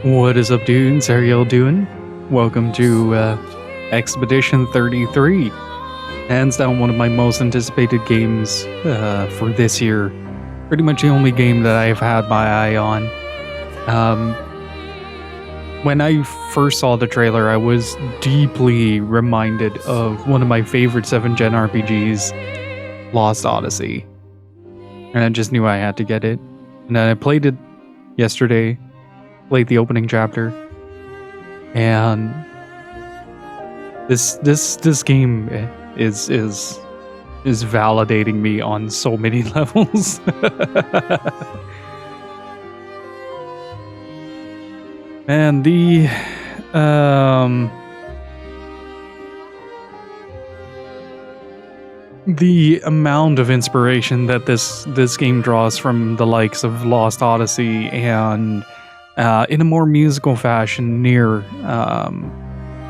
What is up, dudes? How are y'all doing? Welcome to Expedition 33. Hands down one of my most anticipated games for this year. Pretty much the only game that I've had my eye on. When I first saw the trailer, I was deeply reminded of one of my favorite 7th Gen RPGs, Lost Odyssey. And I just knew I had to get it. And then I played it yesterday, played the opening chapter, and this game is validating me on so many levels. Man, the amount of inspiration that this game draws from the likes of Lost Odyssey and in a more musical fashion, Near,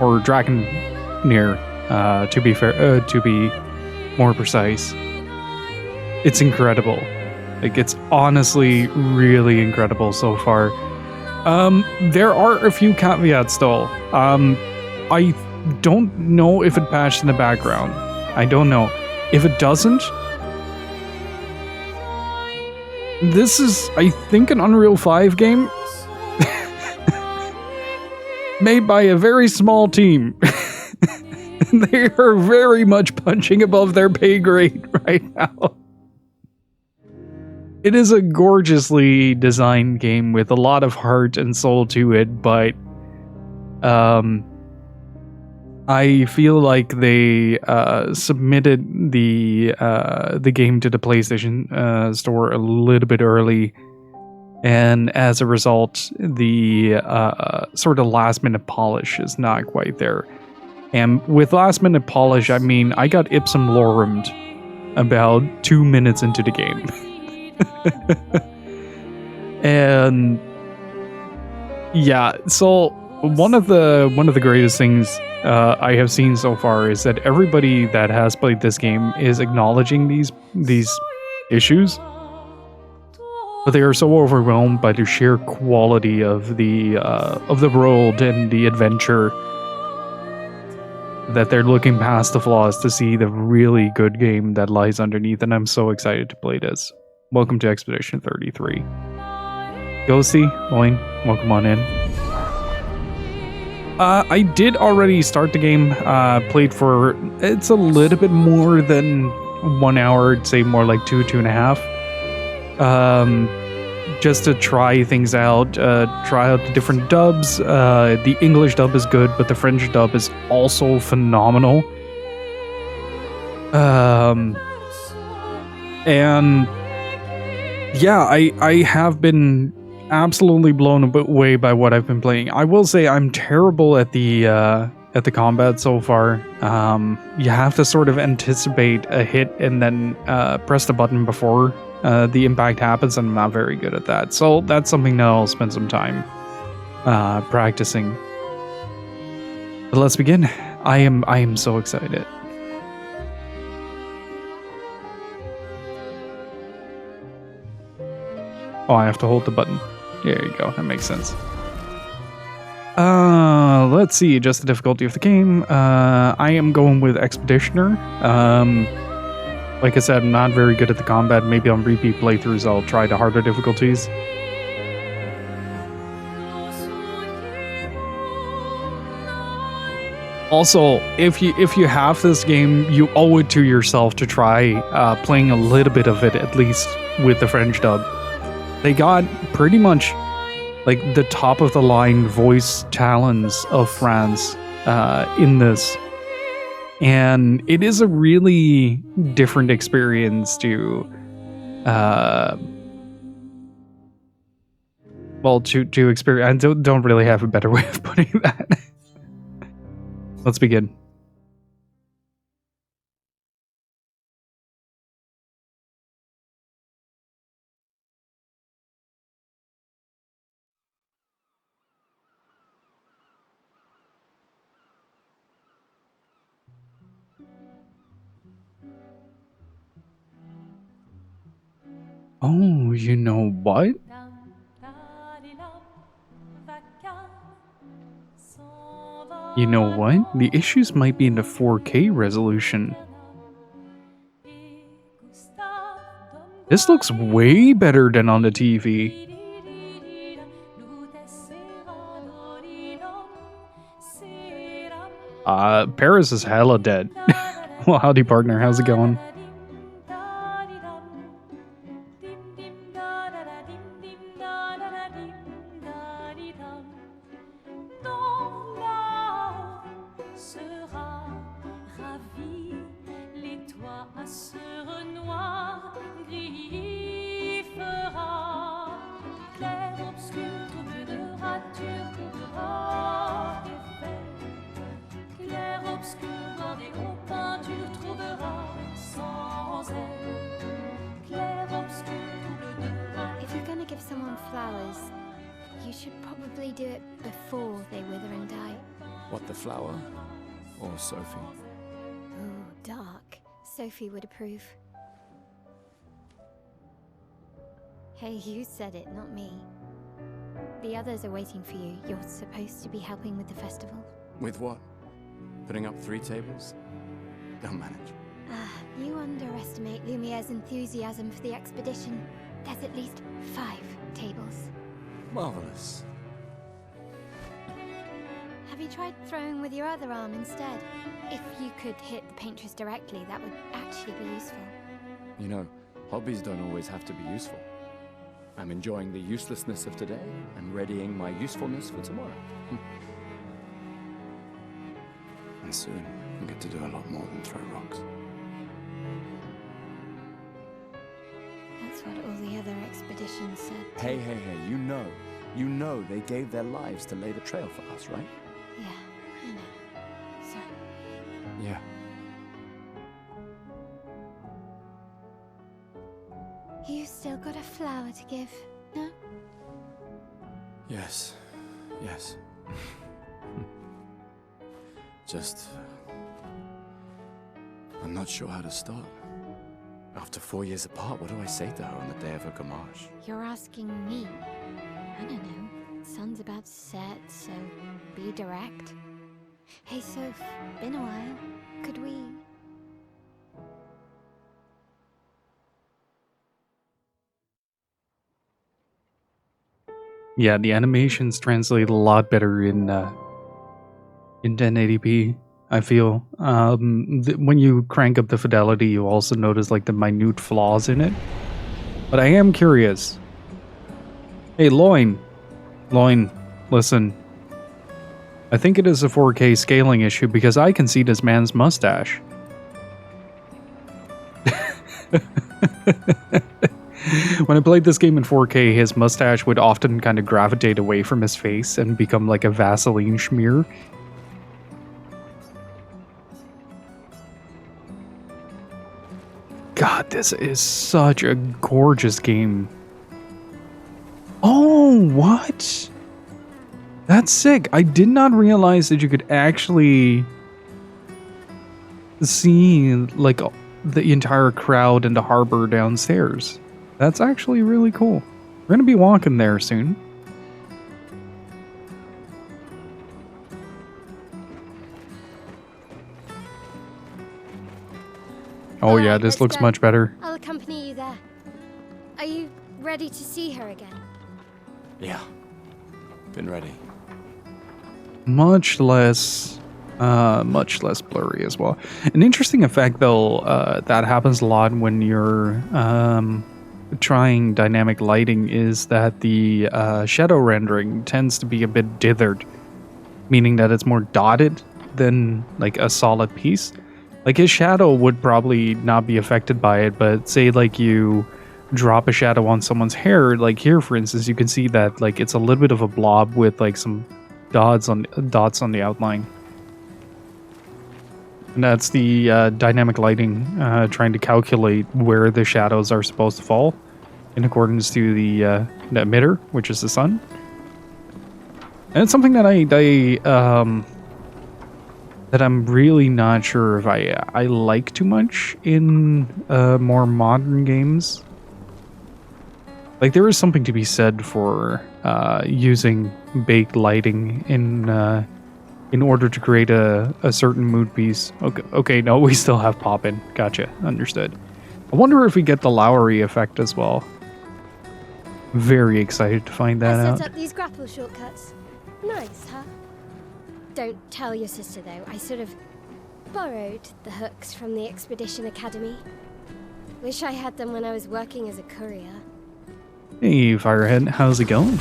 or Dragon Near, to be fair, to be more precise. It's incredible. Like, it's honestly really incredible so far. There are a few caveats though. I don't know if it patched in the background. I don't know. If it doesn't, this is, I think, an Unreal 5 game. Made by a very small team. They are very much punching above their pay grade right now. It is a gorgeously designed game with a lot of heart and soul to it, but I feel like they submitted the game to the PlayStation Store a little bit early. And as a result, the sort of last-minute polish is not quite there. And with last-minute polish, I mean, I got Ipsum Loremed about 2 minutes into the game. And yeah, so one of the greatest things I have seen so far is that everybody that has played this game is acknowledging these issues. But they are so overwhelmed by the sheer quality of the world and the adventure that they're looking past the flaws to see the really good game that lies underneath, and I'm so excited to play this. Welcome to Expedition 33. Ghosty, Loin, welcome on in. I did already start the game, played for, it's a little bit more than 1 hour, I'd say more like 2.5. Just to try things out, try out the different dubs. The English dub is good, but the French dub is also phenomenal. And yeah, I have been absolutely blown away by what I've been playing. I will say I'm terrible at the combat so far. You have to sort of anticipate a hit and then press the button before the impact happens, and I'm not very good at that. So that's something that I'll spend some time practicing. But let's begin. I am so excited. Oh, I have to hold the button. There you go. That makes sense. Let's see. Just the difficulty of the game. I am going with Expeditioner. Like I said, I'm not very good at the combat. Maybe on repeat playthroughs I'll try the harder difficulties. Also, if you have this game, you owe it to yourself to try playing a little bit of it, at least with the French dub. They got pretty much like the top of the line voice talents of France in this. And it is a really different experience to, well, to experience. I don't really have a better way of putting that. Let's begin. Oh, you know what? You know what? The issues might be in the 4K resolution. This looks way better than on the TV. Paris is hella dead. Well, howdy, partner. How's it going? If you're gonna give someone flowers, you should probably do it before they wither and die. What, the flower? Or Sophie? Ooh, dark. Sophie would approve. Hey, you said it, not me. The others are waiting for you. You're supposed to be helping with the festival. With what? Putting up 3 tables? They'll manage. You underestimate Lumiere's enthusiasm for the expedition. There's at least 5 tables. Marvelous. Have you tried throwing with your other arm instead? If you could hit the paintress directly, that would actually be useful. You know, hobbies don't always have to be useful. I'm enjoying the uselessness of today and readying my usefulness for tomorrow. And soon, I'll get to do a lot more than throw rocks. That's what all the other expeditions said. Hey, you know they gave their lives to lay the trail for us, right? Yeah, I know. Sorry. Yeah. You still got a flower to give, no? Yes. Just... I'm not sure how to start. After 4 years apart, what do I say to her on the day of her gamache? You're asking me. I don't know. Sun's about to set, so be direct. Hey, Soph, been a while. Could we... Yeah, the animations translate a lot better in 1080p. I feel when you crank up the fidelity, you also notice like the minute flaws in it. But I am curious. Hey, Loin, listen. I think it is a 4K scaling issue because I can see this man's mustache. When I played this game in 4K, his mustache would often kind of gravitate away from his face and become like a Vaseline smear. God, this is such a gorgeous game. Oh, what? That's sick. I did not realize that you could actually see like the entire crowd in the harbor downstairs. That's actually really cool. We're gonna be walking there soon. Oh yeah, this looks much better. I'll accompany you there. Are you ready to see her again? Yeah. Been ready. Much less blurry as well. An interesting effect though, that happens a lot when you're trying dynamic lighting is that the shadow rendering tends to be a bit dithered, meaning that it's more dotted than like a solid piece. Like his shadow would probably not be affected by it, but say like you drop a shadow on someone's hair, like here for instance, you can see that like it's a little bit of a blob with like some dots on the outline. And that's the dynamic lighting trying to calculate where the shadows are supposed to fall in accordance to the emitter, which is the sun. And it's something that that I'm really not sure if I like too much in more modern games. Like there is something to be said for using baked lighting in in order to create a certain mood piece. Okay, no, we still have pop-in. Gotcha, understood. I wonder if we get the Lowry effect as well. Very excited to find that I out. set up these grapple shortcuts. Nice, huh? Don't tell your sister, though. I sort of borrowed the hooks from the Expedition Academy. Wish I had them when I was working as a courier. Hey, Firehead, how's it going?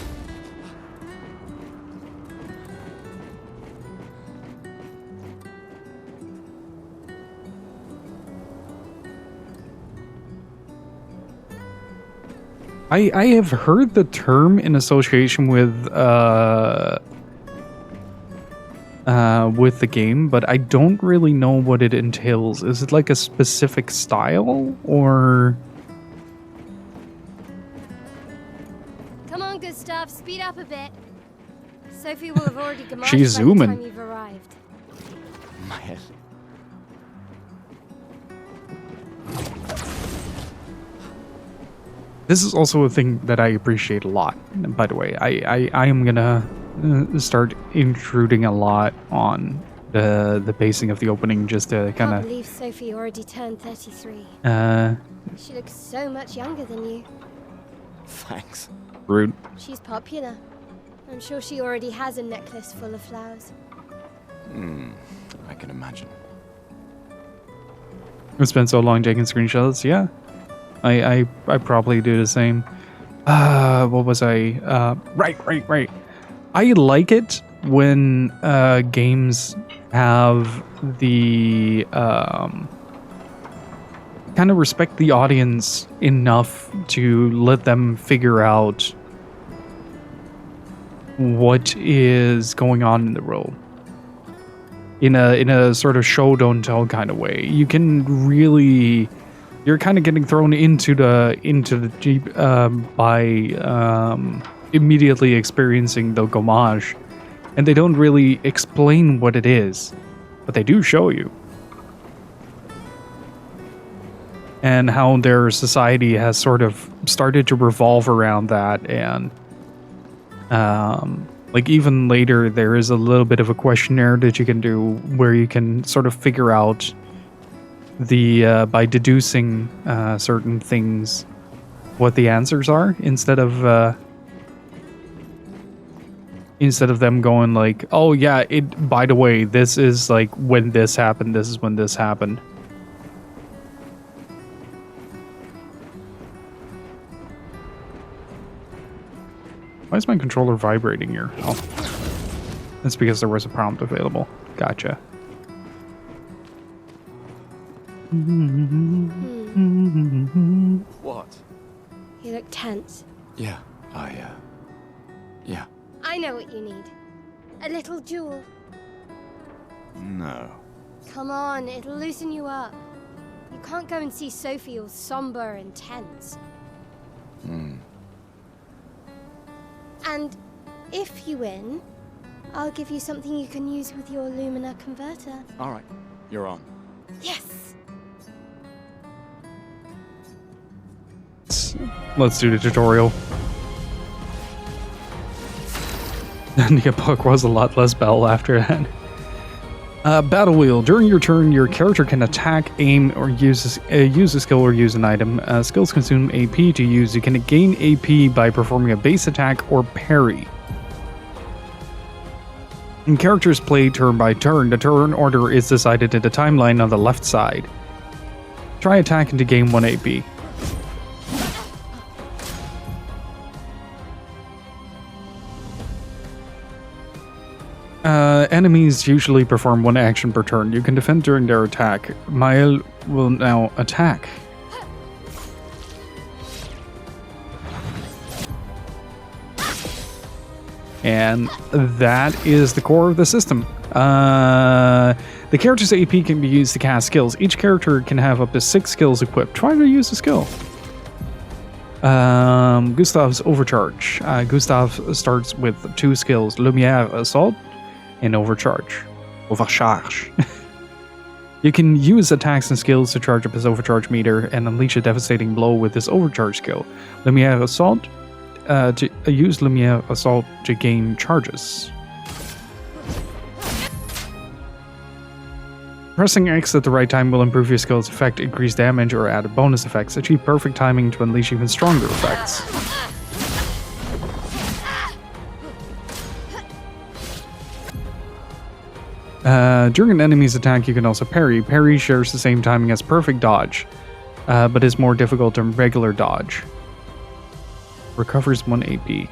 I have heard the term in association with the game, but I don't really know what it entails. Is it like a specific style, or? Come on, Gustav, speed up a bit. Sophie will have already gamashed She's by the zooming. time you've arrived. My head. This is also a thing that I appreciate a lot, by the way. I am gonna start intruding a lot on the pacing of the opening, just to kind Can't of believe Sophie already turned 33. She looks so much younger than you. Thanks. rude. She's popular. I'm sure she already has a necklace full of flowers. I can imagine. It's been so long taking screenshots. Yeah, I probably do the same. What was I? Right. I like it when games have the kind of respect the audience enough to let them figure out what is going on in the world. In a sort of show don't tell kind of way. You can really, you're kind of getting thrown into the Jeep by immediately experiencing the homage, and they don't really explain what it is, but they do show you, and how their society has sort of started to revolve around that. And like even later, there is a little bit of a questionnaire that you can do where you can sort of figure out the by deducing certain things what the answers are, instead of them going like, oh yeah, it, by the way, this is like when this happened, this is when this happened. Why is my controller vibrating here? Oh, that's because there was a prompt available. Gotcha. What? You look tense. Yeah, yeah. I know what you need. A little jewel. No. Come on, it'll loosen you up. You can't go and see Sophie all somber and tense. And if you win, I'll give you something you can use with your Lumina converter. All right, you're on. Yes! Let's do the tutorial. And the book was a lot less bell after that. Battle wheel. During your turn, your character can attack, aim, or use a skill or use an item. Skills consume AP to use. You can gain AP by performing a base attack or parry. And characters play turn by turn. The turn order is decided in the timeline on the left side. Try attacking to gain 1 AP. Enemies usually perform 1 action per turn. You can defend during their attack. Mael will now attack. And that is the core of the system. The character's AP can be used to cast skills. Each character can have up to 6 skills equipped. Try to use a skill. Gustav's Overcharge. Gustav starts with 2 skills. Lumiere Assault and Overcharge. You can use attacks and skills to charge up his overcharge meter and unleash a devastating blow with his overcharge skill. Lumiere Assault. To use Lumiere Assault to gain charges. Pressing X at the right time will improve your skill's effect, increase damage, or add bonus effects. Achieve perfect timing to unleash even stronger effects. During an enemy's attack, you can also parry. Parry shares the same timing as perfect dodge, but is more difficult than regular dodge. Recovers 1 AP.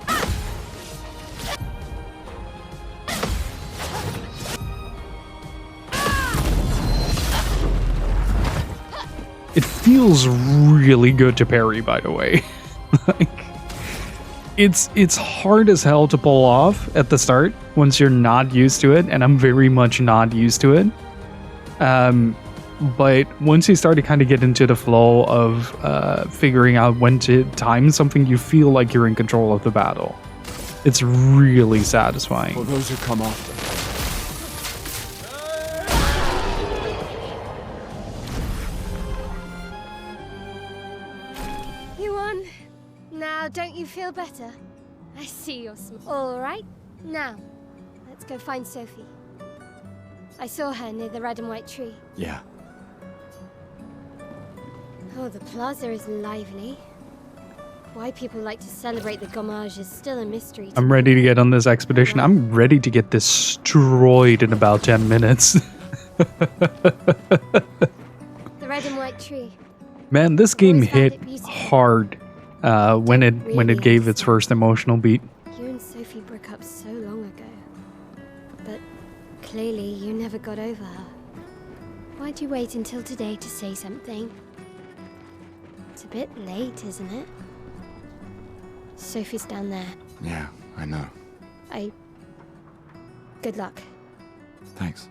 It feels really good to parry, by the way. Like, it's hard as hell to pull off at the start once you're not used to it, and I'm very much not used to it. But once you start to kind of get into the flow of figuring out when to time something, you feel like you're in control of the battle. It's really satisfying. For those who come after. You won. Now, don't you feel better? I see you're all right. Now, let's go find Sophie. I saw her near the red and white tree. Yeah. Oh, the plaza is lively. Why people like to celebrate the gommage is still a mystery to I'm me. ready to get on this expedition. I'm ready to get destroyed in about 10 minutes. The red and white tree. Man, this game Always found hit it beautiful. hard when it gave its first emotional beat. You and Sophie broke up so long ago. But clearly you never got over her. Why'd you wait until today to say something? It's a bit late, isn't it? Sophie's down there. Yeah, I know. Good luck. Thanks.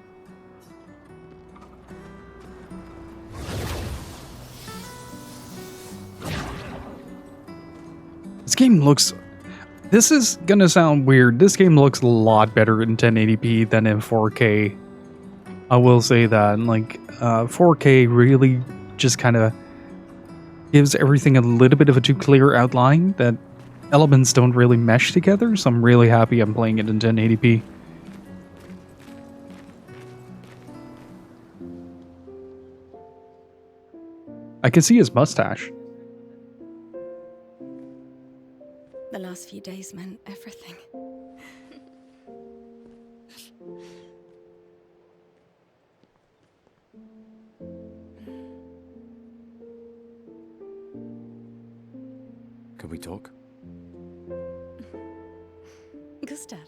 This game looks... This is gonna sound weird. This game looks a lot better in 1080p than in 4K. I will say that. Like, 4K really just kind of gives everything a little bit of a too clear outline that elements don't really mesh together, so I'm really happy I'm playing it in 1080p. I can see his mustache. The last few days meant everything. Can we talk? Gustav.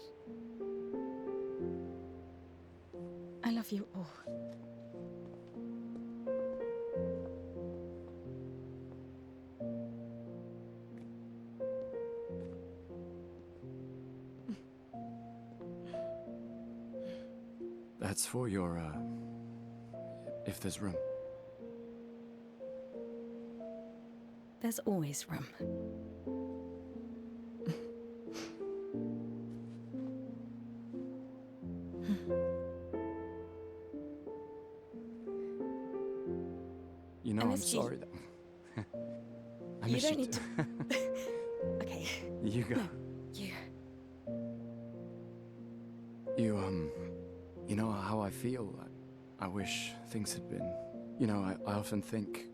I love you all. That's for your, if there's room. There's always room. You know, I I'm missed you. sorry that... I You miss don't you need too. to. Okay. You go. No, you. You know how I feel? I wish things had been... You know, I often think...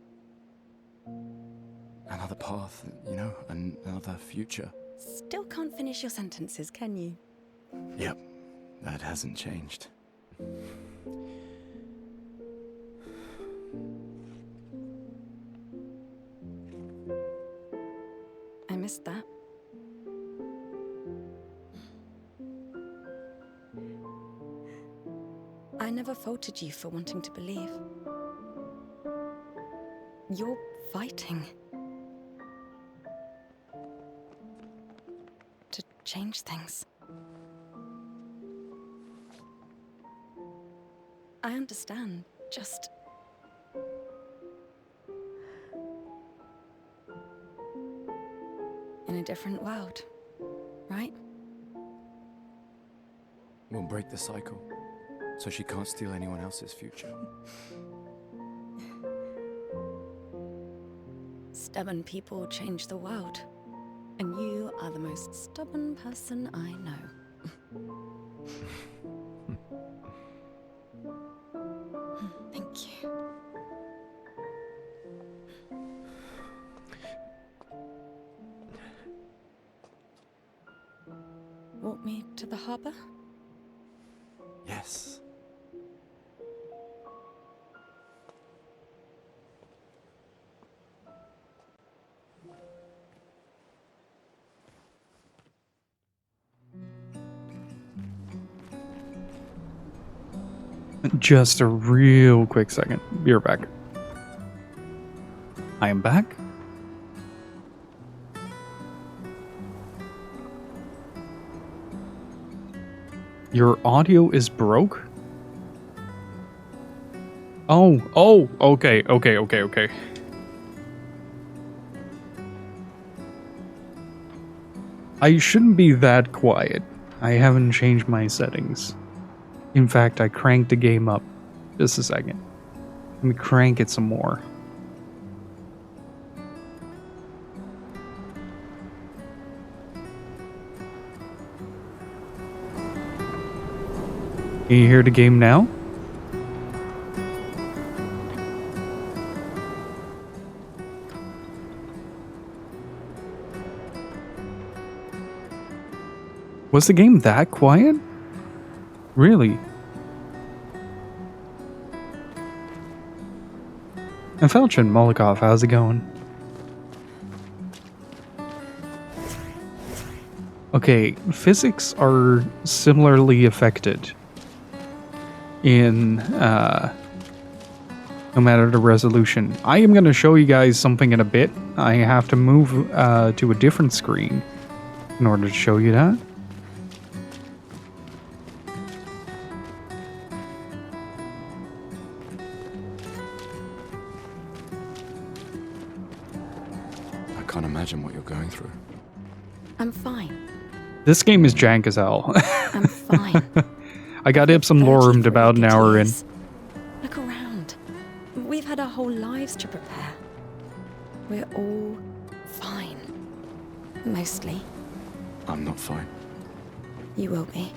Another path, you know, another future. Still can't finish your sentences, can you? Yep, that hasn't changed. I missed that. I never faulted you for wanting to believe. You're fighting to change things. I understand, just... in a different world, right? We'll break the cycle, so she can't steal anyone else's future. Stubborn people change the world, and you are the most stubborn person I know. walk me to the harbor? Yes. Just a real quick second. Be right back. I am back. Your audio is broke? Oh, okay. I shouldn't be that quiet. I haven't changed my settings. In fact, I cranked the game up. Just a second. Let me crank it some more. Can you hear the game now? Was the game that quiet? Really? And Felchin Molikov, how's it going? Okay, physics are similarly affected in no matter the resolution. I am going to show you guys something in a bit. I have to move to a different screen in order to show you that. I can't imagine what you're going through. I'm fine. This game is jank as hell. I'm fine. I got Ipsum Lorem about an hour in. Look around. We've had our whole lives to prepare. We're all fine. Mostly. I'm not fine. You will be.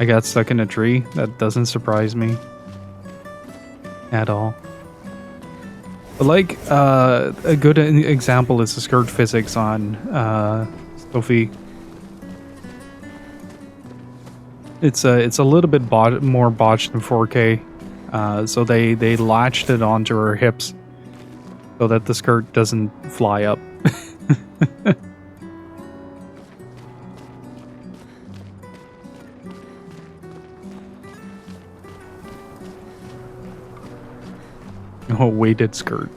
I got stuck in a tree. That doesn't surprise me at all. But like, a good example is the skirt physics on Sophie. It's a little bit more botched than 4K, so they latched it onto her hips so that the skirt doesn't fly up. Oh, weighted skirt.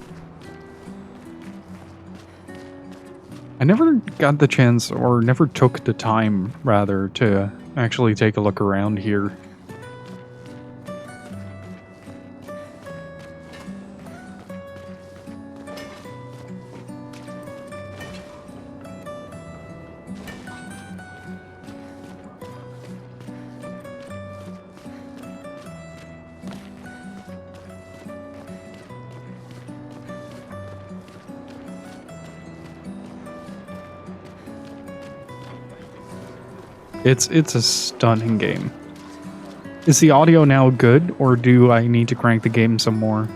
I never got the chance, or never took the time, rather, to actually take a look around here. It's a stunning game. Is the audio now good, or do I need to crank the game some more?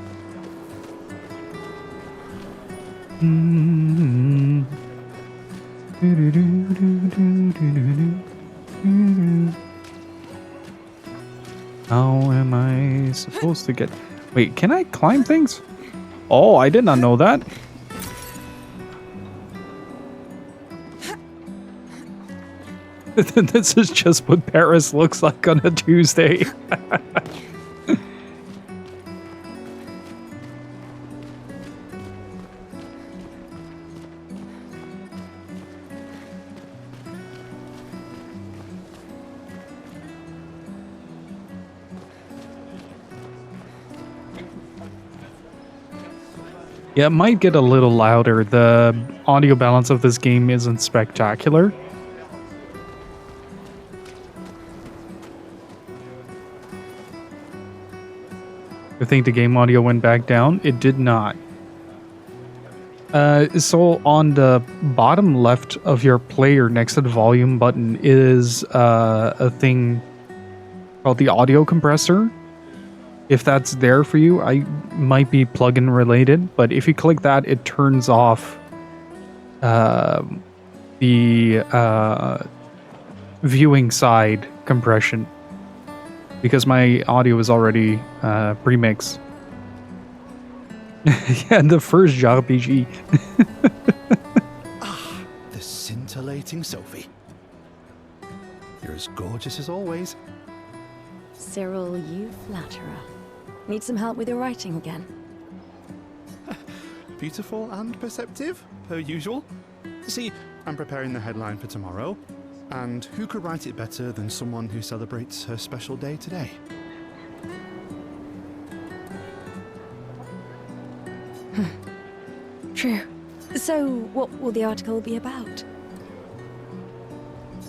How am I supposed to get... Wait, can I climb things? Oh, I did not know that. This is just what Paris looks like on a Tuesday. Yeah, it might get a little louder. The audio balance of this game isn't spectacular. I think the game audio went back down. It did not. So on the bottom left of your player next to the volume button is a thing called the audio compressor. If that's there for you, I might be plugin related, but if you click that, it turns off the viewing side compression because my audio is already pre-mixed. Yeah, the first JRPG. The scintillating Sophie. You're as gorgeous as always. Cyril, you flatterer. Need some help with your writing again? Beautiful and perceptive, per usual. See, I'm preparing the headline for tomorrow, and who could write it better than someone who celebrates her special day today? True. So, what will the article be about?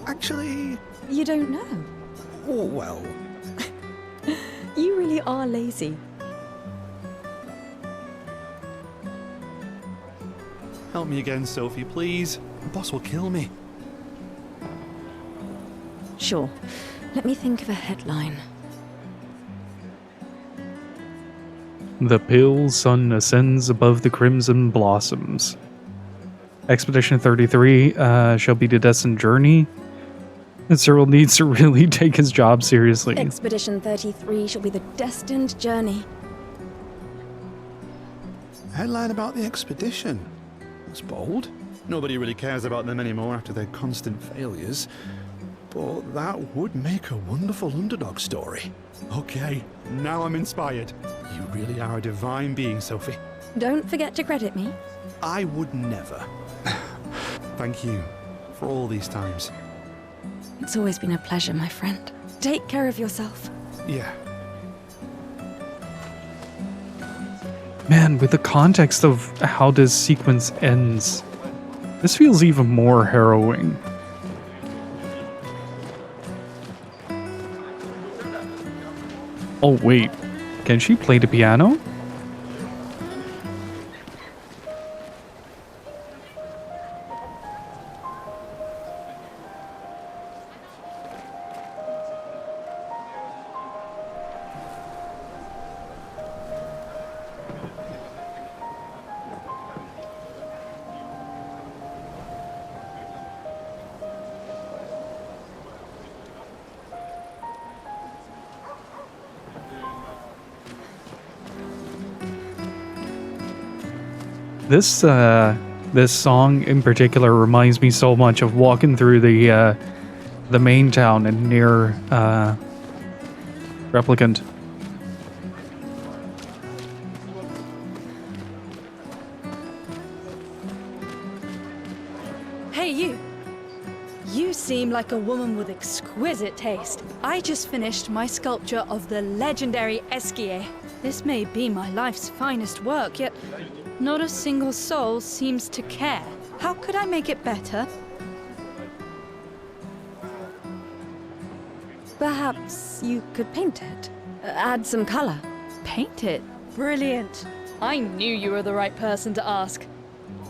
Actually, You don't know. oh, well, You really are lazy. help me again, Sophie, please. The boss will kill me. Sure. Let me think of a headline. The pale sun ascends above the crimson blossoms. Expedition 33 shall be the destined journey. And Cyril needs to really take his job seriously. Expedition 33 shall be the destined journey. Headline about the expedition. That's bold. Nobody really cares about them anymore after their constant failures. But that would make a wonderful underdog story. Okay, now I'm inspired. You really are a divine being, Sophie. Don't forget to credit me. I would never. Thank you for all these times. It's always been a pleasure, my friend. Take care of yourself. Yeah. Man, with the context of how this sequence ends, this feels even more harrowing. Oh wait, can she play the piano? This song in particular reminds me so much of walking through the main town and near Replicant. Hey, you! You seem like a woman with exquisite taste. I just finished my sculpture of the legendary Esquier. This may be my life's finest work, yet not a single soul seems to care. How could I make it better? Perhaps you could paint it. Add some color. Paint it? Brilliant. I knew you were the right person to ask.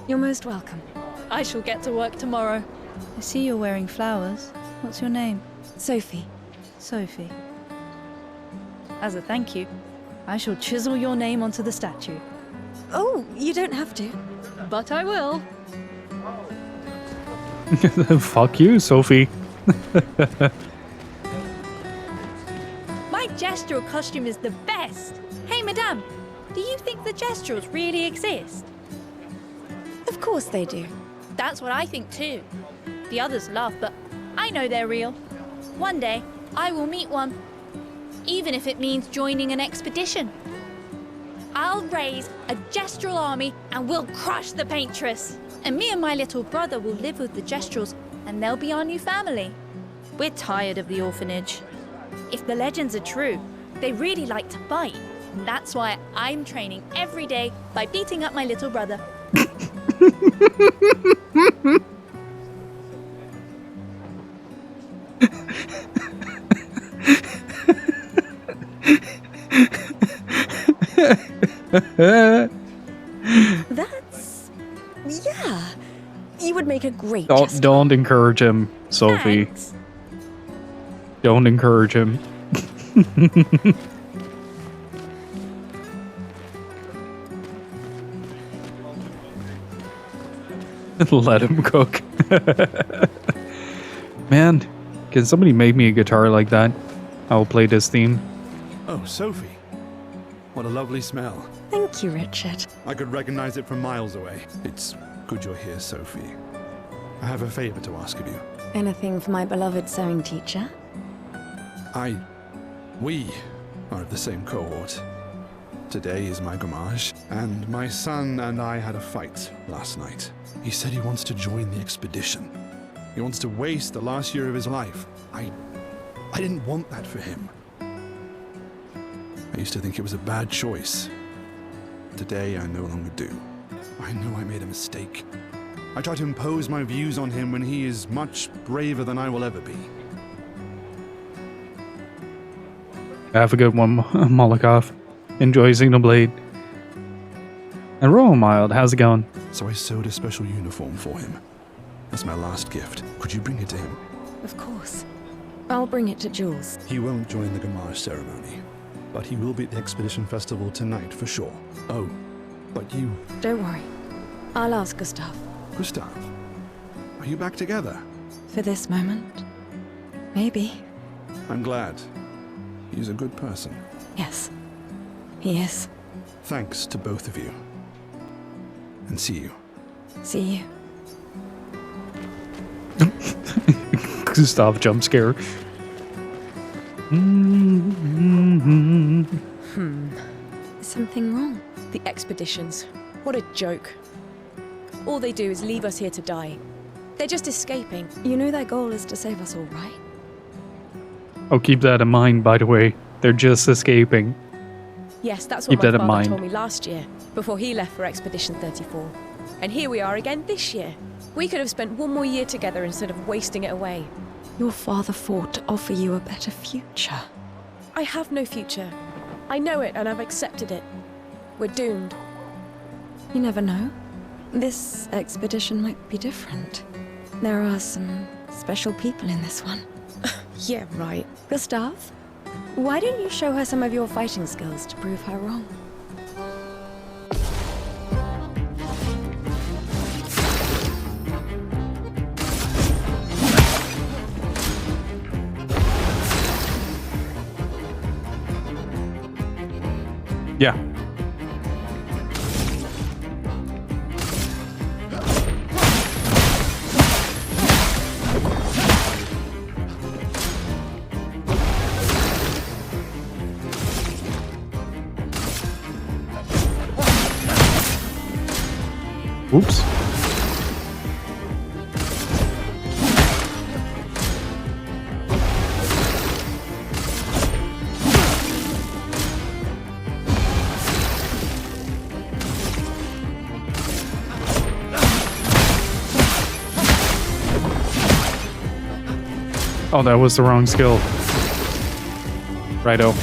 You're most welcome. I shall get to work tomorrow. I see you're wearing flowers. What's your name? Sophie. Sophie. As a thank you, I shall chisel your name onto the statue. Oh, you don't have to. But I will. Fuck you, Sophie. My gestural costume is the best. Hey, madame, do you think the gesturals really exist? Of course they do. That's what I think too. The others laugh, but I know they're real. One day, I will meet one. Even if it means joining an expedition. I'll raise a gestural army and we'll crush the paintress. And me and my little brother will live with the gesturals and they'll be our new family. We're tired of the orphanage. If the legends are true, they really like to fight. And that's why I'm training every day by beating up my little brother. That's... yeah. You would make a great Don't encourage him, Sophie. Thanks. Don't encourage him. Let him cook. Man, can somebody make me a guitar like that? I will play this theme. Oh, Sophie. What a lovely smell. Thank you, Richard. I could recognize it from miles away. It's good you're here, Sophie. I have a favor to ask of you. Anything for my beloved sewing teacher? We are of the same cohort. Today is my gommage, and my son and I had a fight last night. He said he wants to join the expedition. He wants to waste the last year of his life. I didn't want that for him. I used to think it was a bad choice. Today, I no longer do. I know I made a mistake. I tried to impose my views on him when he is much braver than I will ever be. Have a good one, Molokov. Enjoy Xenoblade. And Royal Mild, how's it going? So I sewed a special uniform for him. That's my last gift. Could you bring it to him? Of course. I'll bring it to Jules. He won't join the Gamage ceremony, but he will be at the Expedition Festival tonight for sure. Oh, but you... Don't worry. I'll ask Gustav. Gustav, are you back together? For this moment. Maybe. I'm glad. He's a good person. Yes. He is. Thanks to both of you. And see you. See you. Gustav jump scare. Something wrong? The expeditions. What a joke. All they do is leave us here to die. They're just escaping. You know their goal is to save us all, right? Oh, keep that in mind, by the way. They're just escaping. Yes, that's Keep what my that in father mind. told me last year, before he left for Expedition 34. And here we are again this year. We could have spent one more year together instead of wasting it away. Your father fought to offer you a better future. I have no future. I know it and I've accepted it. We're doomed. You never know. This expedition might be different. There are some special people in this one. Yeah, right. Gustav, why don't you show her some of your fighting skills to prove her wrong? Yeah. Oops. Oh, that was the wrong skill. Righto.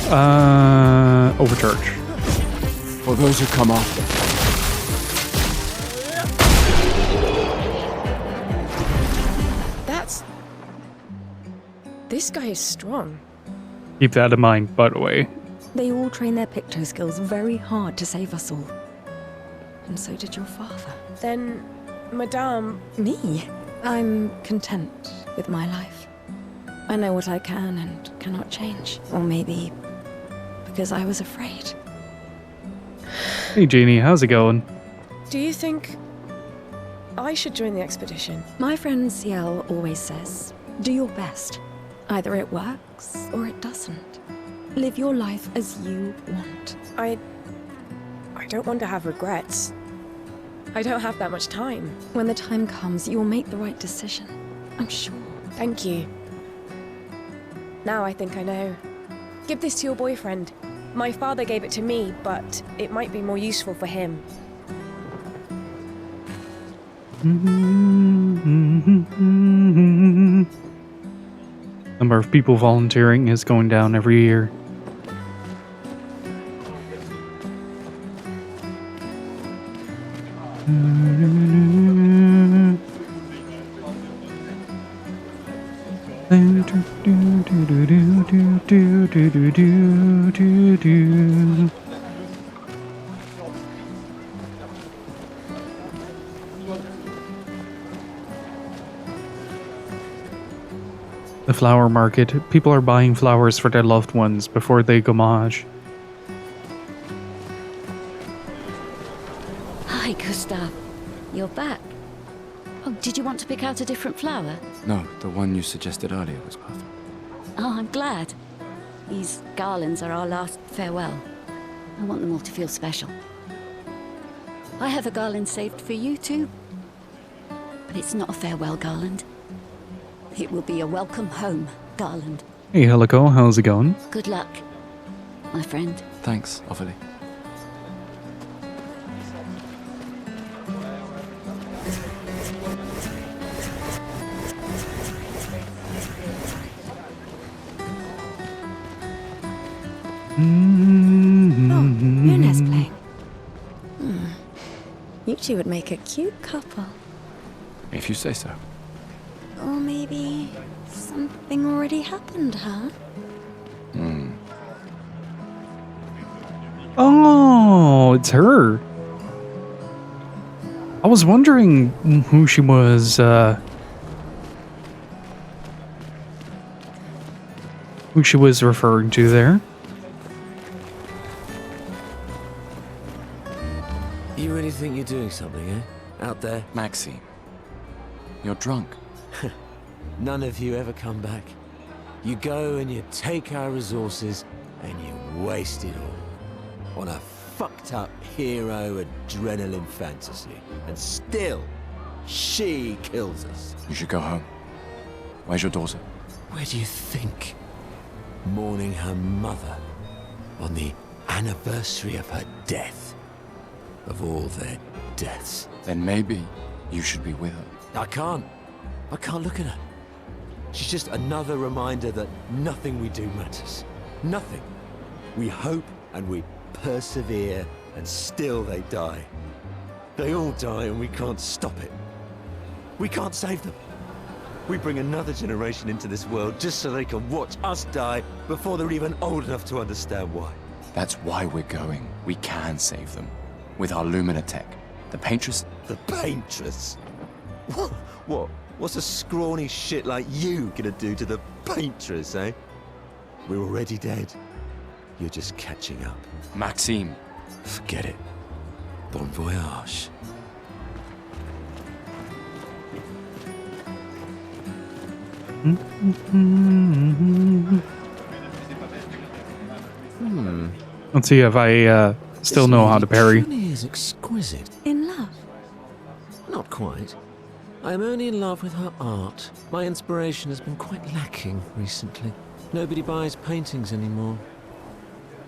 Overcharge. For those who come after. This guy is strong. Keep that in mind, by the way. They all train their picto skills very hard to save us all. And so did your father. Then, Madame... Me? I'm content with my life. I know what I can and cannot change. Or maybe because I was afraid. Hey, Jeannie, how's it going? Do you think I should join the expedition? My friend Ciel always says, do your best. Either it works or it doesn't. Live your life as you want. I don't want to have regrets. I don't have that much time. When the time comes, you'll make the right decision. I'm sure. Thank you. Now I think I know. Give this to your boyfriend. My father gave it to me, but it might be more useful for him. Number of people volunteering is going down every year. The flower market. People are buying flowers for their loved ones before they gommage. Hi, Gustav. You're back. Oh, did you want to pick out a different flower? No, the one you suggested earlier was perfect. Oh, I'm glad. These garlands are our last farewell. I want them all to feel special. I have a garland saved for you too. But it's not a farewell garland. It will be a welcome home garland. Hey, Helico, how's it going? Good luck, my friend. Thanks, Ophelie. Oh, Luna's playing. You two would make a cute couple. If you say so. Or maybe something already happened, huh? Oh, it's her. I was wondering who she was, who she was referring to there. You really think you're doing something, eh? Out there? Maxime, you're drunk. None of you ever come back. You go and you take our resources and you waste it all on a fucked up hero adrenaline fantasy. And still, she kills us. You should go home. Where's your daughter? Where do you think? Mourning her mother on the anniversary of her death. Of all their deaths. Then maybe you should be with her. I can't look at her. She's just another reminder that nothing we do matters. Nothing. We hope and we persevere, and still they die. They all die and we can't stop it. We can't save them. We bring another generation into this world just so they can watch us die before they're even old enough to understand why. That's why we're going. We can save them. With our Lumina tech. The Paintress? The Paintress? What? What's a scrawny shit like you gonna do to the Paintress, eh? We're already dead. You're just catching up. Maxime. Forget it. Bon voyage. Let's see if I still know how to parry. This lady is exquisite. In love? Not quite. I am only in love with her art. My inspiration has been quite lacking recently. Nobody buys paintings anymore.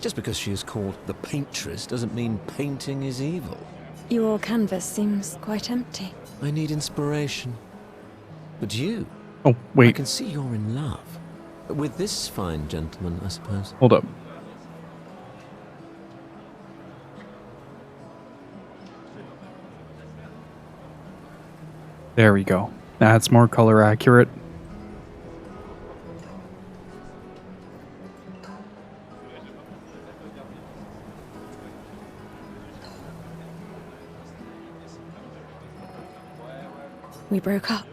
Just because she is called the Paintress doesn't mean painting is evil. Your canvas seems quite empty. I need inspiration. But you, Oh, I wait. can see you're in love. With this fine gentleman, I suppose. Hold up. There we go. That's more color accurate. We broke up.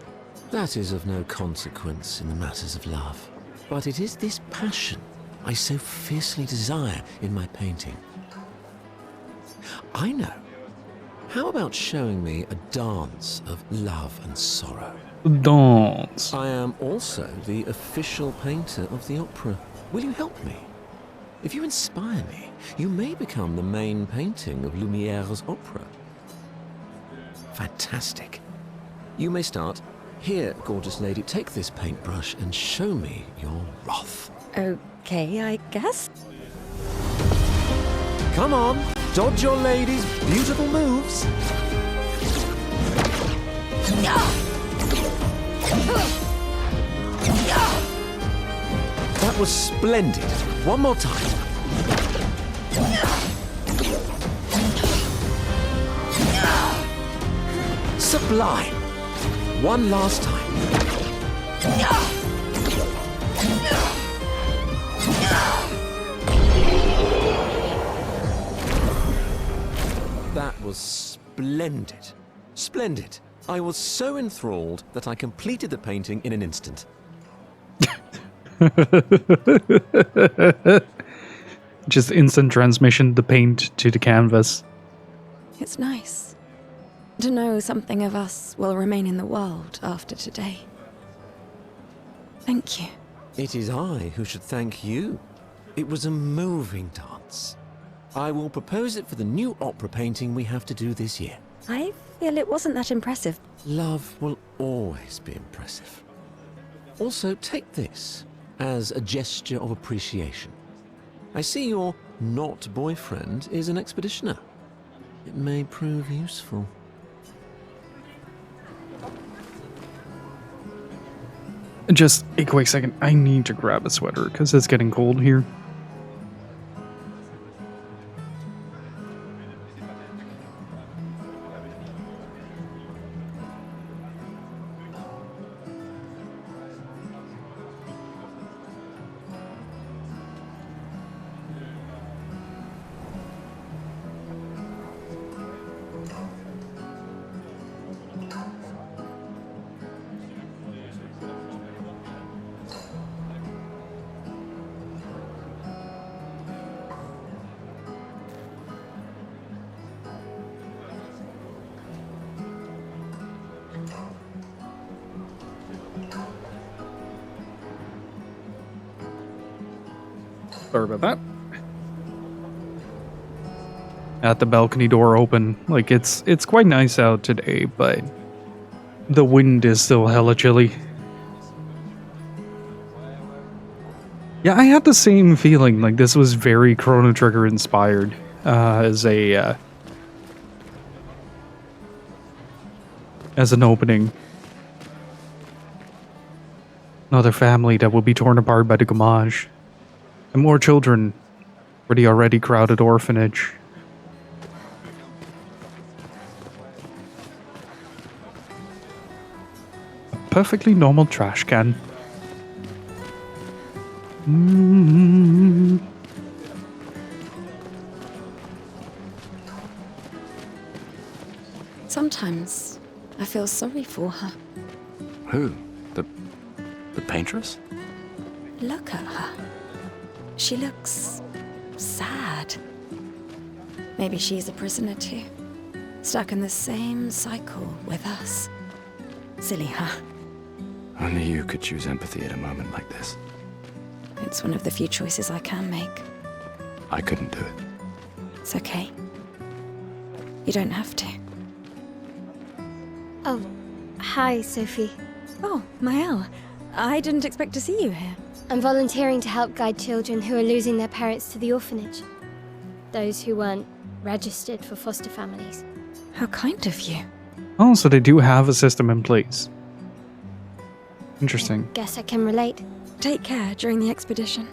That is of no consequence in the matters of love. But it is this passion I so fiercely desire in my painting. I know. How about showing me a dance of love and sorrow? Dance. I am also the official painter of the opera. Will you help me? If you inspire me, you may become the main painting of Lumiere's opera. Fantastic. You may start. Here, gorgeous lady, take this paintbrush and show me your wrath. Okay, I guess. Come on, dodge your lady's beautiful moves. That was splendid. One more time. Sublime. One last time. That was splendid. Splendid. I was so enthralled that I completed the painting in an instant. Just instant transmission, the paint to the canvas. It's nice to know something of us will remain in the world after today. Thank you. It is I who should thank you. It was a moving dance. I will propose it for the new opera painting we have to do this year. I feel it wasn't that impressive. Love will always be impressive. Also, take this as a gesture of appreciation. I see your not boyfriend is an expeditioner. It may prove useful. Just a quick second. I need to grab a sweater because it's getting cold here. Sorry about that. At the balcony door open. Like it's quite nice out today, but the wind is still hella chilly. Yeah, I had the same feeling. Like this was very Chrono Trigger inspired as an opening. Another family that will be torn apart by the Gamage. And more children for the already crowded orphanage. A perfectly normal trash can. Sometimes I feel sorry for her. Who? The paintress? Look at her. She looks sad. Maybe she's a prisoner too. Stuck in the same cycle with us. Silly her. Only you could choose empathy at a moment like this. It's one of the few choices I can make. I couldn't do it. It's okay. You don't have to. Oh, hi, Sophie. Oh, Mael. I didn't expect to see you here. I'm volunteering to help guide children who are losing their parents to the orphanage. Those who weren't registered for foster families. How kind of you. Oh, so they do have a system in place. Interesting. Guess I can relate. Take care during the expedition.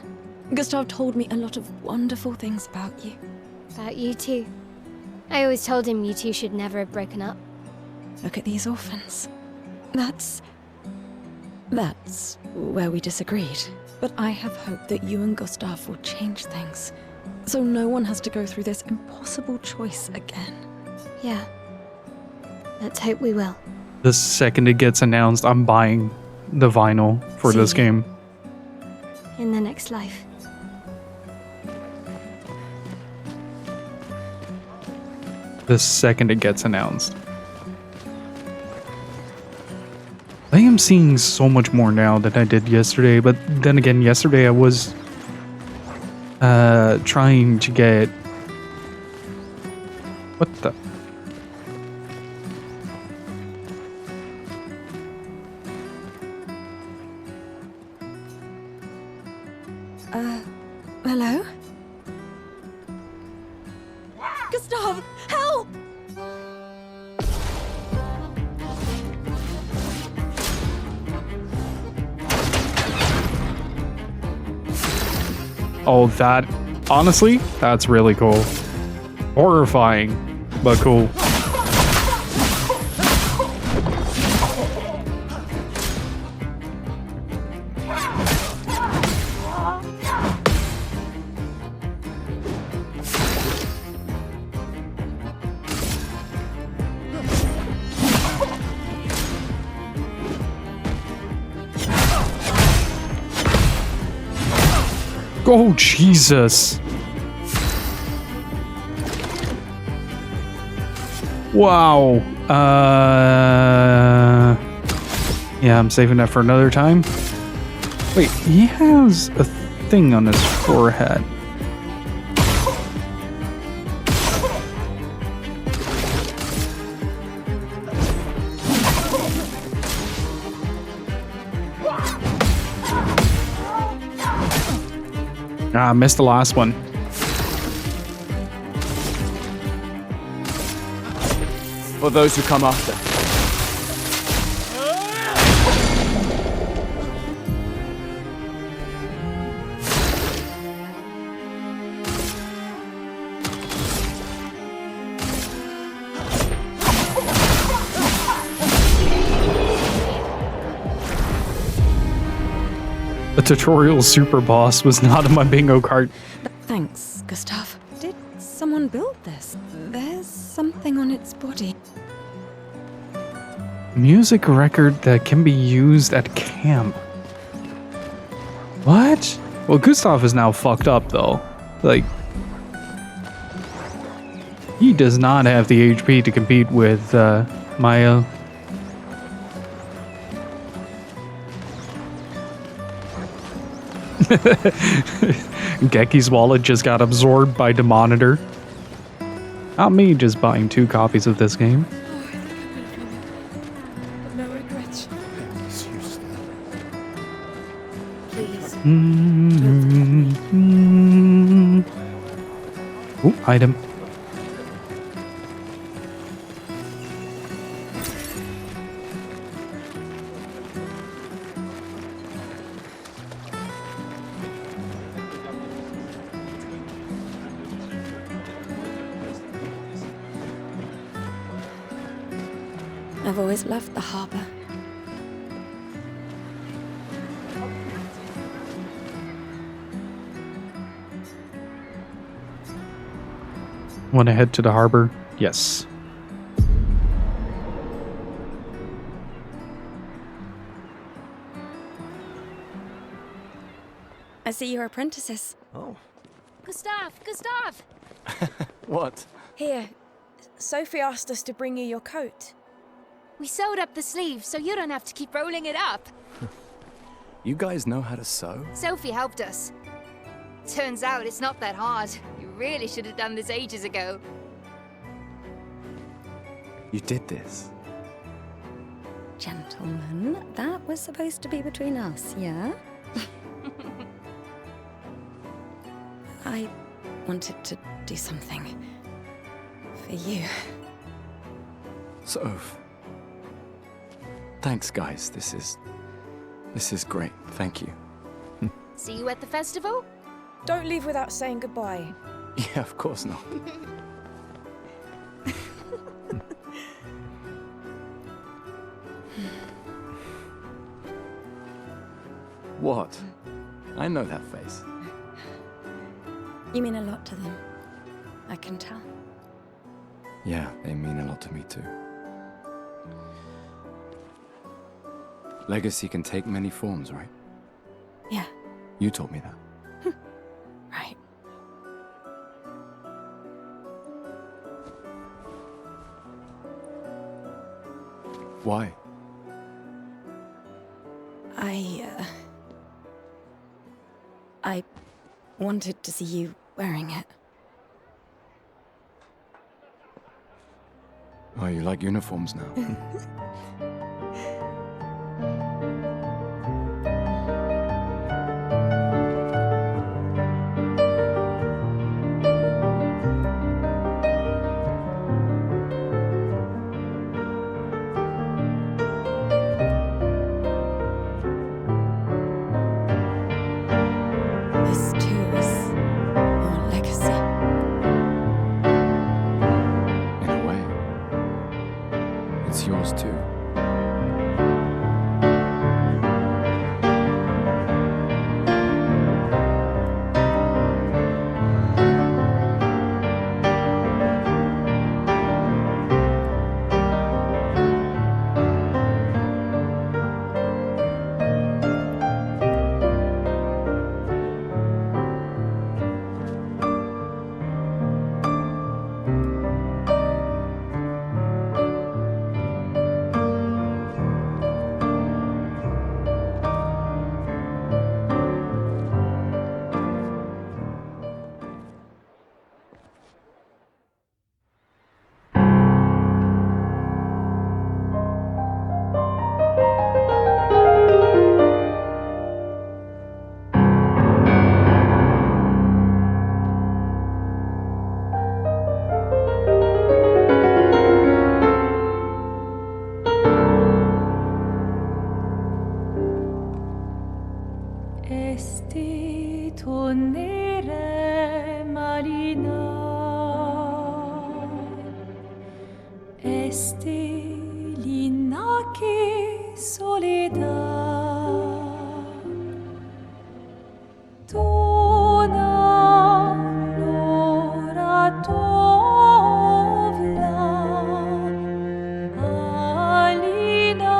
Gustav told me a lot of wonderful things about you. About you too. I always told him you two should never have broken up. Look at these orphans. That's where we disagreed. But I have hope that you and Gustav will change things. So no one has to go through this impossible choice again. Yeah. Let's hope we will. The second it gets announced, I'm buying the vinyl for this game. In the next life. The second it gets announced. I am seeing so much more now than I did yesterday, but then again, yesterday I was trying to get... What the... Hello? Gustav, help! Oh, that... Honestly, that's really cool. Horrifying, but cool. Oh, Jesus. Wow. Yeah, I'm saving that for another time. Wait, he has a thing on his forehead. Ah, I missed the last one. For those who come after. The tutorial super boss was not in my bingo card. Thanks, Gustav. Did someone build this? There's something on its body. Music record that can be used at camp. What? Well, Gustav is now fucked up though. Like, he does not have the HP to compete with Maya. Geki's wallet just got absorbed by the monitor. Not me just buying 2 copies of this game. No regrets. Please. Ooh, item. I've always loved the harbor. Want to head to the harbor? Yes. I see you're apprentices. Oh. Gustav! Gustav! What? Here, Sophie asked us to bring you your coat. We sewed up the sleeve so you don't have to keep rolling it up. You guys know how to sew? Sophie helped us. Turns out it's not that hard. You really should have done this ages ago. You did this? Gentlemen, that was supposed to be between us, yeah? I wanted to do something for you. Soph. Thanks, guys. This is great. Thank you. See you at the festival? Don't leave without saying goodbye. Yeah, of course not. What? I know that face. You mean a lot to them. I can tell. Yeah, they mean a lot to me too. Legacy can take many forms, right? Yeah, You told me that. right. Why? I wanted to see you wearing it. Oh, you like uniforms now? This too is your legacy. In a way. It's yours too. Estelina che soledad. Tona lora tovla. Alina.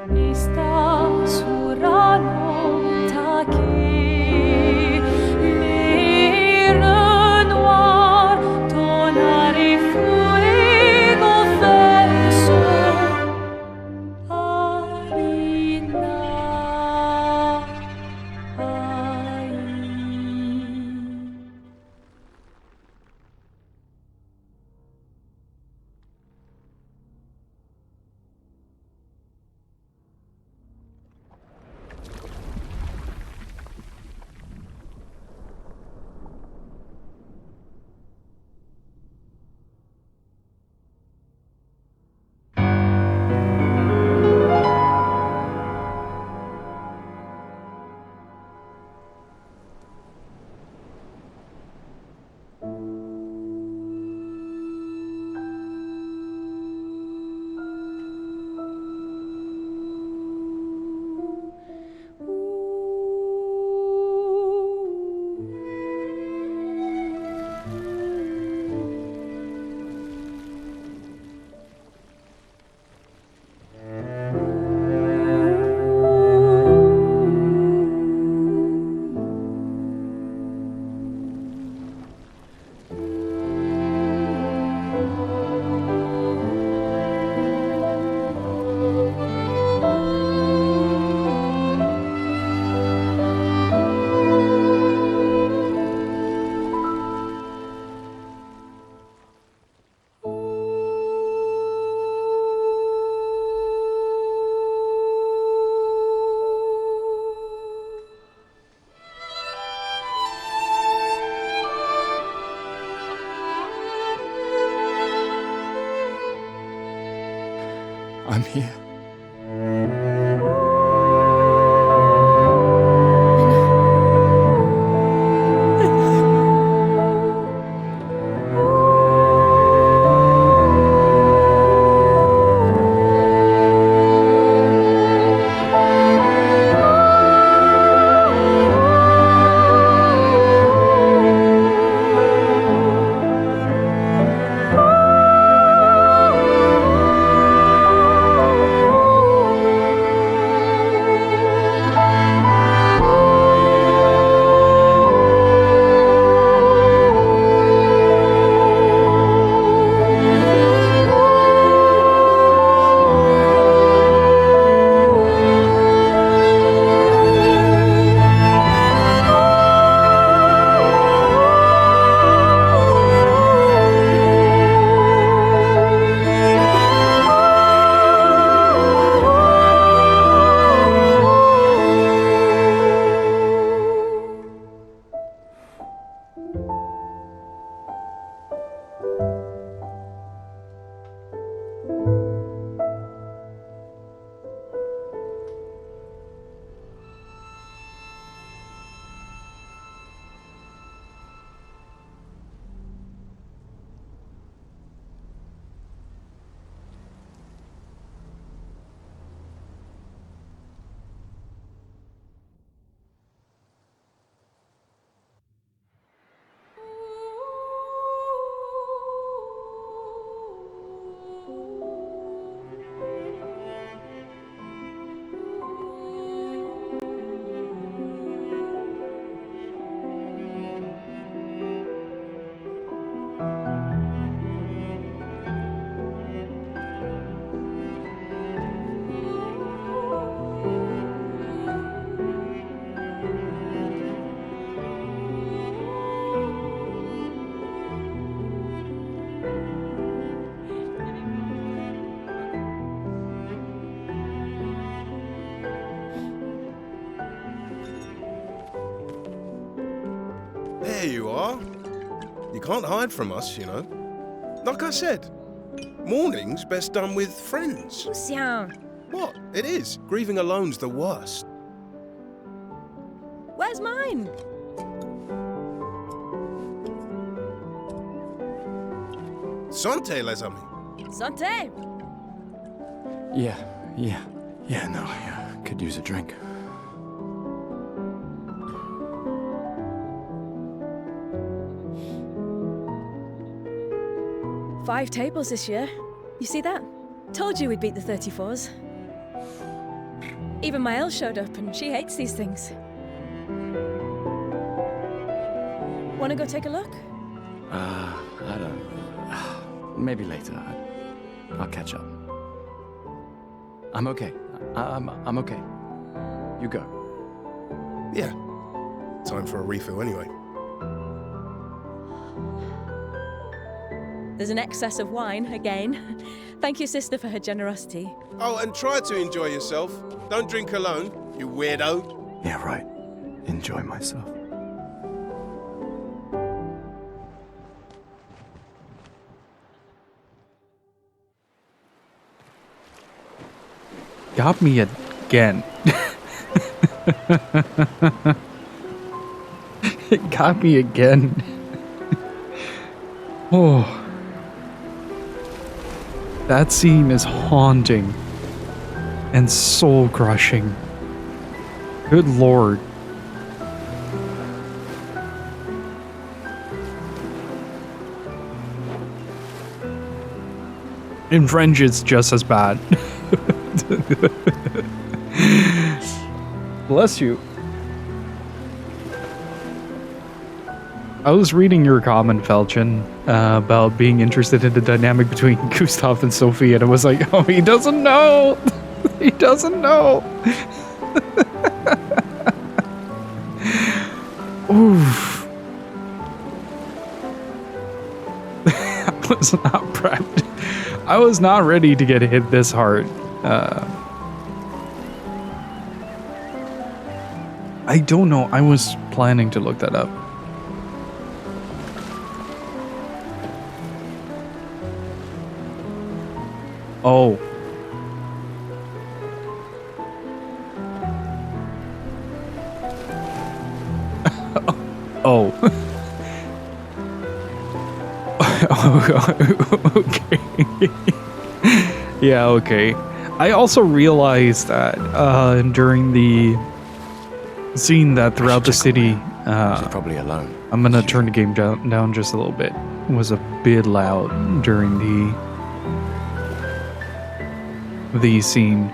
Esta surano taki le noir tonare fuego verso Alina ai. I'm here. There you are. You can't hide from us, you know. Like I said, mourning's best done with friends. Lucien, What? It is. Grieving alone's the worst. where's mine? Santé, les amis. Santé! Yeah, no, I could use a drink. Five tables this year. You see that? Told you we'd beat the 34s. Even my Elle showed up, and she hates these things. Wanna go take a look? I don't... Maybe later. I'll catch up. I'm okay. I'm okay. You go. Yeah. Time for a refill anyway. There's an excess of wine, again. Thank you, sister, for her generosity. Oh, and try to enjoy yourself. Don't drink alone, you weirdo. Yeah, right. Enjoy myself. Got me again. It got me again. Oh. That scene is haunting and soul crushing. Good lord. In French, it's just as bad. Bless you. I was reading your comment, Felchin, about being interested in the dynamic between Gustav and Sophie, and I was like, oh, he doesn't know. He doesn't know. Oof. I was not prepped. I was not ready to get hit this hard. I don't know. I was planning to look that up. Oh. Oh. Okay. Yeah, okay. I also realized that during the scene that throughout the city, She's probably alone. I'm gonna turn the game down just a little bit. It was a bit loud during the scene.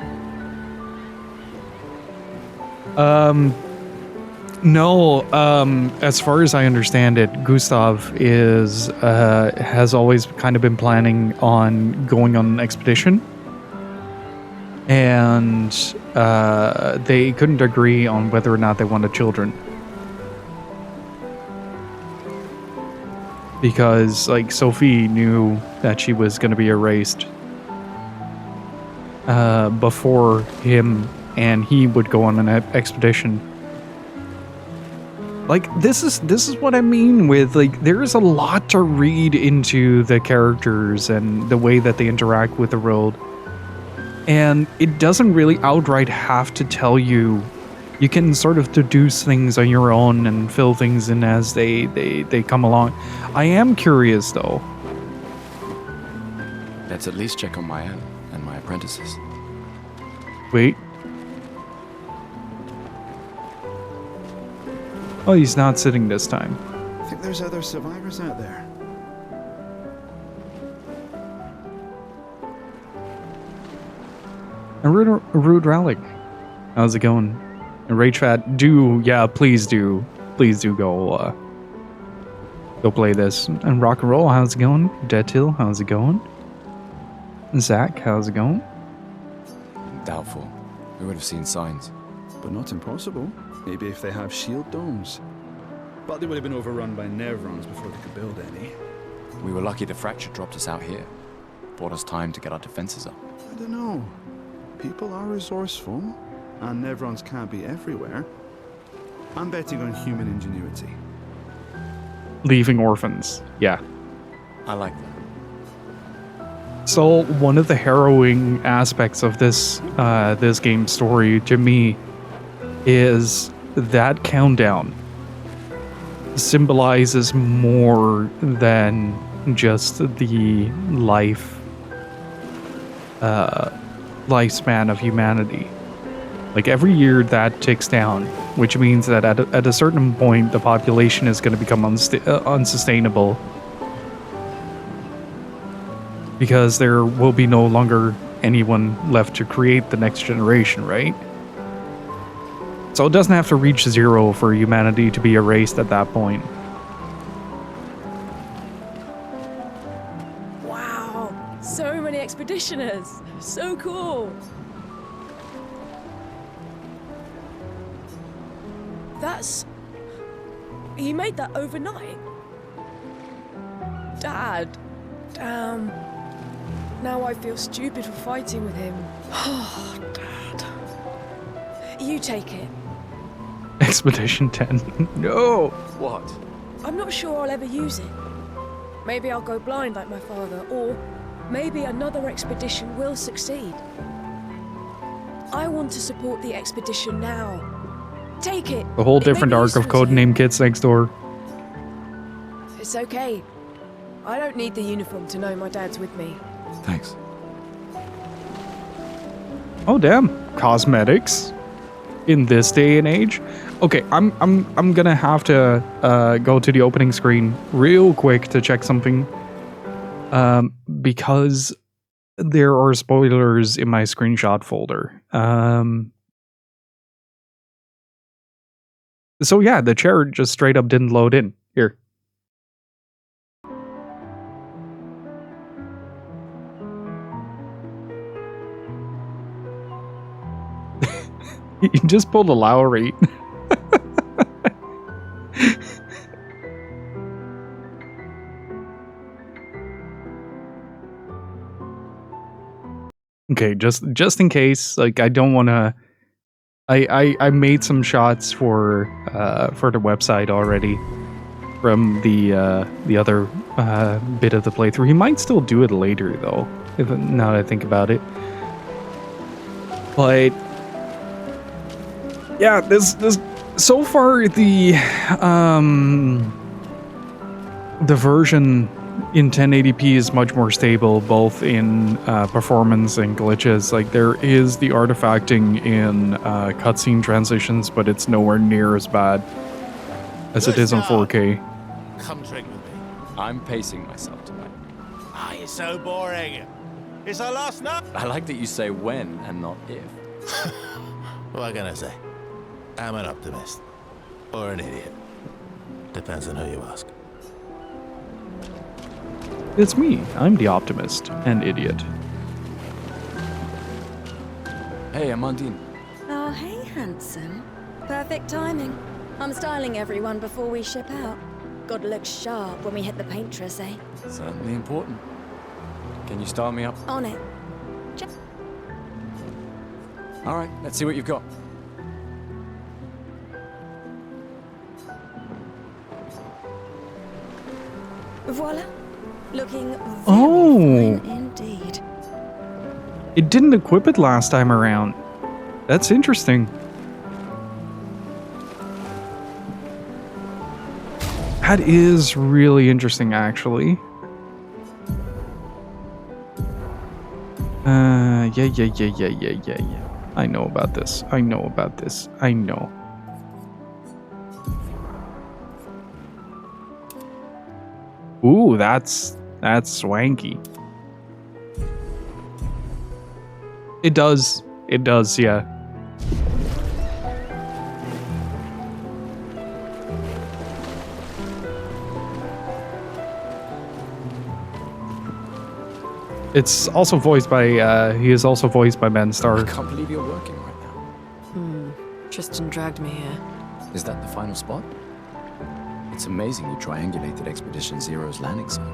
No, as far as I understand it, Gustav has always kind of been planning on going on an expedition. And they couldn't agree on whether or not they wanted children. Because, like, Sophie knew that she was going to be erased before him and he would go on an expedition. Like, this is what I mean with, like, there is a lot to read into the characters and the way that they interact with the world. And it doesn't really outright have to tell you. You can sort of deduce things on your own and fill things in as they come along. I am curious, though. Let's at least check on my own and my apprentices. Wait. Oh, he's not sitting this time. I think there's other survivors out there. A rude relic. How's it going? And Ragefat, please do go play this. And Rock and Roll, how's it going? Dead Till, how's it going? Zach, how's it going? Doubtful. We would have seen signs. But not impossible. Maybe if they have shield domes. But they would have been overrun by Nevrons before they could build any. We were lucky the fracture dropped us out here. Bought us time to get our defenses up. I don't know. People are resourceful, and Nevrons can't be everywhere. I'm betting on human ingenuity. Leaving orphans. Yeah. I like that. So one of the harrowing aspects of this game's story to me is that countdown symbolizes more than just the lifespan of humanity. Like every year that ticks down, which means that at a certain point the population is going to become unsustainable because there will be no longer anyone left to create the next generation, right? So it doesn't have to reach zero for humanity to be erased at that point. Wow, so many expeditioners. So cool. You made that overnight? Dad. Damn. Now I feel stupid for fighting with him. Oh, Dad. You take it. Expedition 10. No! What? I'm not sure I'll ever use it. Maybe I'll go blind like my father, or maybe another expedition will succeed. I want to support the expedition now. Take it. A whole It may different be arc of useful to you. Codename Kids Next Door. It's okay. I don't need the uniform to know my dad's with me. Thanks. Oh damn, cosmetics in this day and age. Okay, I'm gonna have to go to the opening screen real quick to check something, because there are spoilers in my screenshot folder. So yeah, the chair just straight up didn't load in. Here. You just pulled a Lowry. Okay, just in case, like I don't want to. I made some shots for the website already from the other bit of the playthrough. He might still do it later though, now that I think about it. But yeah, this so far the version in 1080p is much more stable, both in performance and glitches. Like there is the artifacting in cutscene transitions, but it's nowhere near as bad as it is on 4K. Come drink with me. I'm pacing myself tonight. Ah, you're so boring. It's our last night. I like that you say when and not if. What can I say? I'm an optimist. Or an idiot. Depends on who you ask. It's me. I'm the optimist and idiot. Hey, Amandine. Oh, hey, handsome. Perfect timing. I'm styling everyone before we ship out. Gotta look sharp when we hit the paintress, eh? Certainly important. Can you start me up? On it. All right, let's see what you've got. Voila. Looking very Oh. fine indeed. It didn't equip it last time around. That's interesting. That is really interesting, actually. Yeah. I know about this. I know. Ooh, that's swanky. It does, yeah. It's also voiced by, he is also voiced by Ben I Starr. can't believe you're working right now. Tristan dragged me here. Is that the final spot? It's amazing you triangulated Expedition Zero's landing site.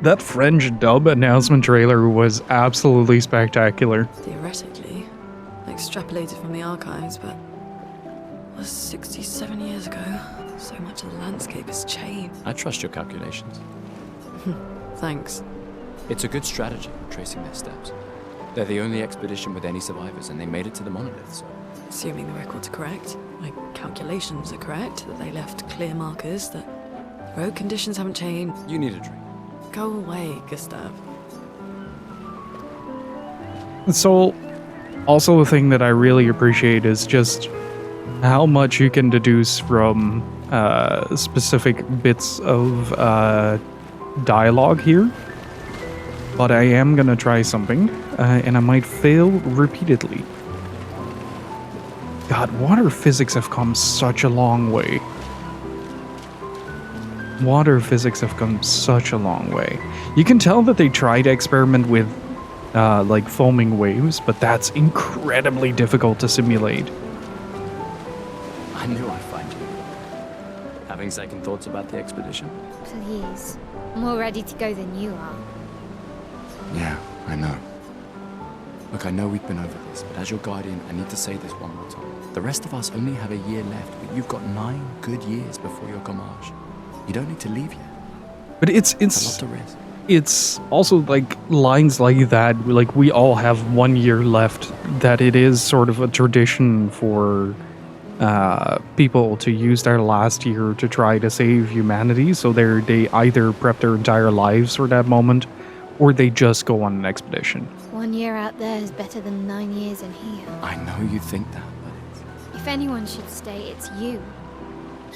That French dub announcement trailer was absolutely spectacular. Theoretically, extrapolated from the archives, but it was 67 years ago. So much of the landscape has changed. I trust your calculations. Thanks. It's a good strategy, tracing their steps. They're the only expedition with any survivors, and they made it to the monolith, so... Assuming the records are correct, my calculations are correct, that they left clear markers, that Road conditions haven't changed. You need a drink. Go away, Gustav. So, also a thing that I really appreciate is just how much you can deduce from specific bits of dialogue here. But I am gonna try something, and I might fail repeatedly. God, water physics have come such a long way. Water physics have come such a long way. You can tell that they tried to experiment with like foaming waves, but that's incredibly difficult to simulate. I knew I'd find you. Having second thoughts about the expedition? Please. I'm more ready to go than you are. Yeah, I know. Look, I know we've been over this, but as your guardian, I need to say this one more time. The rest of us only have a year left, but you've got 9 good years before your Gamage. You don't need to leave yet. But it's a lot to risk. It's also like lines like that, like we all have 1 year left, that it is sort of a tradition for people to use their last year to try to save humanity. So they either prep their entire lives for that moment, or they just go on an expedition. 1 year out there is better than 9 years in here. I know you think that, but If anyone should stay, it's you.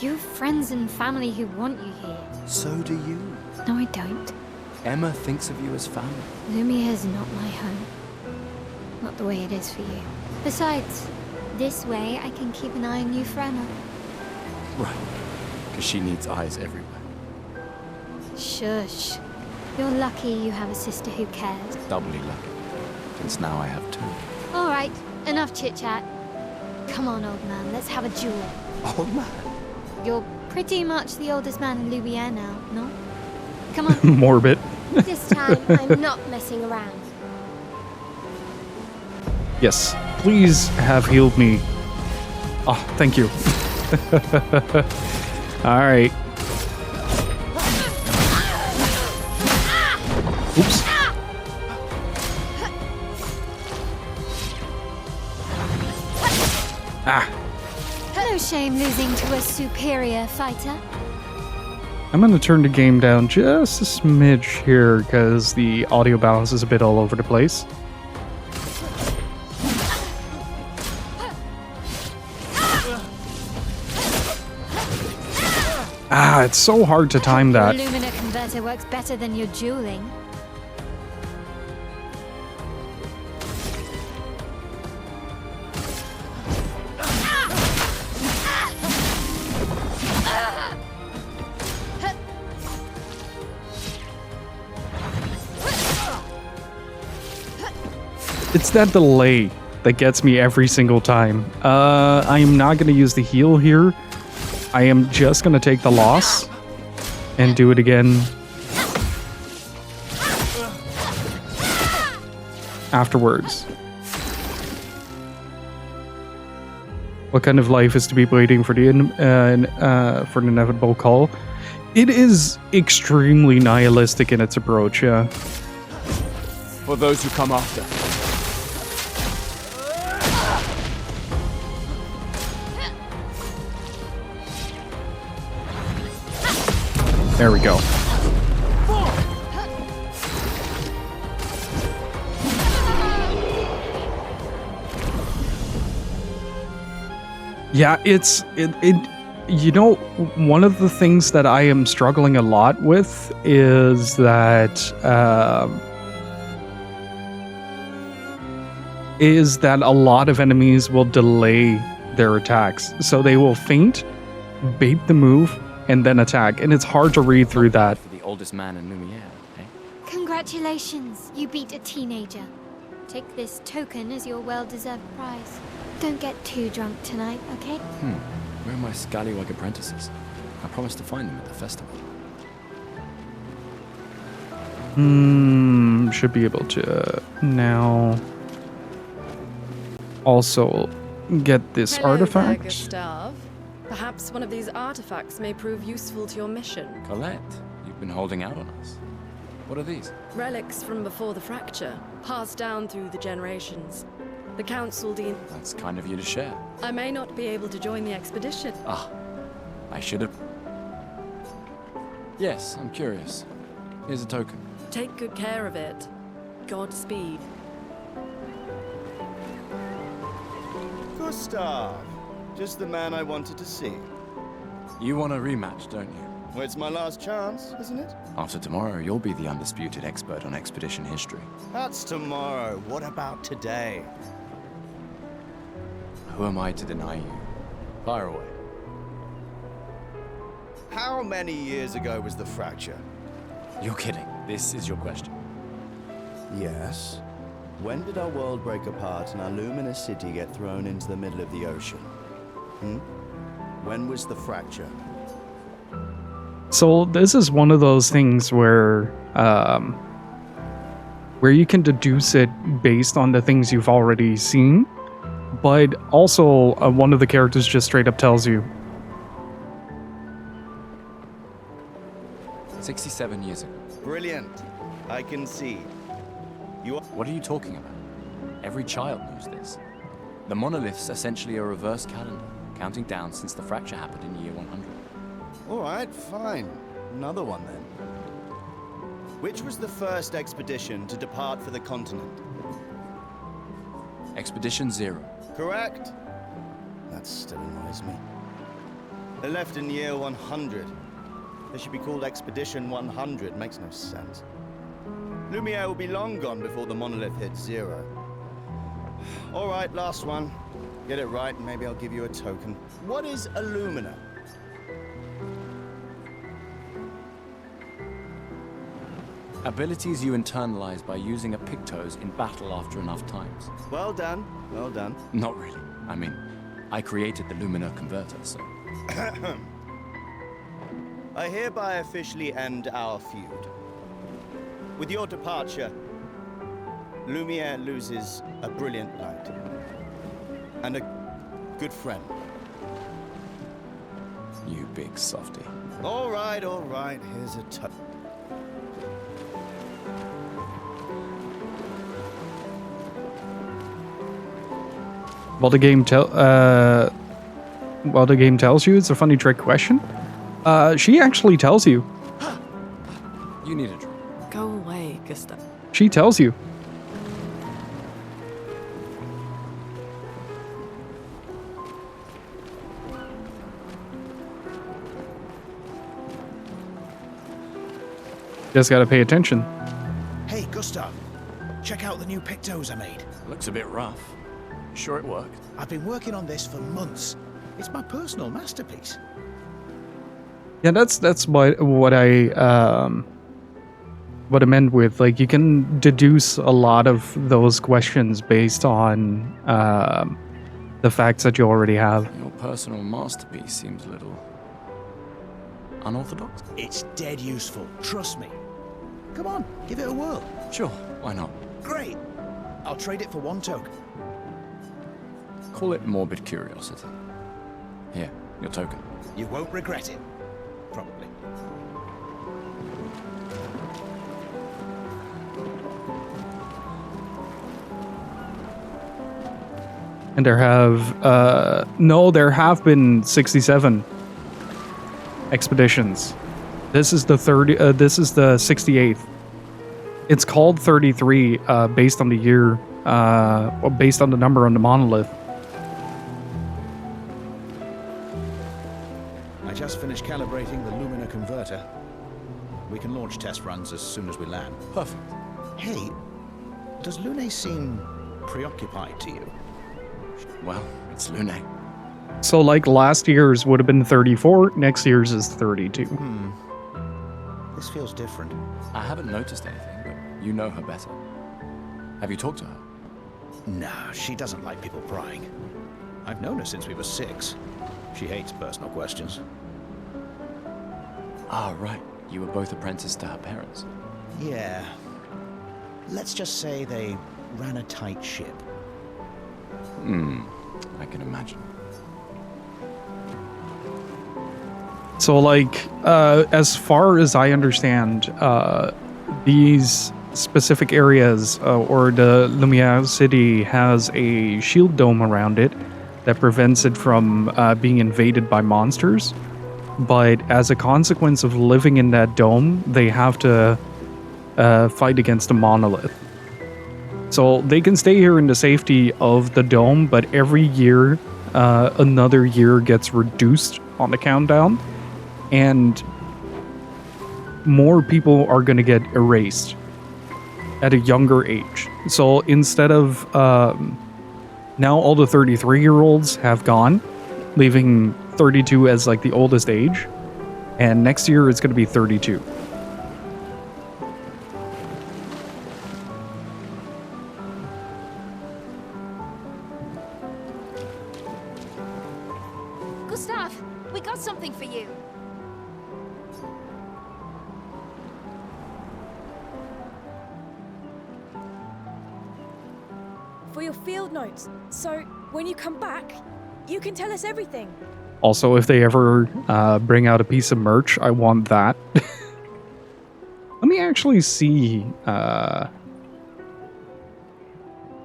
You have friends and family who want you here. so do you. No, I don't. Emma thinks of you as family. Lumiere's not my home. Not the way it is for you. Besides, this way I can keep an eye on you for Emma. Right. Because she needs eyes everywhere. Shush. You're lucky you have a sister who cares. Doubly lucky. Since now I have 2. All right, enough chit-chat. Come on, old man, let's have a duel. Old man? You're pretty much the oldest man in Lumiere now, no? Come on. Morbid. This time, I'm not messing around. Yes, please have healed me. Oh, thank you. All right. Oops. Ah. No shame losing to a superior fighter. I'm going to turn the game down just a smidge here because the audio balance is a bit all over the place. Ah, it's so hard to time that. Your Lumina converter works better than your dueling. It's that delay that gets me every single time. I am not going to use the heal here. I am just going to take the loss and do it again afterwards. What kind of life is to be waiting for the inevitable call? It is extremely nihilistic in its approach, yeah. For those who come after. There we go. Yeah, you know, one of the things that I am struggling a lot with is that a lot of enemies will delay their attacks. So they will feint, bait the move, and then attack, and it's hard to read through that. For the oldest man in Lumiere, eh? Congratulations, you beat a teenager. Take this token as your well-deserved prize. Don't get too drunk tonight, okay? Where are my scallywag apprentices? I promised to find them at the festival. Should be able to now also get this artifact. Gustav. Perhaps one of these artifacts may prove useful to your mission. Colette, you've been holding out on us. What are these? Relics from before the fracture, passed down through the generations. The council deemed... That's kind of you to share. I may not be able to join the expedition. Ah, I should have... Yes, I'm curious. Here's a token. Take good care of it. Godspeed. Gustav, just the man I wanted to see. You want a rematch, don't you? Well, it's my last chance, isn't it? After tomorrow, you'll be the undisputed expert on expedition history. That's tomorrow. What about today? Who am I to deny you? Fire away. How many years ago was the fracture? You're kidding. This is your question. Yes. When did our world break apart and our luminous city get thrown into the middle of the ocean? When was the fracture? So this is one of those things where you can deduce it based on the things you've already seen, but also one of the characters just straight up tells you. 67 years ago. Brilliant. I concede. What are you talking about? Every child knows this. The monolith's essentially a reverse calendar, counting down since the fracture happened in year 100. All right, fine. Another one then. Which was the first expedition to depart for the continent? Expedition 0. Correct. That still annoys me. They left in year 100. They should be called Expedition 100. Makes no sense. Lumiere will be long gone before the monolith hits 0. All right, last one. Get it right and maybe I'll give you a token. What is Illumina? Abilities you internalize by using a Pictos in battle after enough times. Well done, well done. Not really. I mean, I created the Lumina converter, so... I hereby officially end our feud. With your departure, Lumiere loses a brilliant light. And a good friend. You big softy. All right, here's a token. While the game tells you it's a funny trick question, she actually tells you. You need a drink. Go away, Gustav. She tells you. Just gotta pay attention. Hey, Gustav. Check out the new Pictos I made. Looks a bit rough. Sure it worked? I've been working on this for months. It's my personal masterpiece. Yeah, that's what I meant with, like, you can deduce a lot of those questions based on the facts that you already have. Your personal masterpiece seems a little unorthodox. It's dead useful, trust me. Come on, give it a whirl. Sure, why not? Great. I'll trade it for one token. Call it morbid curiosity. Here, your token. You won't regret it. Probably. And there have been 67 expeditions. This is the 68th. It's called 33 based on the year, based on the number on the monolith. I just finished calibrating the Lumina converter. We can launch test runs as soon as we land. Perfect. Hey, does Lune seem preoccupied to you? Well, it's Lune. So, like, last year's would have been 34, next year's is 32. This feels different. I haven't noticed anything, but you know her better. Have you talked to her? No, she doesn't like people prying. I've known her since we were 6. She hates personal questions. Ah, right. You were both apprenticed to her parents. Yeah. Let's just say they ran a tight ship. I can imagine. So, like, as far as I understand, these specific areas, or the Lumiere city, has a shield dome around it that prevents it from being invaded by monsters. but as a consequence of living in that dome, they have to fight against a monolith. So they can stay here in the safety of the dome, but every year, another year gets reduced on the countdown, and more people are going to get erased at a younger age. So instead of now all the 33-year-olds have gone, leaving 32 as like the oldest age, and next year it's going to be 32. Gustav, we got something for you. For your field notes. So, when you come back, you can tell us everything. Also, if they ever bring out a piece of merch, I want that. Let me actually see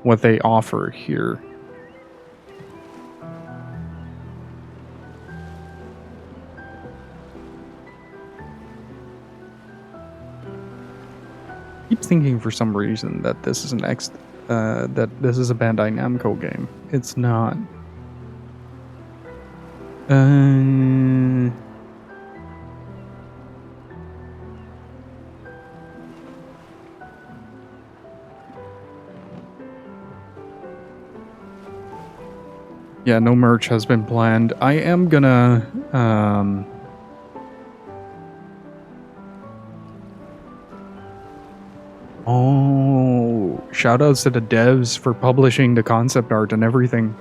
what they offer here. I keep thinking for some reason that this is that this is a Bandai Namco game. It's not. Yeah, no merch has been planned. I am gonna oh, shoutouts to the devs for publishing the concept art and everything.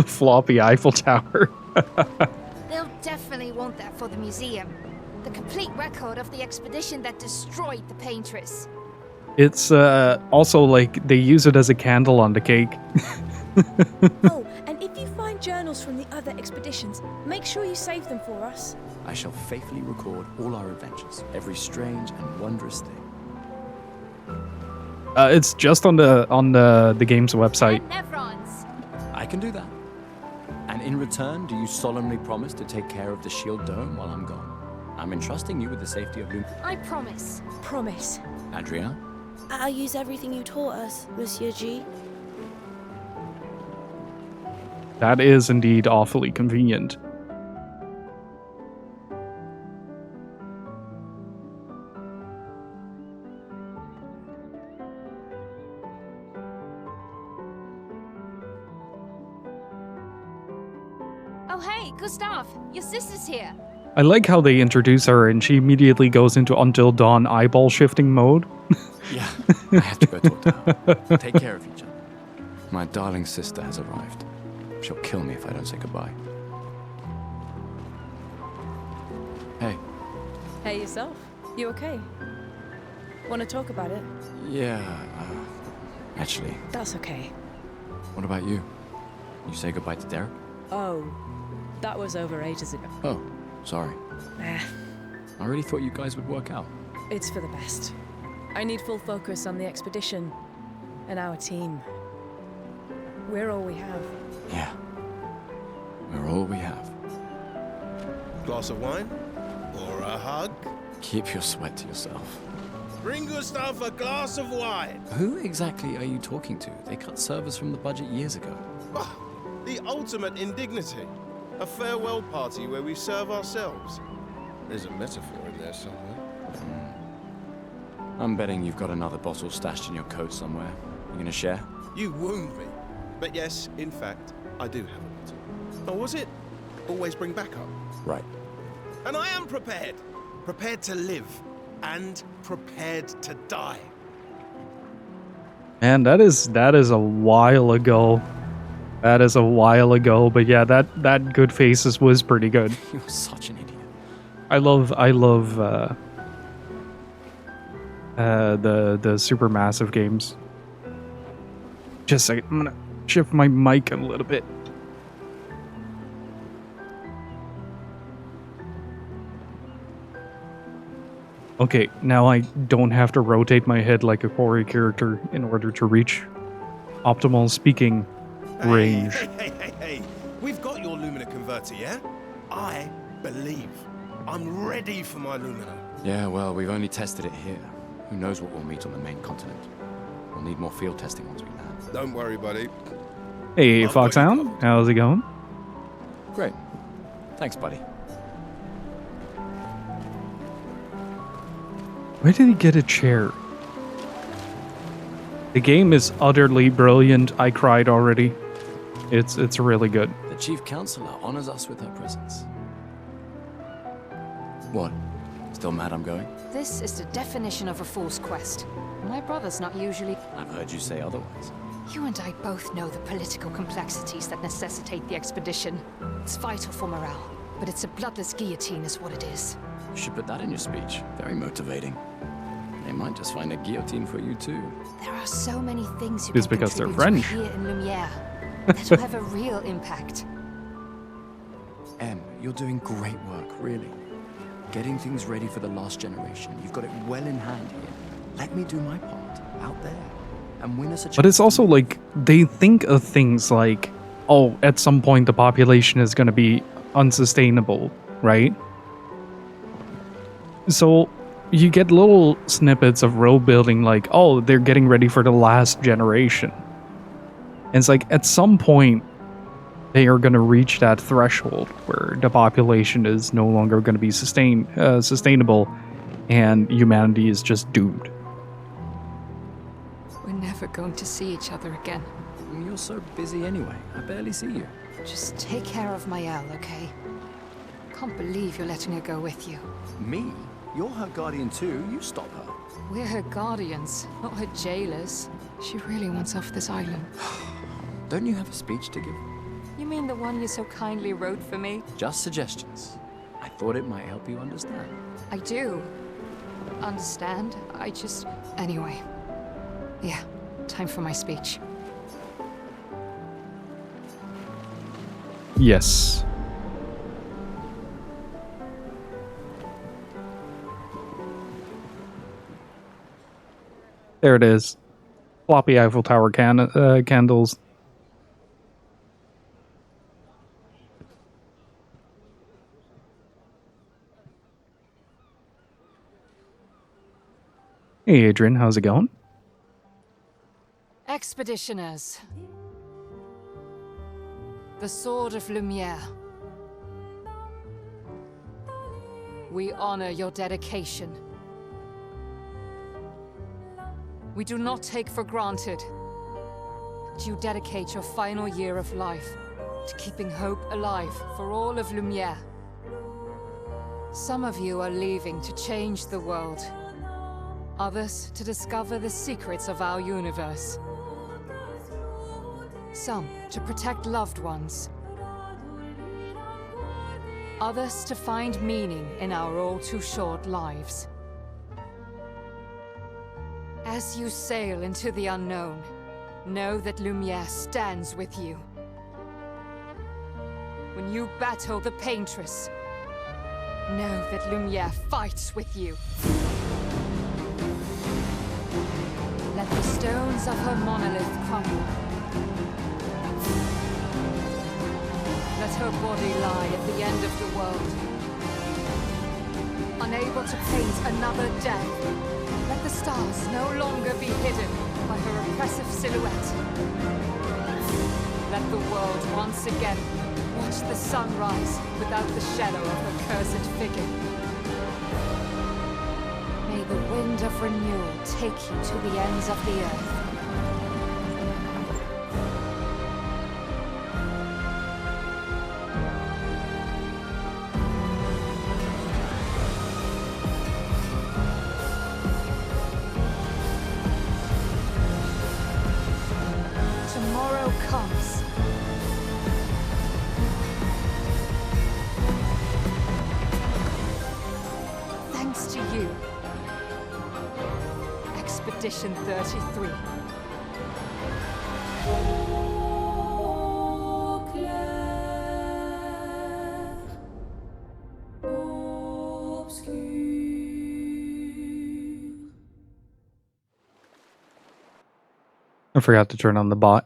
Floppy Eiffel Tower. They'll definitely want that for the museum. The complete record of the expedition that destroyed the Paintress. It's also like they use it as a candle on the cake. Oh, and if you find journals from the other expeditions, make sure you save them for us. I shall faithfully record all our adventures, every strange and wondrous thing. It's just on the game's website. I can do that. And in return, do you solemnly promise to take care of the shield dome while I'm gone? I'm entrusting you with the safety of I promise. Promise. Adriana? I'll use everything you taught us, Monsieur G. That is indeed awfully convenient. Oh hey, Gustav, your sister's here. I like how they introduce her and she immediately goes into Until Dawn eyeball shifting mode. Yeah, I have to go talk to her. Take care of each other. My darling sister has arrived. She'll kill me if I don't say goodbye. Hey. Hey, yourself. You okay? Want to talk about it? Yeah, actually. That's okay. What about you? You say goodbye to Derek? Oh, that was over ages ago. Oh, sorry. I really thought you guys would work out. It's for the best. I need full focus on the expedition and our team. We're all we have. Yeah. We're all we have. Glass of wine? Or a hug? Keep your sweat to yourself. Bring Gustav a glass of wine. Who exactly are you talking to? They cut servers from the budget years ago. Ah, the ultimate indignity. A farewell party where we serve ourselves. There's a metaphor in there somewhere. I'm betting you've got another bottle stashed in your coat somewhere. You gonna share? You wound me. But yes, in fact, I do have a bottle. Or was it always bring backup? Right. And I am prepared. Prepared to live. And prepared to die. Man, that is a while ago. That is a while ago, but yeah, that Good Faces was pretty good. You're such an idiot. I love the Supermassive games. Just a second, I'm gonna shift my mic a little bit. Okay, now I don't have to rotate my head like a Corey character in order to reach optimal speaking range. Hey. We've got your Lumina converter, yeah? I believe. I'm ready for my Lumina. Yeah, well, we've only tested it here. Who knows what we'll meet on the main continent? We'll need more field testing once we land. Don't worry, buddy. Hey, Foxhound, how's it going? Great. Thanks, buddy. Where did he get a chair? The game is utterly brilliant. I cried already. It's really good. The Chief Counselor honors us with her presence. What? Still mad I'm going? This is the definition of a fool's quest. My brother's not usually... I've heard you say otherwise. You and I both know the political complexities that necessitate the expedition. It's vital for morale, but it's a bloodless guillotine is what it is. You should put that in your speech. Very motivating. They might just find a guillotine for you too. There are so many things you It's can because they're contribute French. here in Lumiere that will have a real impact. Em, you're doing great work, really. Getting things ready for the last generation. You've got it well in hand here. Let me do my part out there and win us a chance. But it's also like they think of things like, oh, at some point the population is going to be unsustainable, right? So you get little snippets of road building like, oh, they're getting ready for the last generation. And it's like at some point they are going to reach that threshold where the population is no longer going to be sustainable and humanity is just doomed. We're never going to see each other again. You're so busy anyway. I barely see you. Just take care of Mayel, okay? Can't believe you're letting her go with you. Me? You're her guardian too. You stop her. We're her guardians, not her jailers. She really wants off this island. Don't you have a speech to give? You mean the one you so kindly wrote for me? Just suggestions. I thought it might help you understand. I do. Understand? I just... Anyway. Yeah, time for my speech. Yes. There it is. Floppy Eiffel Tower candles. Hey Adrian, how's it going? Expeditioners. The Sword of Lumiere. We honor your dedication. We do not take for granted that you dedicate your final year of life to keeping hope alive for all of Lumiere. Some of you are leaving to change the world. Others to discover the secrets of our universe. Some to protect loved ones. Others to find meaning in our all too short lives. As you sail into the unknown, know that Lumiere stands with you. When you battle the Paintress, know that Lumiere fights with you. Let the stones of her monolith crumble. Let her body lie at the end of the world. Unable to paint another death, let the stars no longer be hidden by her oppressive silhouette. Let the world once again watch the sun rise without the shadow of her cursed figure. May the wind of renewal take you to the ends of the earth. Tomorrow comes. Thanks to you. Expedition 33. Clair, Obscur. I forgot to turn on the bot.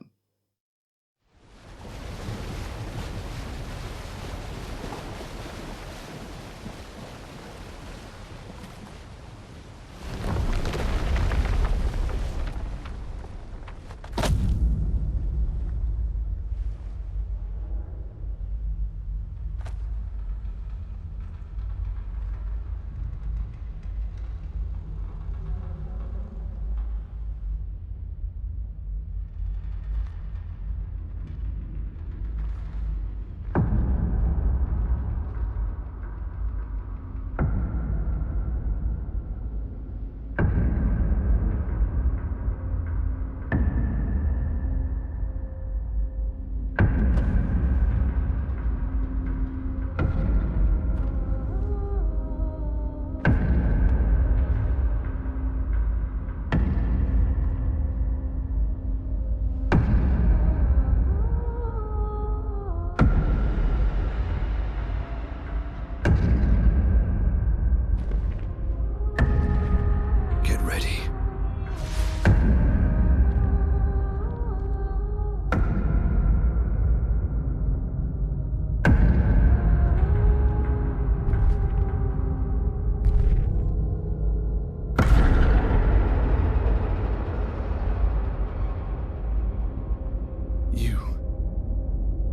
Get ready.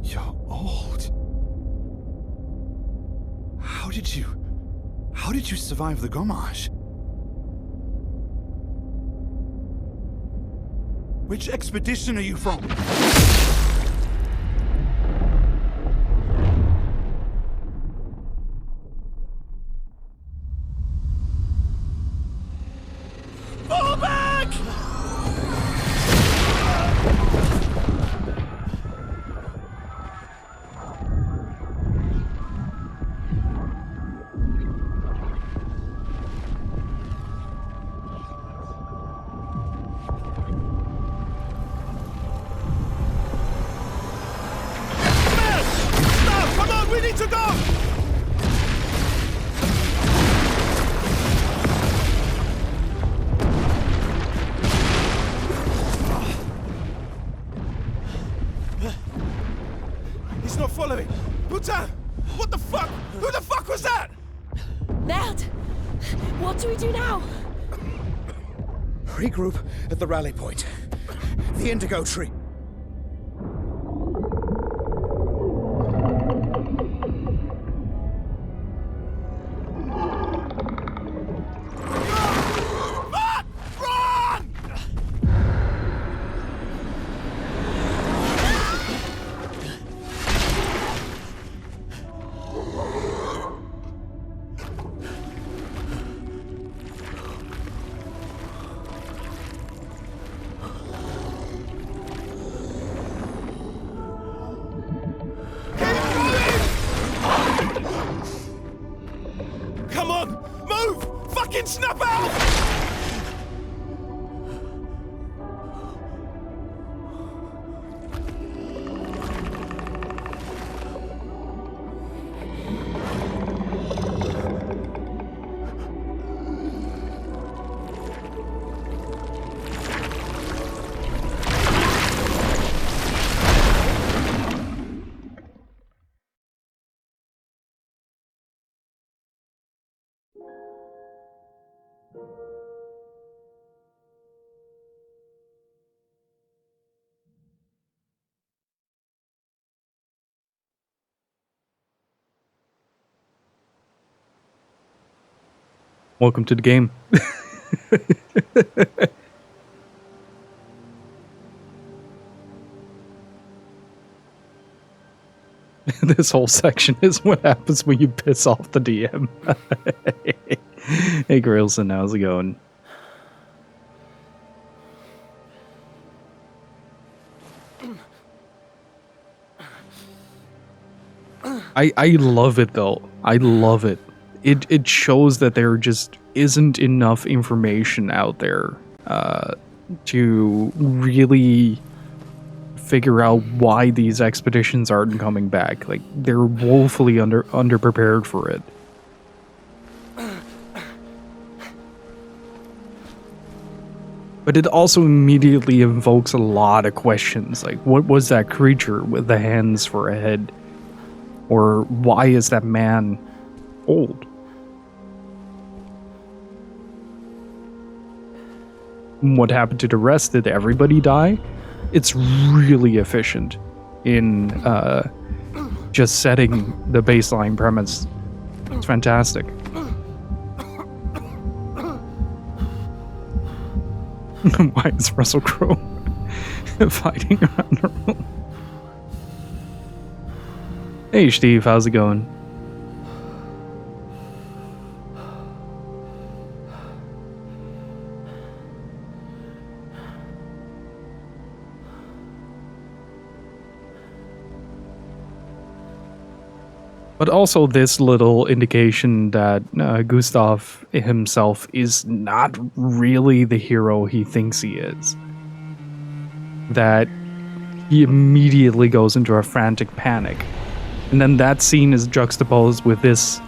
You're old. How did you survive the Gommage? Which expedition are you from? Fall back! Stop! Come on, we need to go! He's not following. Putain! What the fuck? Who the fuck was that? Merde! What do we do now? Regroup at the rally point. The Indigo Tree. Come on! Move! Fucking snap out! Welcome to the game. This whole section is what happens when you piss off the DM. Hey Grailson, how's it going? I love it though. I love it. It shows that there just isn't enough information out there to really figure out why these expeditions aren't coming back. Like, they're woefully underprepared for it. But it also immediately invokes a lot of questions, like what was that creature with the hands for a head? Or why is that man old? What happened to the rest? Did everybody die? It's really efficient in just setting the baseline premise. It's fantastic. Why is Russell Crowe fighting around the room? Hey Steve, how's it going? But also this little indication that Gustav himself is not really the hero he thinks he is. That he immediately goes into a frantic panic. And then that scene is juxtaposed with this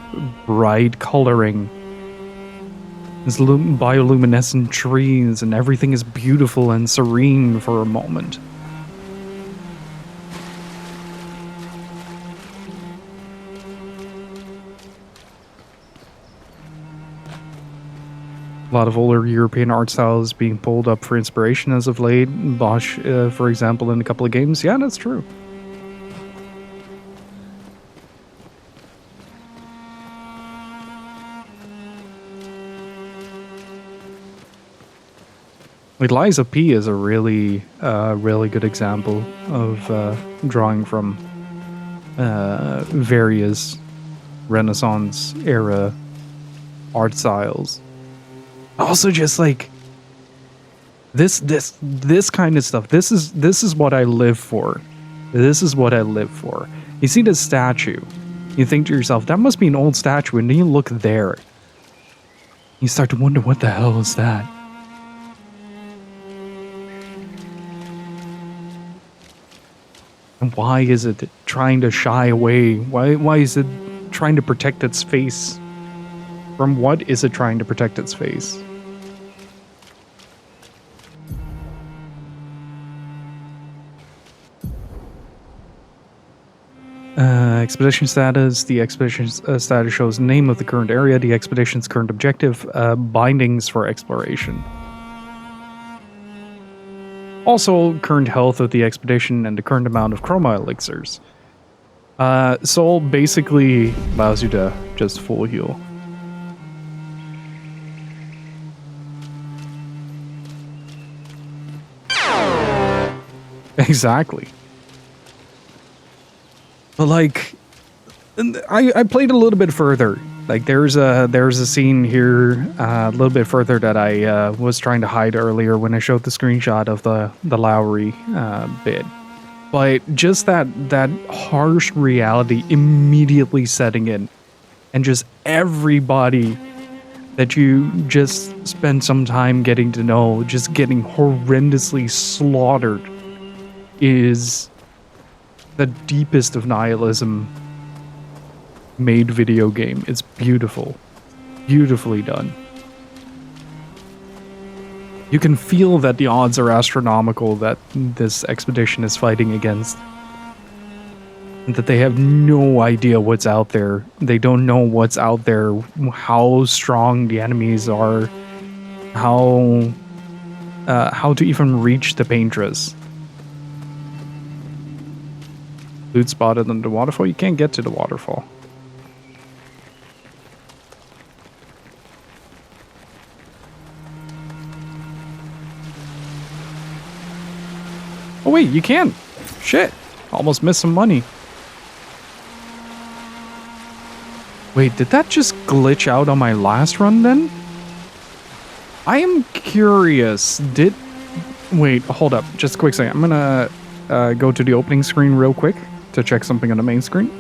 bright coloring. This bioluminescent trees and everything is beautiful and serene for a moment. A lot of older European art styles being pulled up for inspiration as of late. Bosch, for example, in a couple of games. Yeah, that's true. Eliza P is a really good example of drawing from various Renaissance era art styles. Also, just like this kind of stuff. This is what I live for. This is what I live for. You see this statue, you think to yourself, that must be an old statue, and then you look there. You start to wonder, what the hell is that? And why is it trying to shy away? Why is it trying to protect its face? From what is it trying to protect its face? Expedition status. The expedition status shows name of the current area, the expedition's current objective, bindings for exploration. Also, current health of the expedition and the current amount of chroma elixirs. Soul basically allows you to just full heal. Exactly. But like, I played a little bit further. Like there's a scene here a little bit further that I was trying to hide earlier when I showed the screenshot of the Lowry bit. But just that harsh reality immediately setting in, and just everybody that you just spend some time getting to know, just getting horrendously slaughtered, is the deepest of nihilism made video game. It's beautiful. Beautifully done. You can feel that the odds are astronomical that this expedition is fighting against. And that they have no idea what's out there. They don't know what's out there, how strong the enemies are, how to even reach the paintress. Loot spotted on the waterfall. You can't get to the waterfall. Oh wait, you can. Shit. Almost missed some money. Wait, did that just glitch out on my last run then? I am curious. Wait, hold up. Just a quick second. I'm gonna go to the opening screen real quick to check something on the main screen.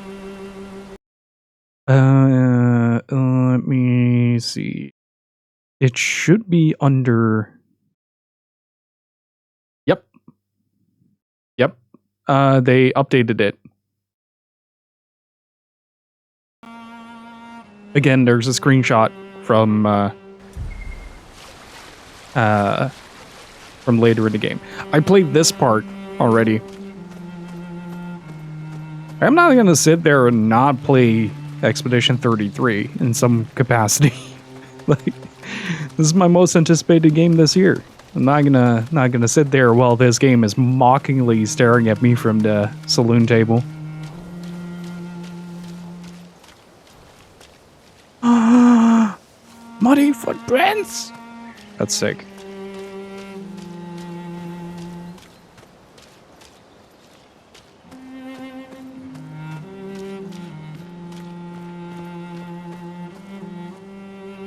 Let me see. It should be under... Yep. They updated it. Again, there's a screenshot from from later in the game. I played this part already. I'm not gonna sit there and not play Expedition 33 in some capacity. Like, this is my most anticipated game this year. I'm not gonna sit there while this game is mockingly staring at me from the saloon table. Muddy footprints! That's sick.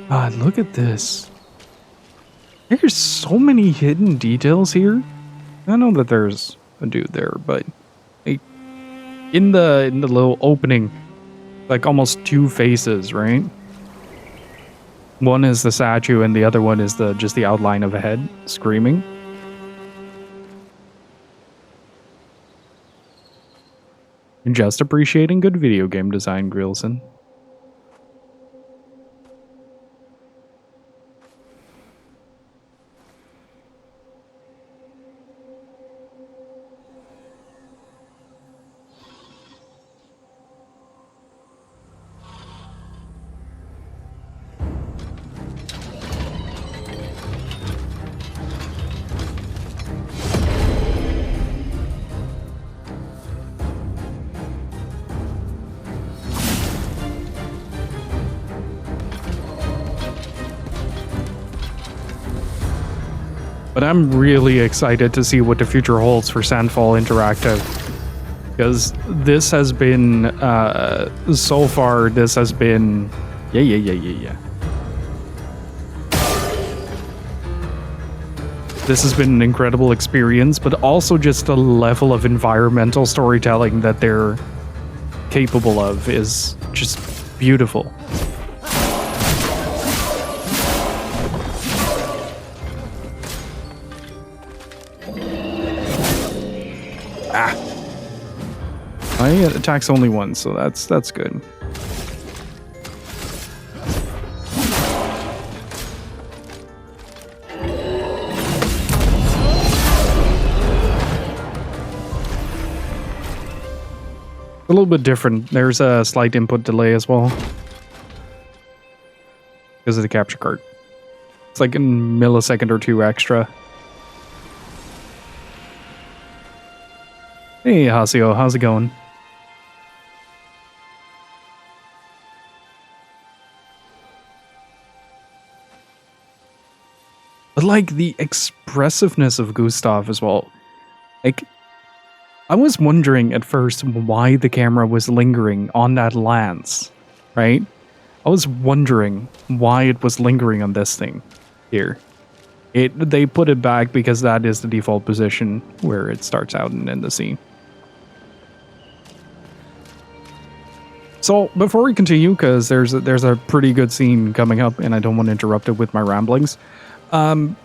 God, look at this. There's so many hidden details here. I know that there's a dude there, but like, in the little opening, like almost two faces, right? One is the statue and the other one is just the outline of a head screaming. Just appreciating good video game design, Grilson. But I'm really excited to see what the future holds for Sandfall Interactive. Because this has been, so far, this has been... Yeah. This has been an incredible experience, but also just the level of environmental storytelling that they're capable of is just beautiful. It attacks only once, so that's good. A little bit different. There's a slight input delay as well because of the capture card. It's like a millisecond or two extra. Hey, Hasio, how's it going? But like the expressiveness of Gustav as well. Like, I was wondering at first why the camera was lingering on that lance, right? I was wondering why it was lingering on this thing here. They put it back because that is the default position where it starts out and in the scene. So before we continue, because there's a pretty good scene coming up, and I don't want to interrupt it with my ramblings. When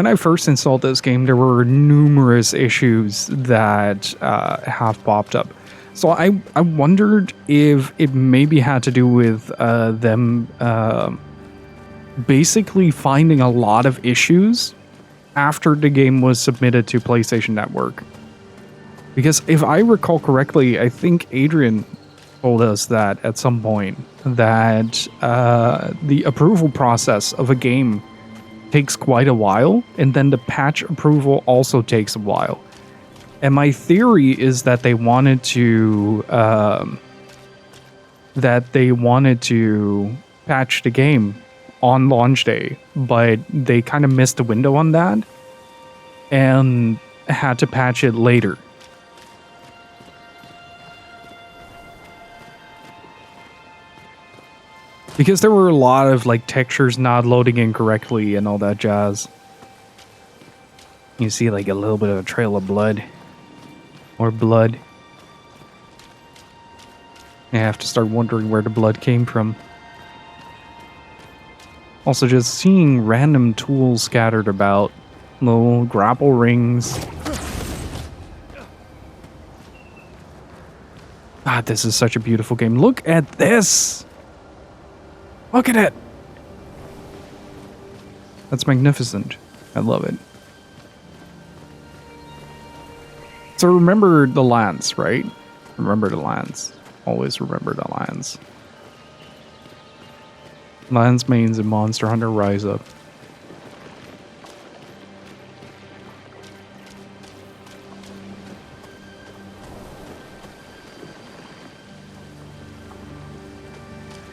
I first installed this game, there were numerous issues that have popped up. So I wondered if it maybe had to do with them basically finding a lot of issues after the game was submitted to PlayStation Network. Because if I recall correctly, I think Adrian told us that at some point that the approval process of a game takes quite a while, and then the patch approval also takes a while. And my theory is that they wanted to patch the game on launch day, but they kind of missed the window on that and had to patch it later. Because there were a lot of like textures not loading in correctly and all that jazz. You see like a little bit of a trail of blood. Or blood. I have to start wondering where the blood came from. Also just seeing random tools scattered about. Little grapple rings. God, this is such a beautiful game. Look at this! Look at it! That's magnificent. I love it. So remember the lance, right? Remember the lance. Always remember the lance. Lance mains in Monster Hunter Rise Up.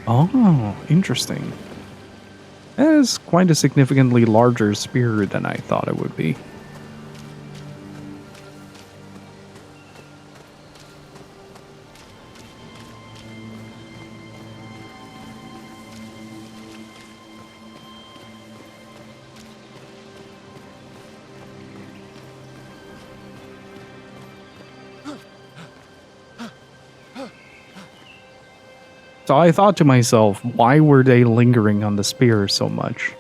Oh, interesting. That is quite a significantly larger spear than I thought it would be. So I thought to myself, why were they lingering on the spear so much?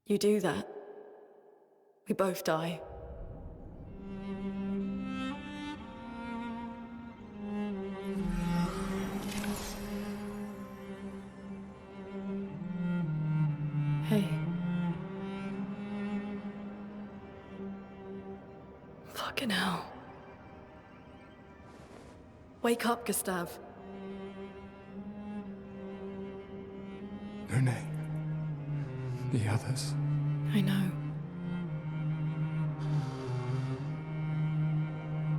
You do that, we both die. Hey. Fucking hell. Wake up, Gustav. Lune. The others. I know.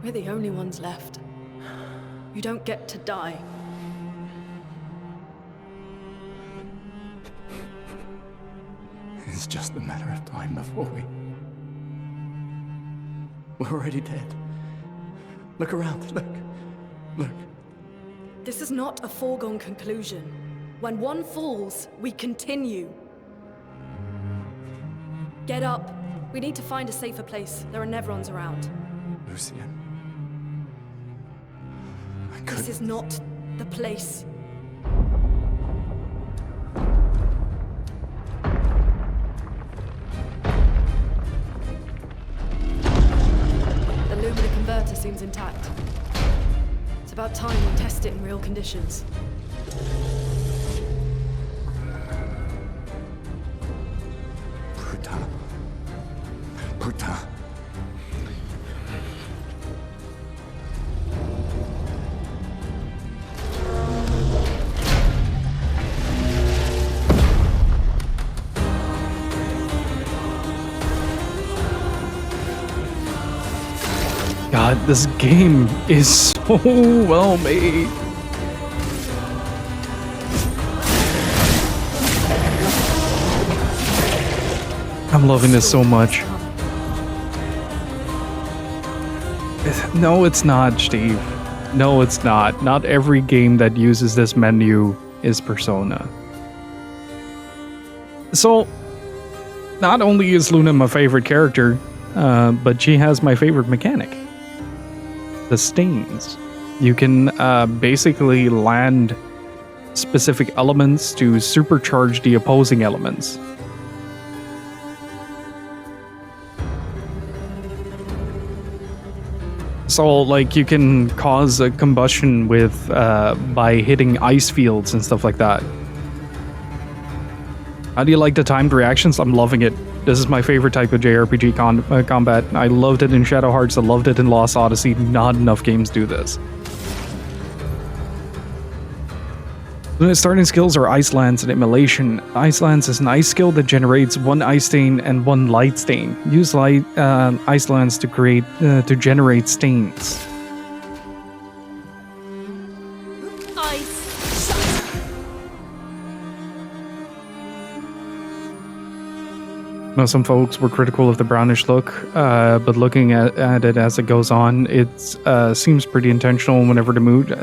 We're the only ones left. You don't get to die. It's just a matter of time before we're already dead. Look around, look. Look. This is not a foregone conclusion. When one falls, we continue. Get up. We need to find a safer place. There are Nevrons around. Lucian. This is not the place. The Lumina converter seems intact. It's about time we test it in real conditions. Putain. Putain. God, this game is so well made. I'm loving this so much. No, it's not, Steve. No, it's not. Not every game that uses this menu is Persona. So, not only is Luna my favorite character, but she has my favorite mechanic. The stains. You can basically land specific elements to supercharge the opposing elements. So, like, you can cause a combustion with by hitting ice fields and stuff like that. How do you like the timed reactions? I'm loving it. This is my favorite type of JRPG combat. I loved it in Shadow Hearts. I loved it in Lost Odyssey. Not enough games do this. Luna's starting skills are Ice Lance and Immolation. Ice Lance is an ice skill that generates one ice stain and one light stain. Use Ice Lance to generate stains. Now, some folks were critical of the brownish look, but looking at it as it goes on, it seems pretty intentional whenever the mood.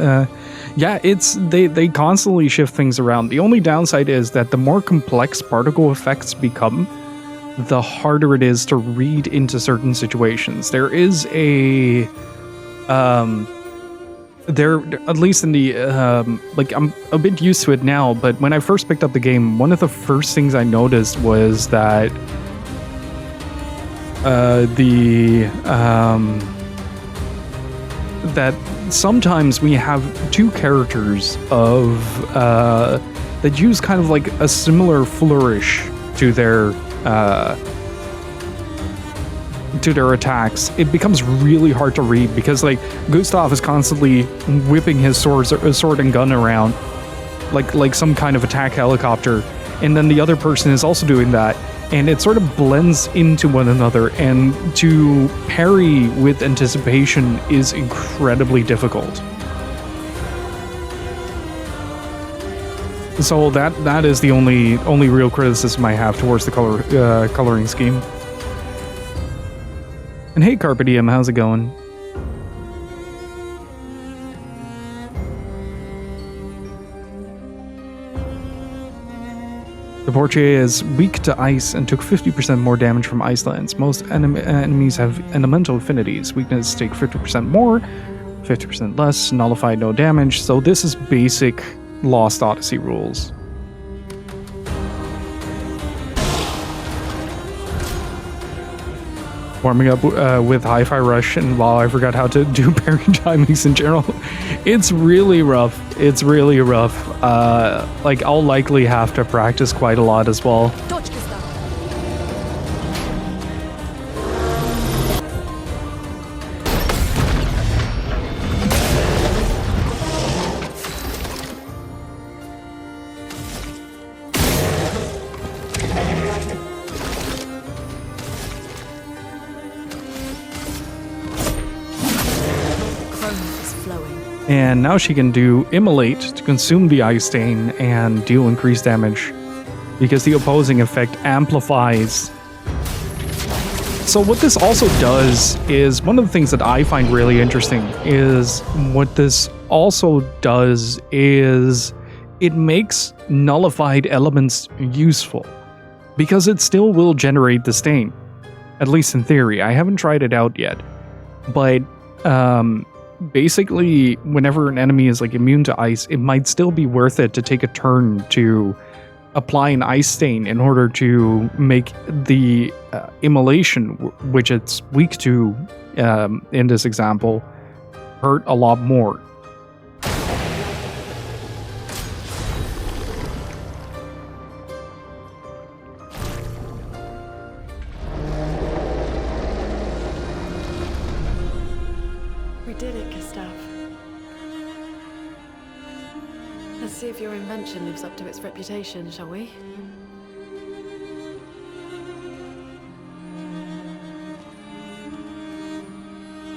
Yeah, they constantly shift things around. The only downside is that the more complex particle effects become, the harder it is to read into certain situations. There is a there, at least in the like, I'm a bit used to it now, but when I first picked up the game, one of the first things I noticed was that that sometimes we have two characters of that use kind of like a similar flourish to their attacks. It becomes really hard to read because, like, Gustav is constantly whipping his sword and gun around like some kind of attack helicopter, and then the other person is also doing that, and it sort of blends into one another, and to parry with anticipation is incredibly difficult. So that is the only real criticism I have towards the coloring scheme. And hey, Carpe Diem, how's it going? The Portier is weak to ice and took 50% more damage from Ice Lance. Most enemies have elemental affinities. Weakness take 50% more, 50% less, nullify no damage. So this is basic Lost Odyssey rules. Warming up with Hi-Fi Rush, and while I forgot how to do parry timings in general, it's really rough. It's really rough. Like, I'll likely have to practice quite a lot as well. And now she can do Immolate to consume the ice stain and deal increased damage, because the opposing effect amplifies. So what this also does is, one of the things that I find really interesting is what this also does is it makes nullified elements useful, because it still will generate the stain, at least in theory. I haven't tried it out yet, but basically, whenever an enemy is like immune to ice, it might still be worth it to take a turn to apply an ice stain in order to make the immolation, which it's weak to in this example, hurt a lot more. did it, Gustav. Let's see if your invention lives up to its reputation, shall we?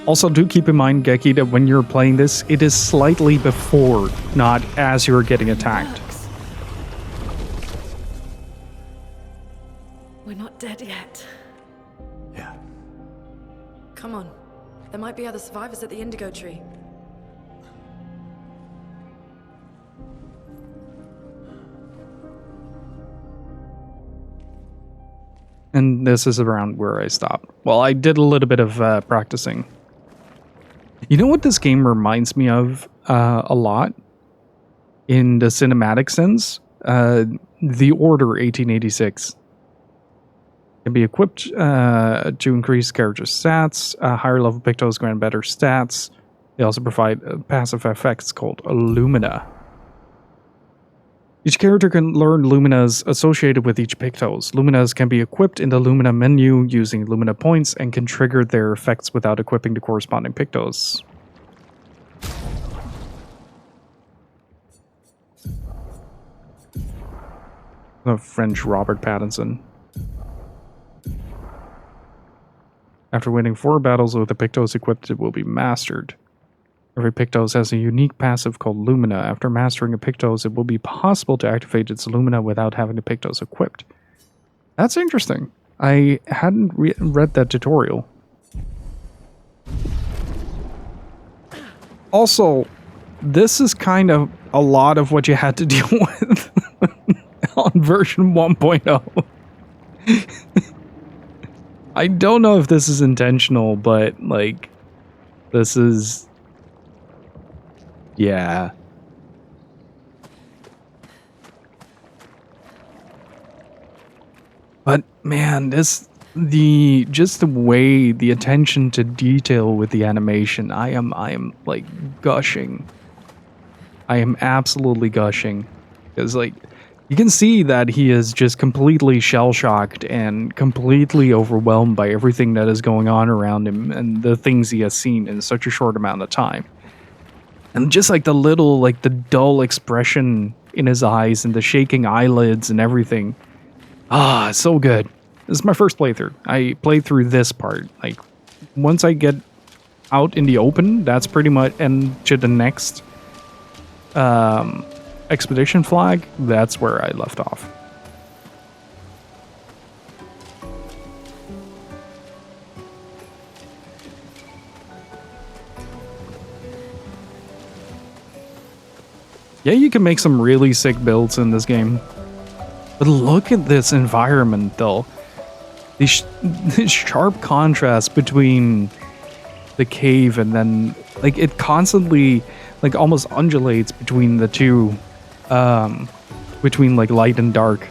Also, do keep in mind, Geki, that when you're playing this, it is slightly before, not as you're getting attacked. We're not dead yet. Yeah. Come on. There might be other survivors at the Indigo Tree. And this is around where I stopped. Well, I did a little bit of practicing. You know what this game reminds me of a lot? In the cinematic sense? The Order 1886. Can be equipped to increase character stats. Higher level Pictos grant better stats. They also provide passive effects called Lumina. Each character can learn Luminas associated with each Pictos. Luminas can be equipped in the Lumina menu using Lumina points and can trigger their effects without equipping the corresponding Pictos. The French Robert Pattinson. After winning 4 battles with the Pictos equipped, it will be mastered. Every Pictos has a unique passive called Lumina. After mastering a Pictos, it will be possible to activate its Lumina without having the Pictos equipped. That's interesting. I hadn't read that tutorial. Also, this is kind of a lot of what you had to deal with on version 1.0. I don't know if this is intentional, but, like, this is... yeah. But, man, just the way, the attention to detail with the animation, I am, like, gushing. I am absolutely gushing. Because, like, you can see that he is just completely shell-shocked and completely overwhelmed by everything that is going on around him and the things he has seen in such a short amount of time. And just like the little, like the dull expression in his eyes and the shaking eyelids and everything. Ah, so good. This is my first playthrough. I played through this part. Like, once I get out in the open, that's pretty much, and to the next expedition flag, that's where I left off. Yeah, you can make some really sick builds in this game. But look at this environment, though. This sharp contrast between the cave and then, like, it constantly, like, almost undulates between the two, between, like, light and dark.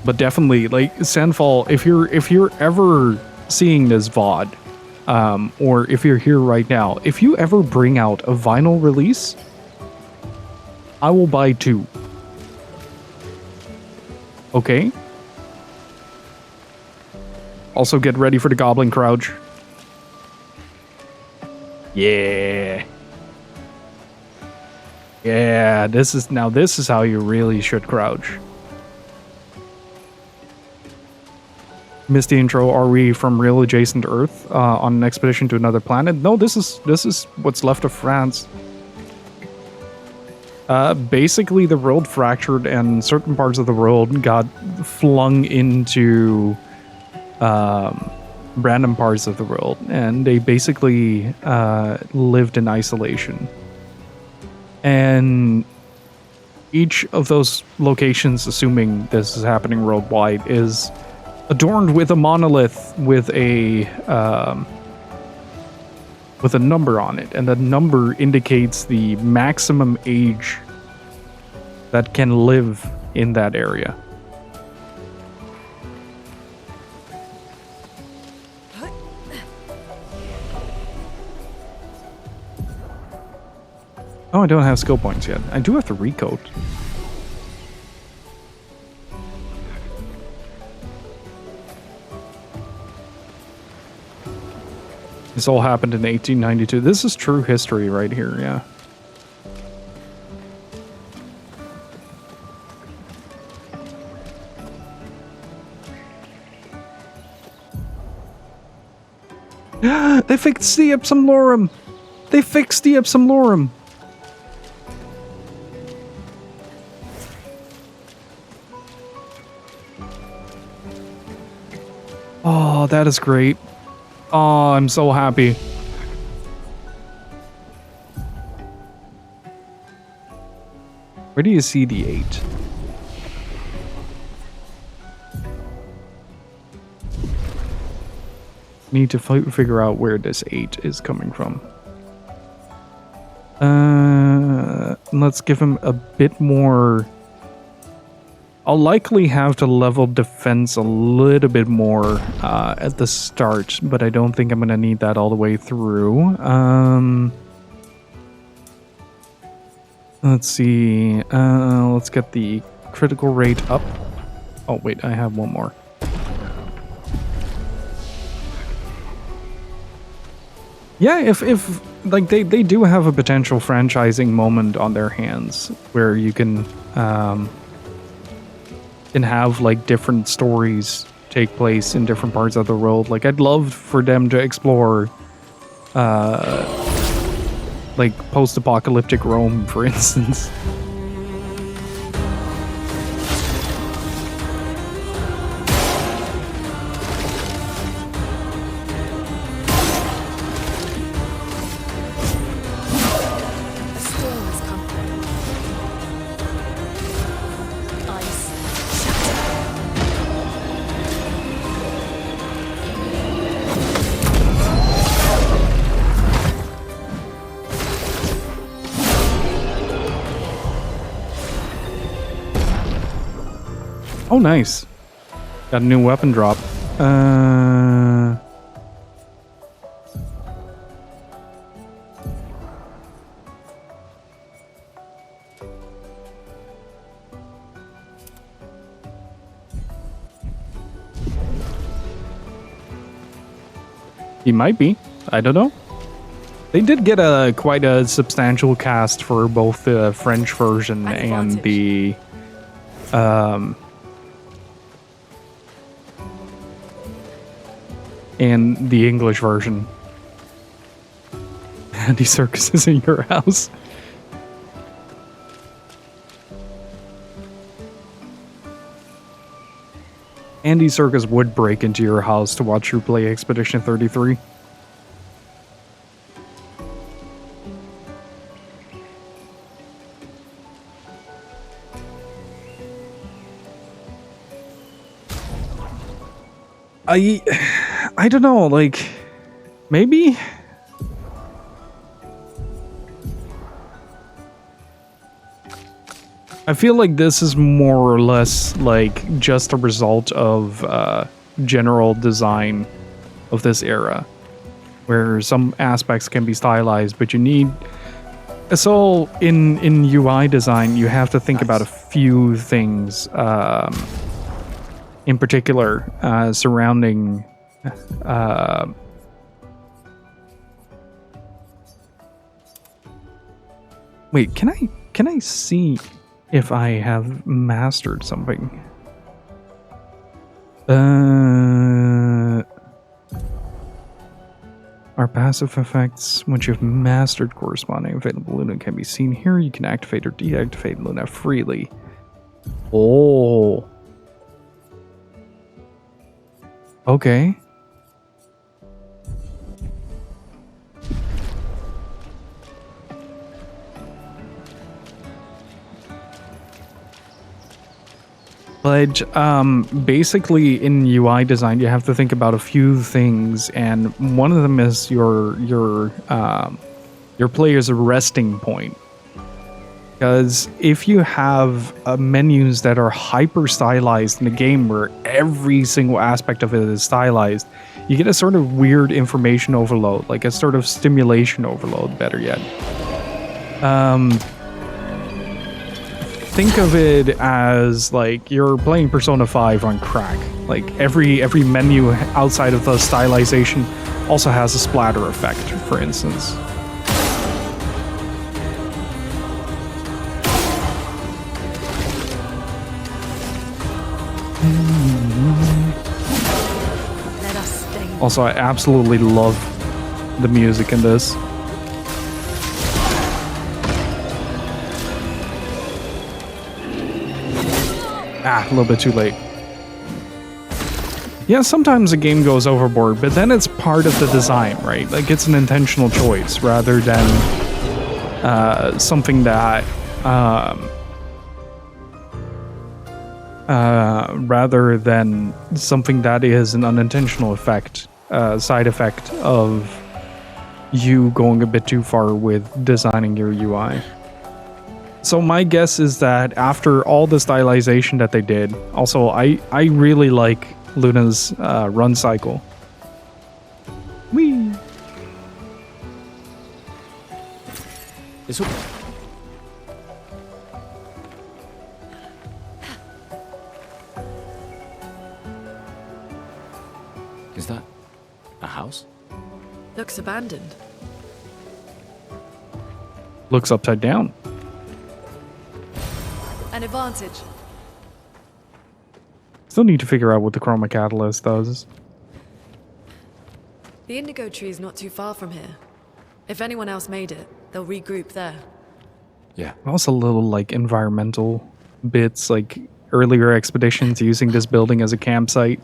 But definitely, like, Sandfall, if you're ever seeing this VOD, or if you're here right now, if you ever bring out a vinyl release, I will buy 2. Okay? Also get ready for the Goblin Crouch. Yeah. Yeah, this is how you really should crouch. Missed the intro. Are we from real adjacent Earth on an expedition to another planet? No, this is what's left of France. Basically, the world fractured and certain parts of the world got flung into random parts of the world, and they basically lived in isolation. And each of those locations, assuming this is happening worldwide, is adorned with a monolith with a number on it, and that number indicates the maximum age that can live in that area. Oh, I don't have skill points yet. I do have to recode. This all happened in 1892. This is true history right here, yeah. They fixed the Ipsum Lorem! They fixed the Ipsum Lorem! Oh, that is great. Oh, I'm so happy. Where do you see the 8? Need to figure out where this 8 is coming from. Let's give him a bit more. I'll likely have to level defense a little bit more at the start, but I don't think I'm going to need that all the way through. Let's see. Let's get the critical rate up. Oh, wait, I have one more. Yeah, if like they do have a potential franchising moment on their hands where you can have like different stories take place in different parts of the world. Like I'd love for them to explore like post-apocalyptic Rome, for instance. Oh, nice. Got a new weapon drop. He might be. I don't know. They did get quite a substantial cast for both the French version and the English version. Andy Serkis is in your house. Andy Serkis would break into your house to watch you play Expedition 33. I don't know, like, maybe? I feel like this is more or less like just a result of general design of this era, where some aspects can be stylized, but you need. So in UI design, you have to think about a few things, in particular surrounding. Wait, can I see if I have mastered something? Our passive effects, once you've mastered corresponding available Luna, can be seen here. You can activate or deactivate Luna freely. Oh. Okay. But basically in UI design, you have to think about a few things, and one of them is your player's resting point. Because if you have menus that are hyper stylized in a game where every single aspect of it is stylized, you get a sort of weird information overload, like a sort of stimulation overload, better yet. Think of it as like you're playing Persona 5 on crack. Like every menu outside of the stylization also has a splatter effect, for instance. Let us stay. Also, I absolutely love the music in this. Ah, a little bit too late. Yeah, sometimes a game goes overboard, but then it's part of the design, right? Like, it's an intentional choice rather than something that is an unintentional effect, side effect of you going a bit too far with designing your UI. So my guess is that after all the stylization that they did, also I really like Luna's run cycle. Whee! It's okay. Is that a house? Looks abandoned. Looks upside down. An advantage. Still need to figure out what the chroma catalyst does. The indigo tree is not too far from here. If anyone else made it, they'll regroup there. Yeah. Also little like environmental bits, like earlier expeditions using this building as a campsite.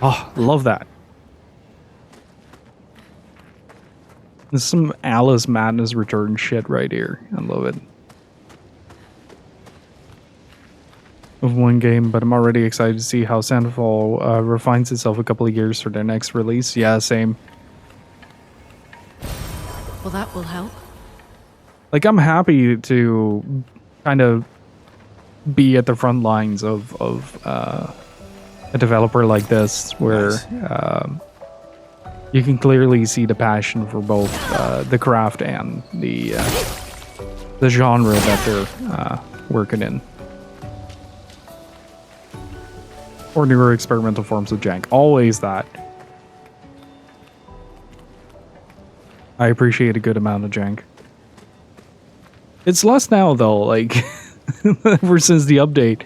Oh, love that. There's some Alice Madness Return shit right here. I love it. Of one game, but I'm already excited to see how Sandfall refines itself a couple of years for their next release. Yeah, same. Well, that will help. Like, I'm happy to kind of be at the front lines of a developer like this, where you can clearly see the passion for both the craft and the genre that they're working in. Or newer experimental forms of jank. Always that. I appreciate a good amount of jank. It's less now, though, like, ever since the update.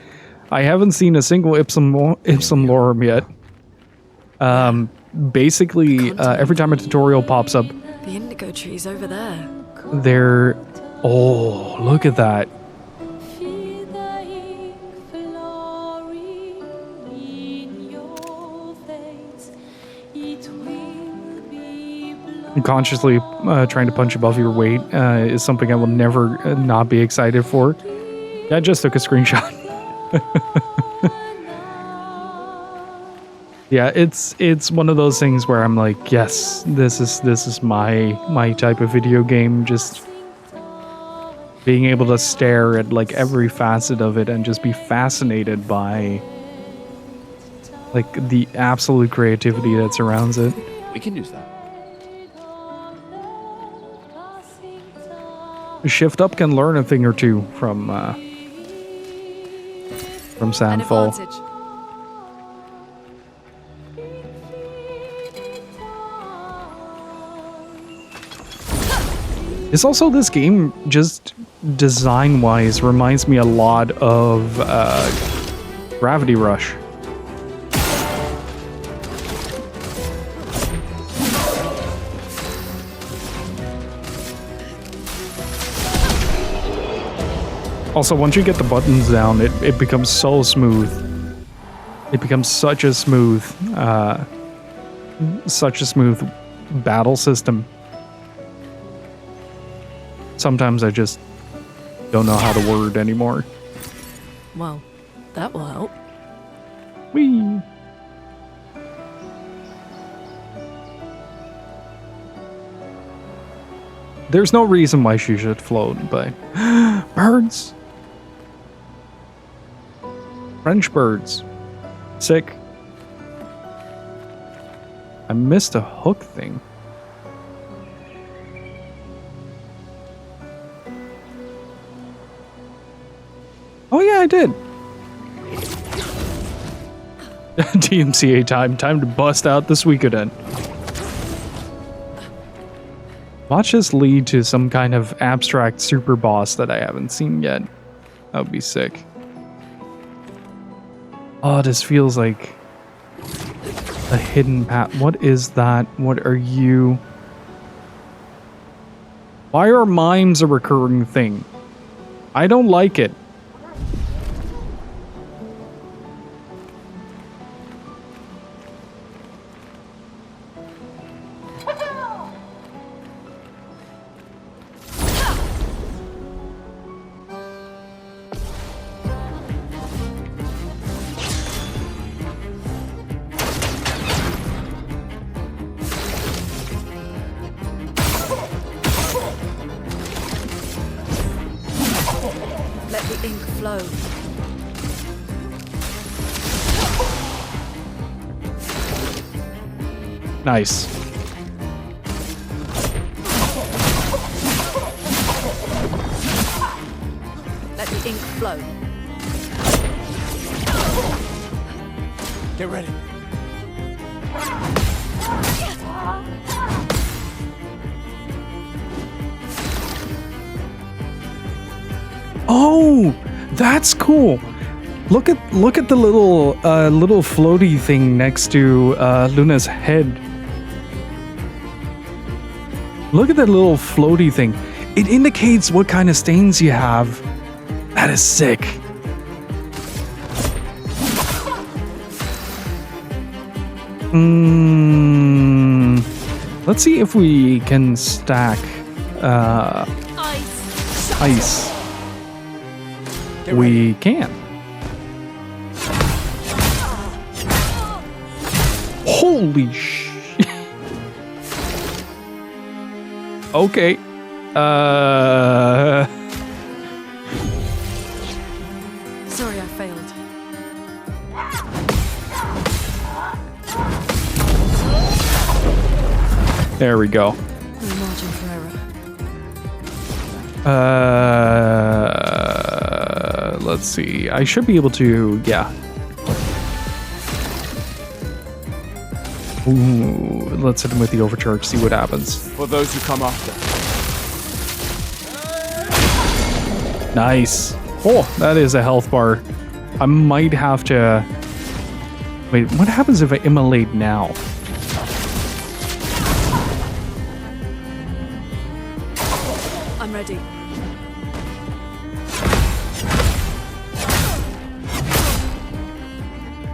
I haven't seen a single Ipsum Lorem yet. Basically, every time a tutorial pops up, The indigo tree's over there. they're... Oh, look at that. Consciously trying to punch above your weight is something I will never not be excited for. Yeah, I just took a screenshot. Yeah, it's one of those things where I'm like, yes, this is my type of video game. Just being able to stare at like every facet of it and just be fascinated by like the absolute creativity that surrounds it. We can use that. Shift Up can learn a thing or two from Sandfall. It's also, this game, just design-wise, reminds me a lot of Gravity Rush. Also, once you get the buttons down, it becomes so smooth. It becomes such a smooth battle system. Sometimes I just don't know how to word anymore. Well, that will help. Whee! There's no reason why she should float, but... Birds! French birds. Sick. I missed a hook thing. I did. DMCA time. Time to bust out the Suikoden. Watch this lead to some kind of abstract super boss that I haven't seen yet. That would be sick. Oh, this feels like a hidden path. What is that? What are you? Why are mimes a recurring thing? I don't like it. Let the ink flow. Nice. Let the ink flow. Get ready. Oh, that's cool. Look at the little floaty thing next to Luna's head. Look at that little floaty thing. It indicates what kind of stains you have. That is sick. Let's see if we can stack ice. We can. Holy sh! Okay. Sorry, I failed. There we go. No margin for error. Let's see. I should be able to, yeah. Ooh, let's hit him with the overcharge, see what happens. For those who come after. Nice. Oh, that is a health bar. I might have to... Wait, what happens if I immolate now? I'm ready.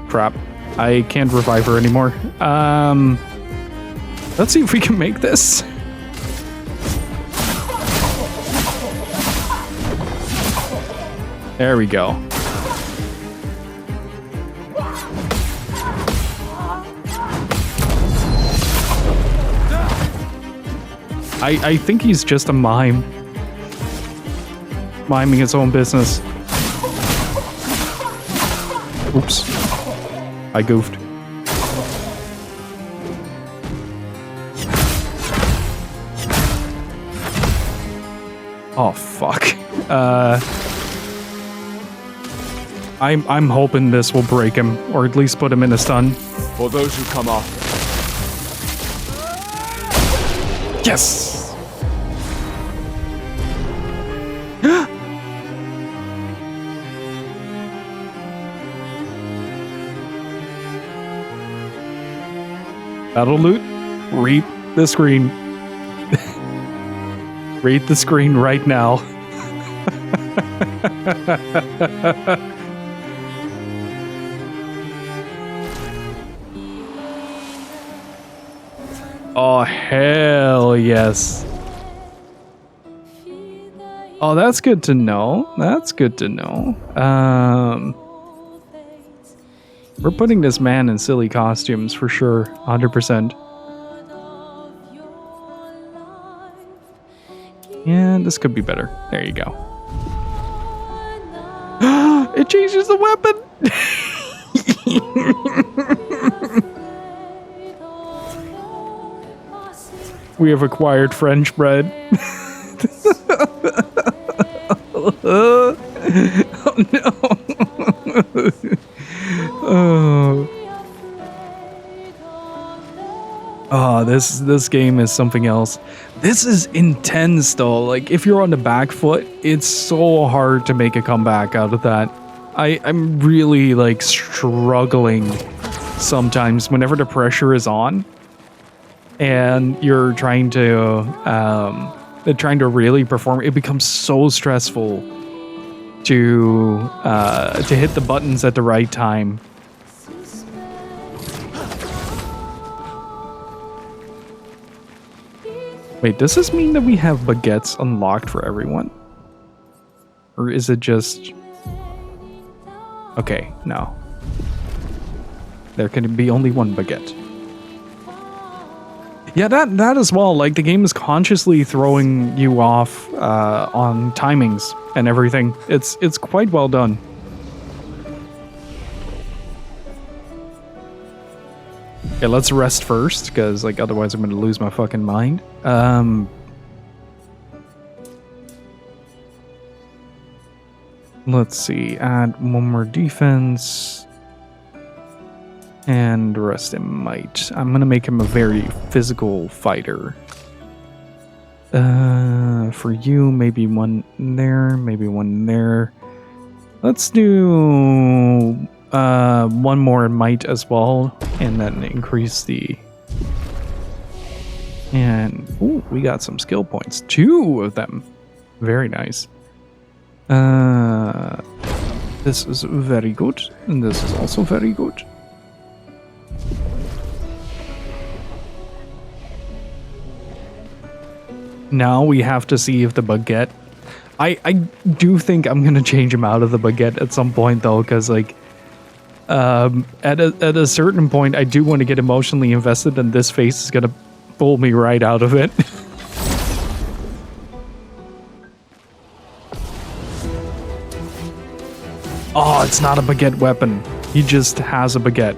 Crap. I can't revive her anymore. Let's see if we can make this. There we go. I think he's just a mime. Miming his own business. Oops. I goofed. Oh fuck. I'm hoping this will break him, or at least put him in a stun. For those who come after. Yes! Battle loot? Read the screen. Read the screen right now. Oh, hell yes. Oh, that's good to know. That's good to know. We're putting this man in silly costumes for sure. 100%. Yeah, this could be better. There you go. It changes the weapon! We have acquired French bread. Oh no. this game is something else. This is intense though. Like if you're on the back foot, it's so hard to make a comeback out of that. I'm really like struggling sometimes whenever the pressure is on and you're trying to really perform. It becomes so stressful to hit the buttons at the right time. Wait, does this mean that we have baguettes unlocked for everyone? Or is it just... Okay, no. There can be only one baguette. Yeah, that as well. Like, the game is consciously throwing you off on timings and everything. It's quite well done. Okay, let's rest first, because like otherwise I'm gonna lose my fucking mind. Let's see, add one more defense and rest in might. I'm gonna make him a very physical fighter. For you, maybe one there, maybe one there. Let's do one more in might as well, and then increase the... And, ooh, we got some skill points. 2 of them. Very nice. This is very good, and this is also very good. Now we have to see if the baguette... I do think I'm gonna change him out of the baguette at some point though, because like at a certain point I do want to get emotionally invested, and this face is gonna pull me right out of it. Oh, it's not a baguette weapon. He just has a baguette.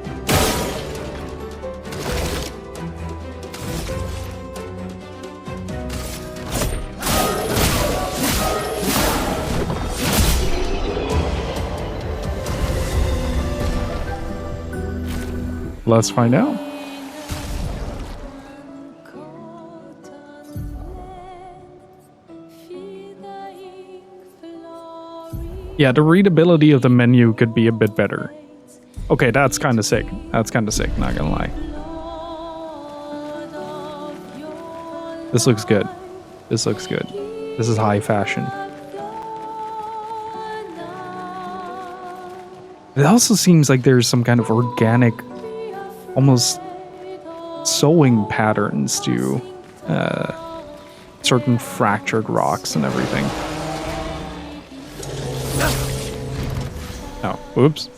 Let's find out. Yeah, the readability of the menu could be a bit better. Okay, that's kind of sick. That's kind of sick, not gonna lie. This looks good. This looks good. This is high fashion. It also seems like there's some kind of organic, almost sewing patterns to certain fractured rocks and everything. Oh, oops.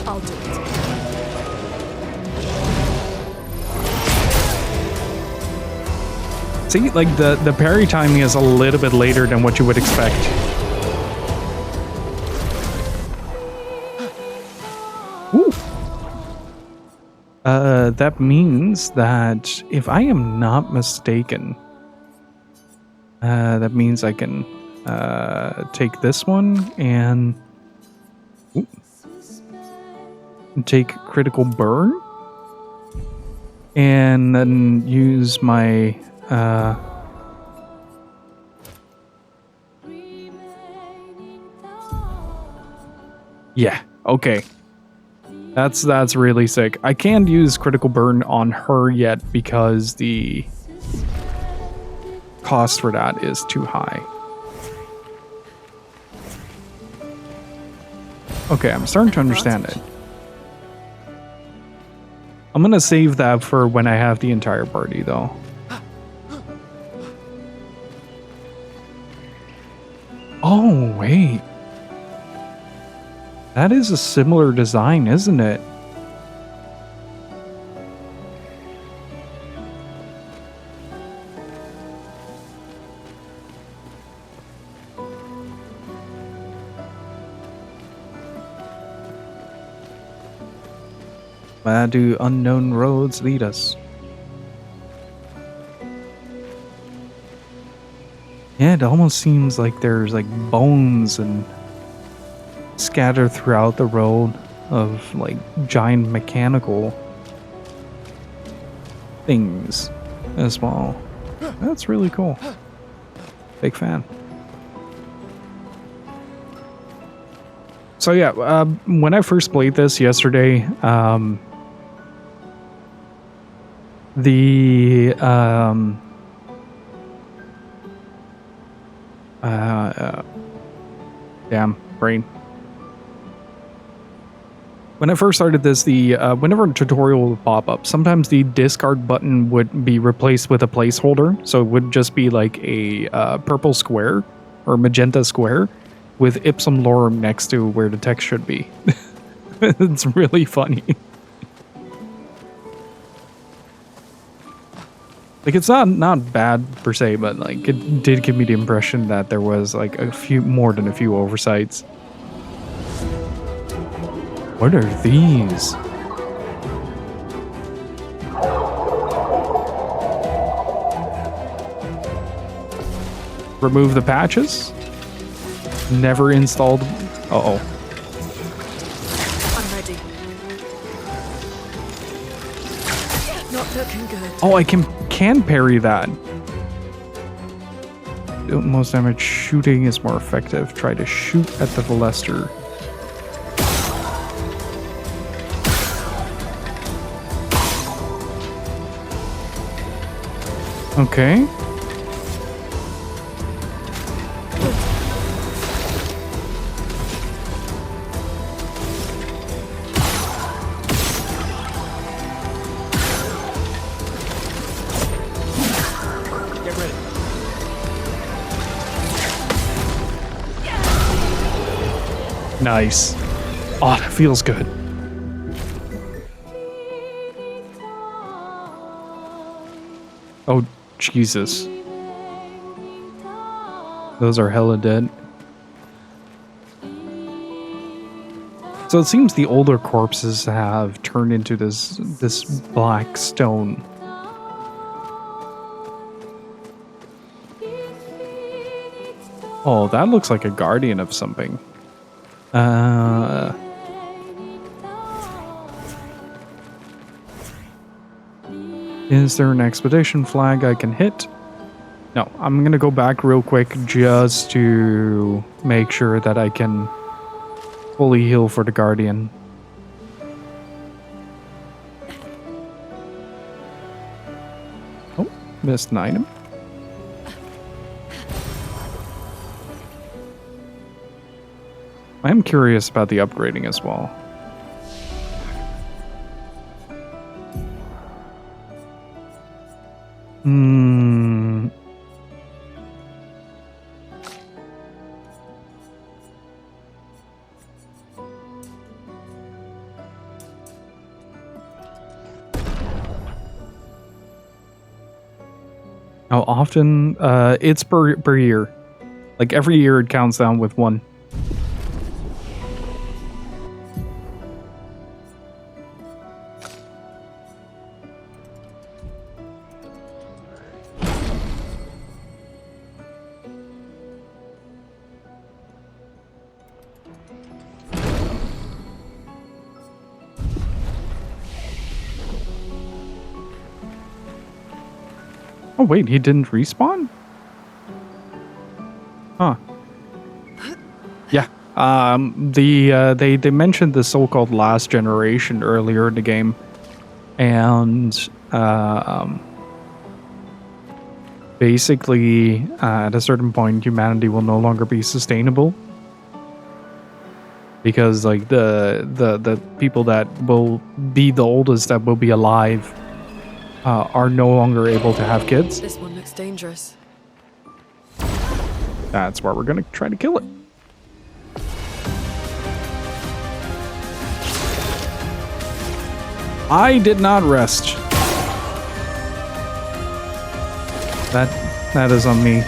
I'll do it. See, like the parry timing is a little bit later than what you would expect. Ooh. That means that if I am not mistaken, that means I can take this one and take critical burn and then use my yeah, okay. That's really sick. I can't use critical burn on her yet because the cost for that is too high. Okay, I'm starting to understand it. I'm gonna save that for when I have the entire party though. Oh, wait. That is a similar design, isn't it? Where do unknown roads lead us? Yeah, it almost seems like there's like bones and scattered throughout the road of like giant mechanical things as well. That's really cool. Big fan. So yeah, when I first played this yesterday, damn brain. When I first started this, whenever a tutorial would pop up, sometimes the discard button would be replaced with a placeholder, so it would just be like a purple square or magenta square with ipsum lorem next to where the text should be. It's really funny. Like, it's not bad per se, but like it did give me the impression that there was like more than a few oversights. What are these? Remove the patches? Never installed. Uh-oh. I'm ready. Not looking good. Oh, I can parry that. Most damage shooting is more effective. Try to shoot at the Velester. Okay. Get ready. Nice. Oh, that feels good. Oh, Jesus. Those are hella dead. So it seems the older corpses have turned into this black stone. Oh, that looks like a guardian of something. Is there an expedition flag I can hit? No, I'm gonna go back real quick just to make sure that I can fully heal for the guardian. Oh, missed an item. I am curious about the upgrading as well. How often? It's per year. Like every year it counts down with one. Oh wait, he didn't respawn? Huh. Yeah. They mentioned the so-called last generation earlier in the game, and basically at a certain point humanity will no longer be sustainable because like the people that will be the oldest that will be alive are no longer able to have kids. This one looks dangerous. That's why we're gonna try to kill it. I did not rest. That is on me.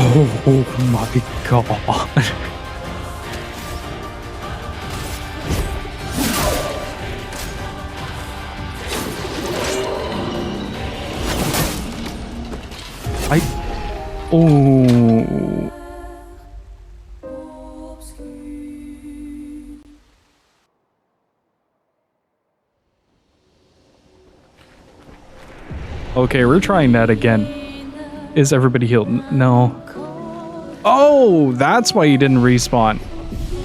Oh my god. Oh. Okay, we're trying that again. Is everybody healed? No. Oh, that's why you didn't respawn.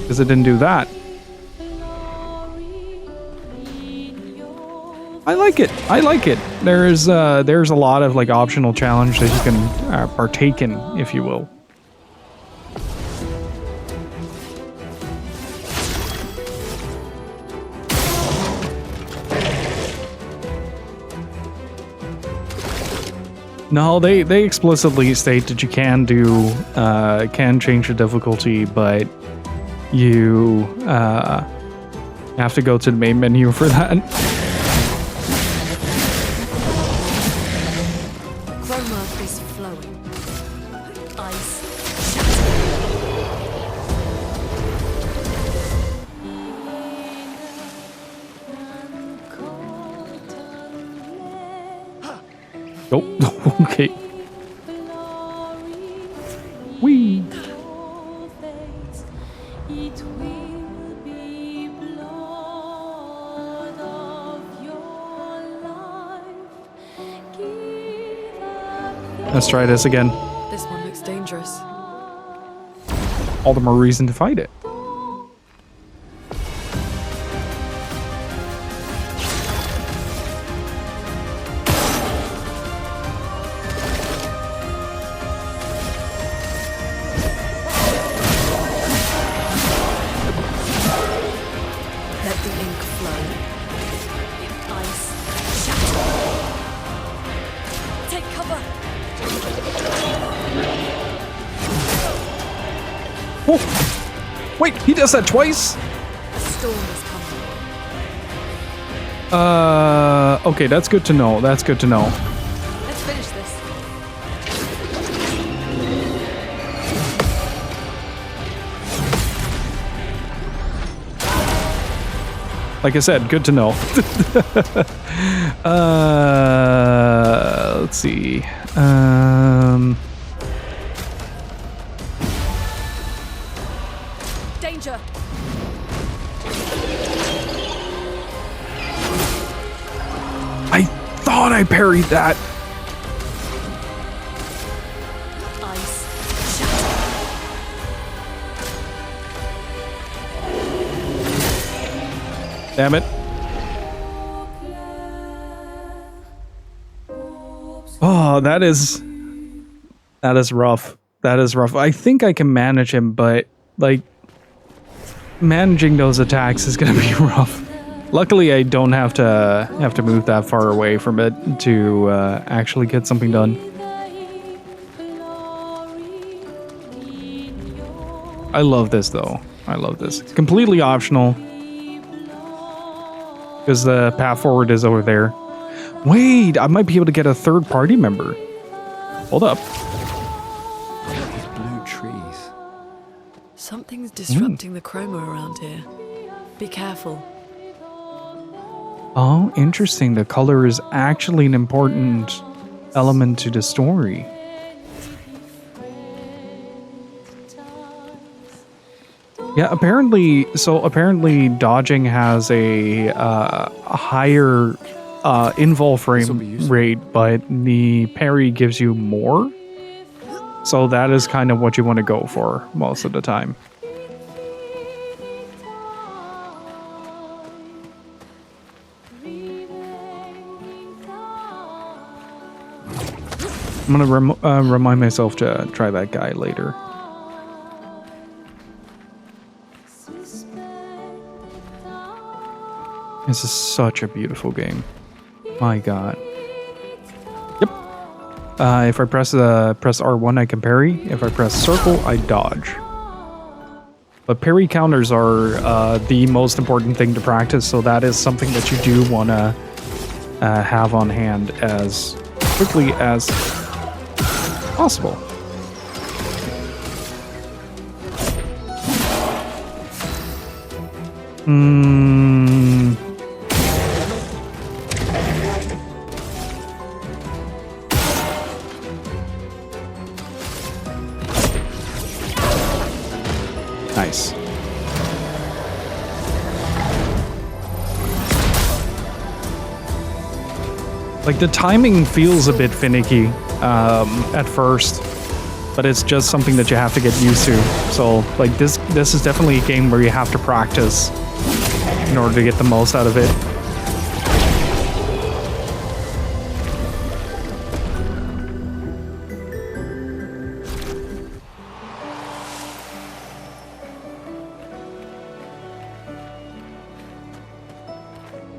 Because it didn't do that. I like it. I like it. There's a lot of like optional challenge that you can partake in, if you will. No, they explicitly state that you can change the difficulty, but you have to go to the main menu for that. Chroma is flowing. Ice. Oh, okay. Whee! Let's try this again. This one looks dangerous. All the more reason to fight it. Let the ink flow. Ice. Shatter. Take cover. Oh! Wait, he does that twice? A storm is coming. Okay, that's good to know. That's good to know. Let's finish this. Like I said, good to know. Let's see. Danger. I thought I parried that. Ice. Damn it. Oh, that is rough. That is rough. I think I can manage him, but like managing those attacks is gonna be rough. Luckily, I don't have to move that far away from it to actually get something done. I love this though. I love this. Completely optional. Because the path forward is over there. Wait, I might be able to get a third party member. Hold up. These blue trees. Something's disrupting the chroma around here. Be careful. Oh, interesting. The color is actually an important element to the story. Yeah, apparently dodging has a higher invul frame rate, but the parry gives you more. So that is kind of what you want to go for most of the time. I'm going to remind myself to try that guy later. This is such a beautiful game. My god. Yep. If I press R1, I can parry. If I press circle, I dodge. But parry counters are the most important thing to practice, so that is something that you do want to have on hand as quickly as possible. Hmm. Nice. Like, the timing feels a bit finicky at first, but it's just something that you have to get used to. So, like, this is definitely a game where you have to practice in order to get the most out of it.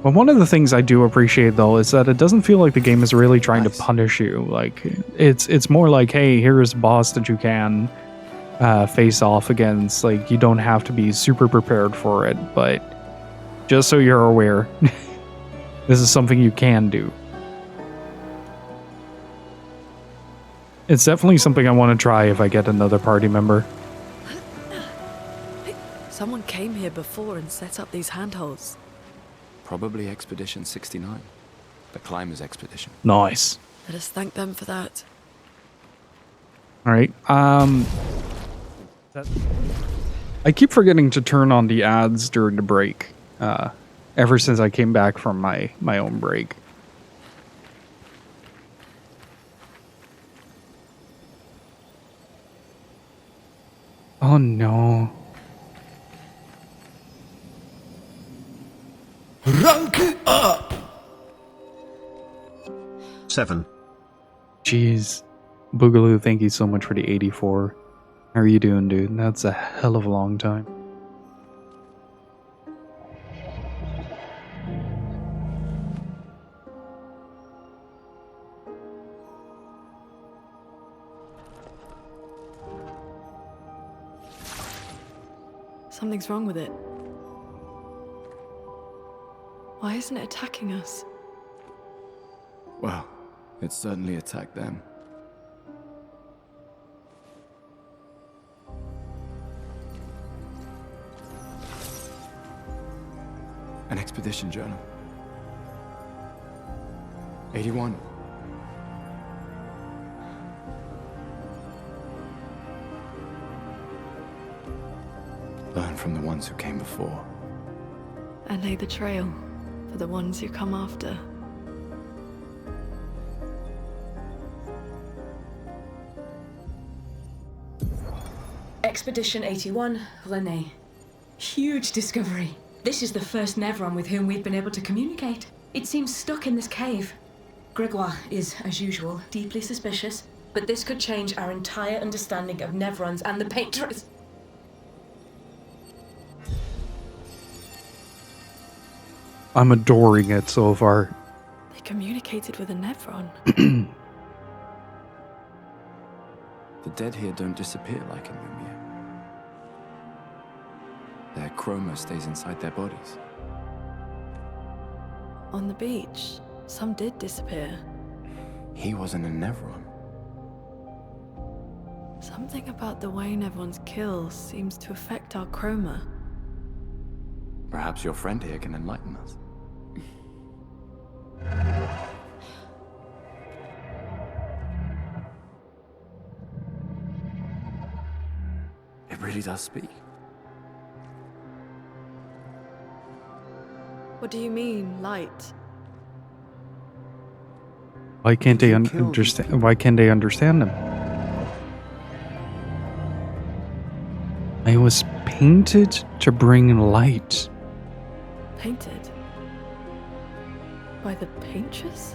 But one of the things I do appreciate, though, is that it doesn't feel like the game is really trying to punish you. Like, it's more like, hey, here's a boss that you can face off against. Like, you don't have to be super prepared for it, but just so you're aware, this is something you can do. It's definitely something I want to try if I get another party member. Someone came here before and set up these handholds. Probably Expedition 69. The Climbers Expedition. Nice. Let us thank them for that. All right. I keep forgetting to turn on the ads during the break. Ever since I came back from my own break. Oh no. Rank up! 7. Jeez. Boogaloo, thank you so much for the 84. How are you doing, dude? That's a hell of a long time. Something's wrong with it. Why isn't it attacking us? Well, it certainly attacked them. An expedition journal. 81. Learn from the ones who came before. And lay the trail for the ones who come after. Expedition 81, René. Huge discovery. This is the first Nevron with whom we've been able to communicate. It seems stuck in this cave. Gregoire is, as usual, deeply suspicious, but this could change our entire understanding of Nevrons and the Patrons. I'm adoring it so far. They communicated with a Nevron. The dead here don't disappear like in Lumia. Their chroma stays inside their bodies. On the beach, some did disappear. He wasn't a Nevron. Something about the way Nevrons kill seems to affect our chroma. Perhaps your friend here can enlighten us. It really does speak. What do you mean, light? Why can't they understand? Why can't they understand them? I was painted to bring light. Painted? By the painters?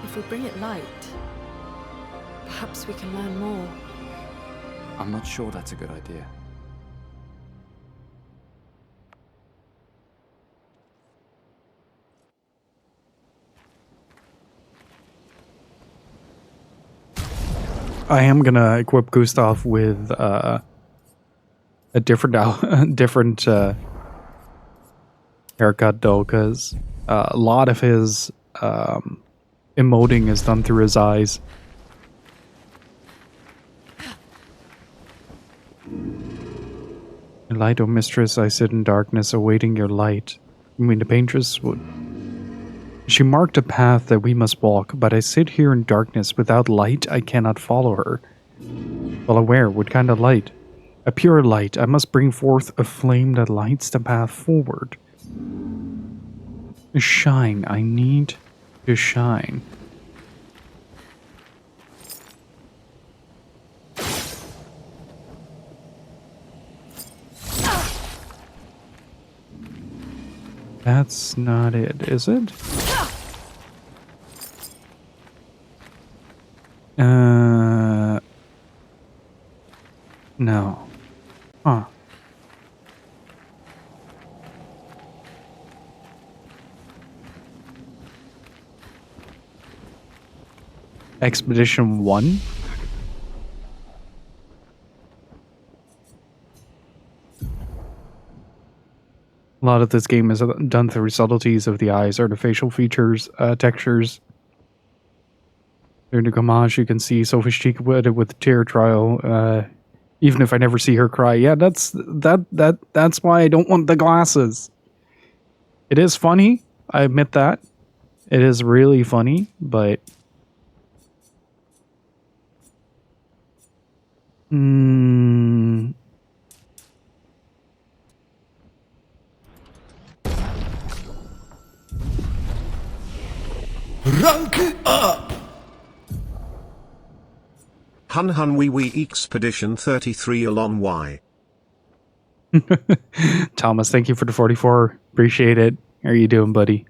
If we bring it light, perhaps we can learn more. I'm not sure that's a good idea. I am gonna equip Gustav with a different haircut though, because a lot of his emoting is done through his eyes. Light, O mistress, I sit in darkness, awaiting your light. You mean the paintress would... She marked a path that we must walk, but I sit here in darkness. Without light, I cannot follow her. Well aware, what kind of light? A pure light. I must bring forth a flame that lights the path forward. Shine. I need to shine. That's not it, is it? No. Huh. Expedition 1? A lot of this game is done through subtleties of the eyes, artificial features, textures. During the homage, you can see Sophie's cheek wetted with tear trial. Even if I never see her cry, yeah, that's why I don't want the glasses. It is funny, I admit that. It is really funny, but Rank up! Hun Hun Wee Wee Expedition 33 Alon Y. Thomas, thank you for the 44. Appreciate it. How are you doing, buddy?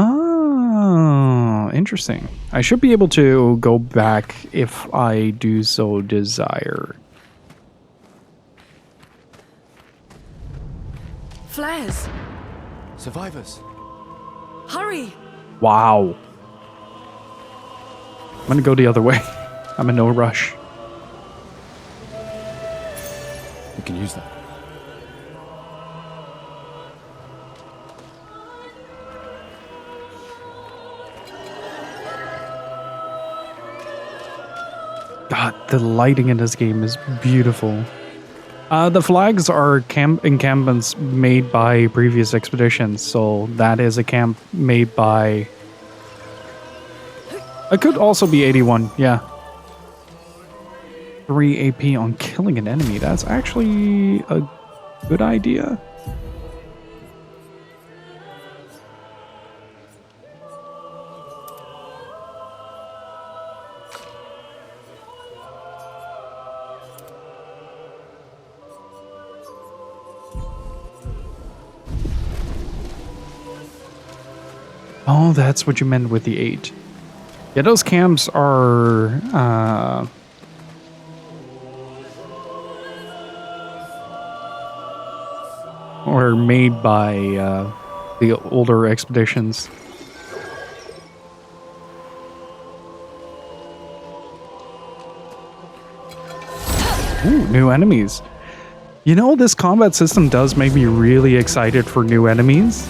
Oh, interesting. I should be able to go back if I do so desire. Flares! Survivors! Hurry! Wow. I'm gonna go the other way. I'm in no rush. We can use that. God, the lighting in this game is beautiful. The flags are encampments made by previous expeditions, so that is a camp made by... It could also be 81, yeah. 3 AP on killing an enemy, that's actually a good idea. Oh, that's what you meant with the 8. Yeah, those camps are made by the older expeditions. Ooh, new enemies. You know, this combat system does make me really excited for new enemies.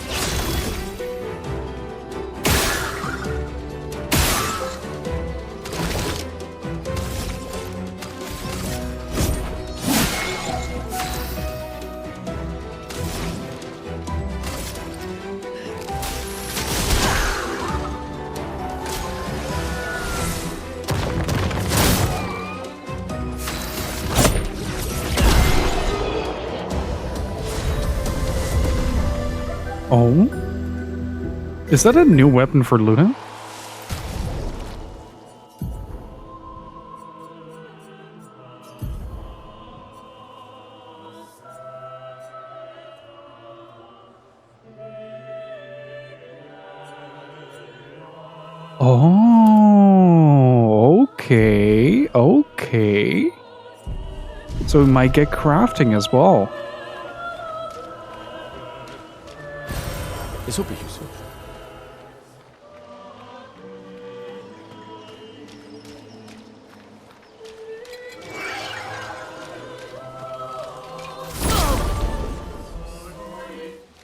Oh? Is that a new weapon for Luna? Oh, okay, okay. So we might get crafting as well. This will be useful.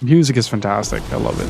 Music is fantastic. I love it.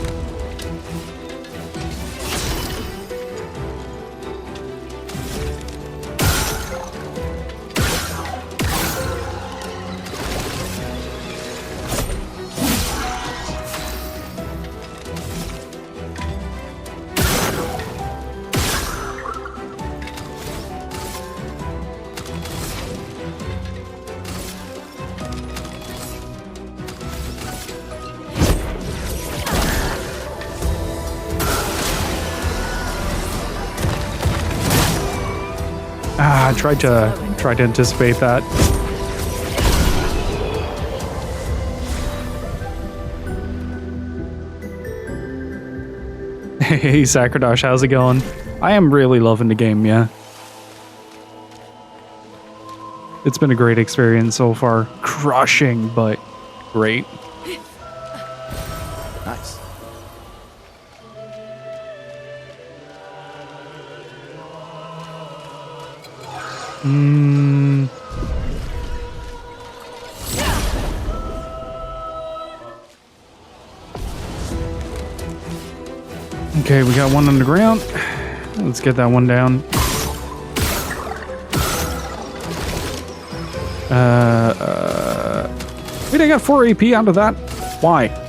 I tried to anticipate that. Hey, Sakradosh, how's it going? I am really loving the game, yeah. It's been a great experience so far. Crushing, but great. Nice. Okay, we got one underground. Let's get that one down. Wait, I got 4 AP out of that? Why?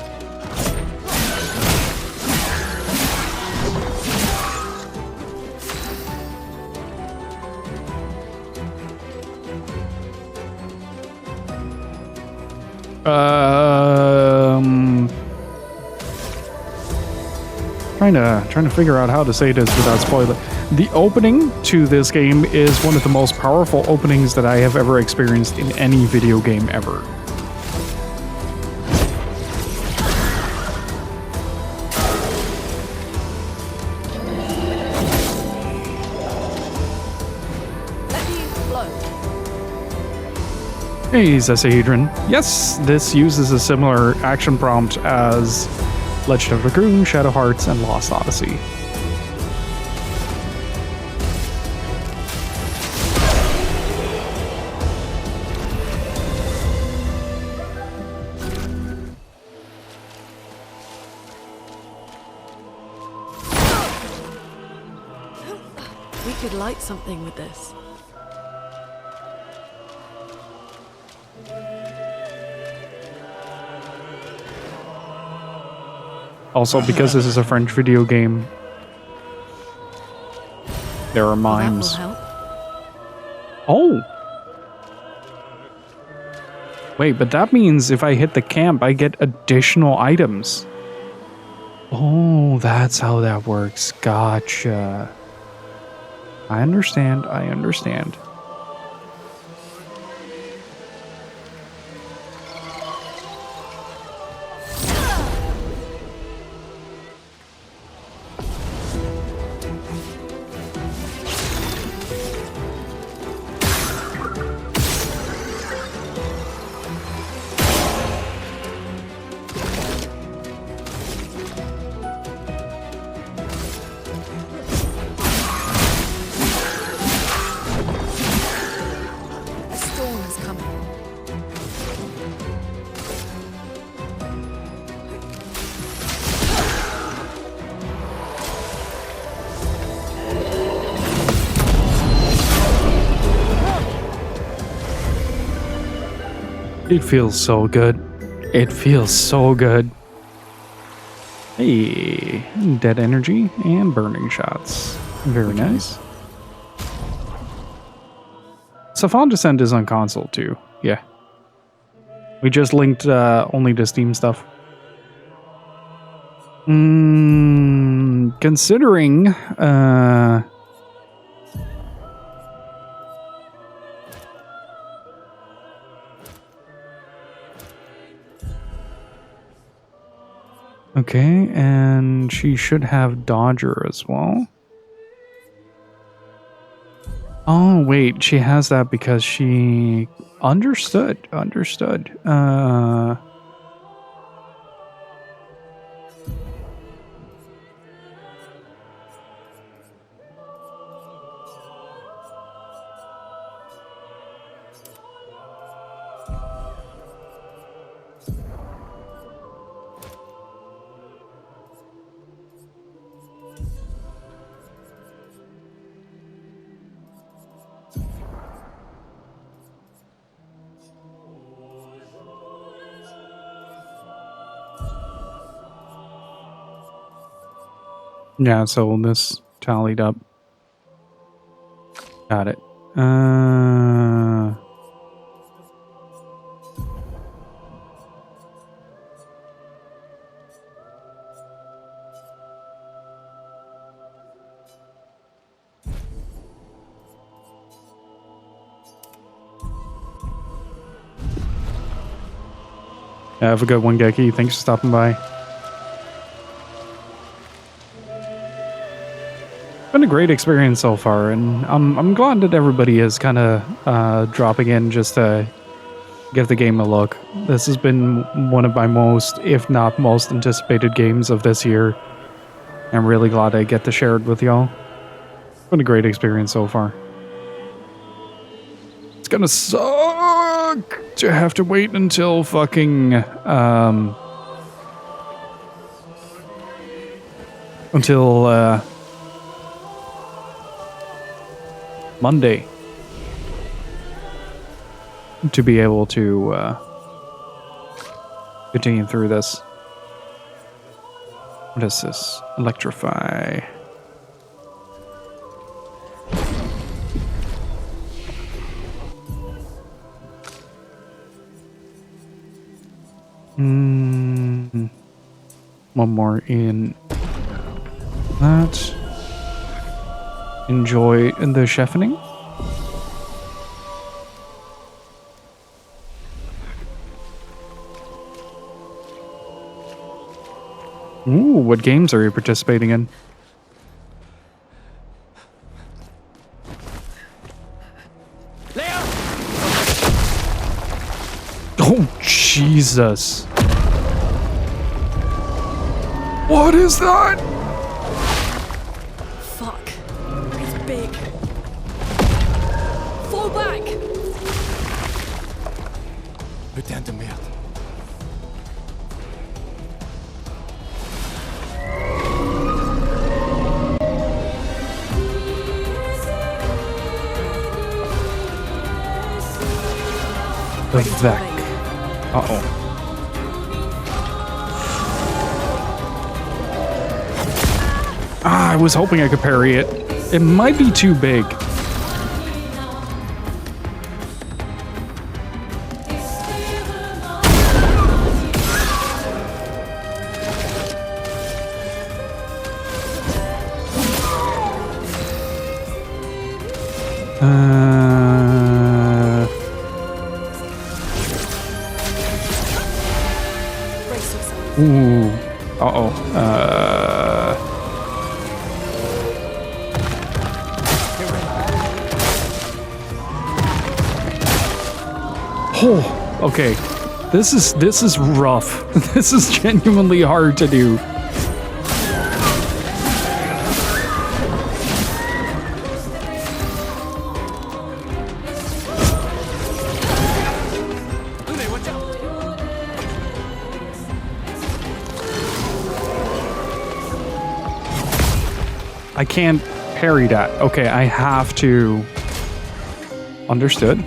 Trying to figure out how to say this without spoiling. The opening to this game is one of the most powerful openings that I have ever experienced in any video game ever. Hey, Zesahedron. Yes, this uses a similar action prompt as Legend of Dragoon, Shadow Hearts, and Lost Odyssey. We could light something with this. Also, because this is a French video game, there are mimes. Oh! Wait, but that means if I hit the camp, I get additional items. Oh, that's how that works. Gotcha. I understand. I understand. It feels so good. It feels so good. Hey, dead energy and burning shots. Very nice. Sandfall Descent is on console too. Yeah. We just linked only to Steam stuff. Considering okay, and she should have Dodger as well. Oh, wait, she has that because she understood. Yeah, so this tallied up. Got it. Have a good one, Geki. Thanks for stopping by. Been a great experience so far, and I'm glad that everybody is kind of dropping in just to give the game a look. This has been one of my most, if not most, anticipated games of this year. I'm really glad I get to share it with y'all. Been a great experience so far. It's gonna suck to have to wait until fucking until Monday to be able to continue through this. What is this? Electrify. One more in that. Enjoy the chefening. Ooh, what games are you participating in? Oh, Jesus. What is that? Fuck. It's big. Fall back! Putain de merde. The Vec. Uh-oh. I was hoping I could parry it. It might be too big. Ooh. Uh-oh. Oh, okay. This is rough. This is genuinely hard to do. I can't parry that. Okay, I have to. Understood.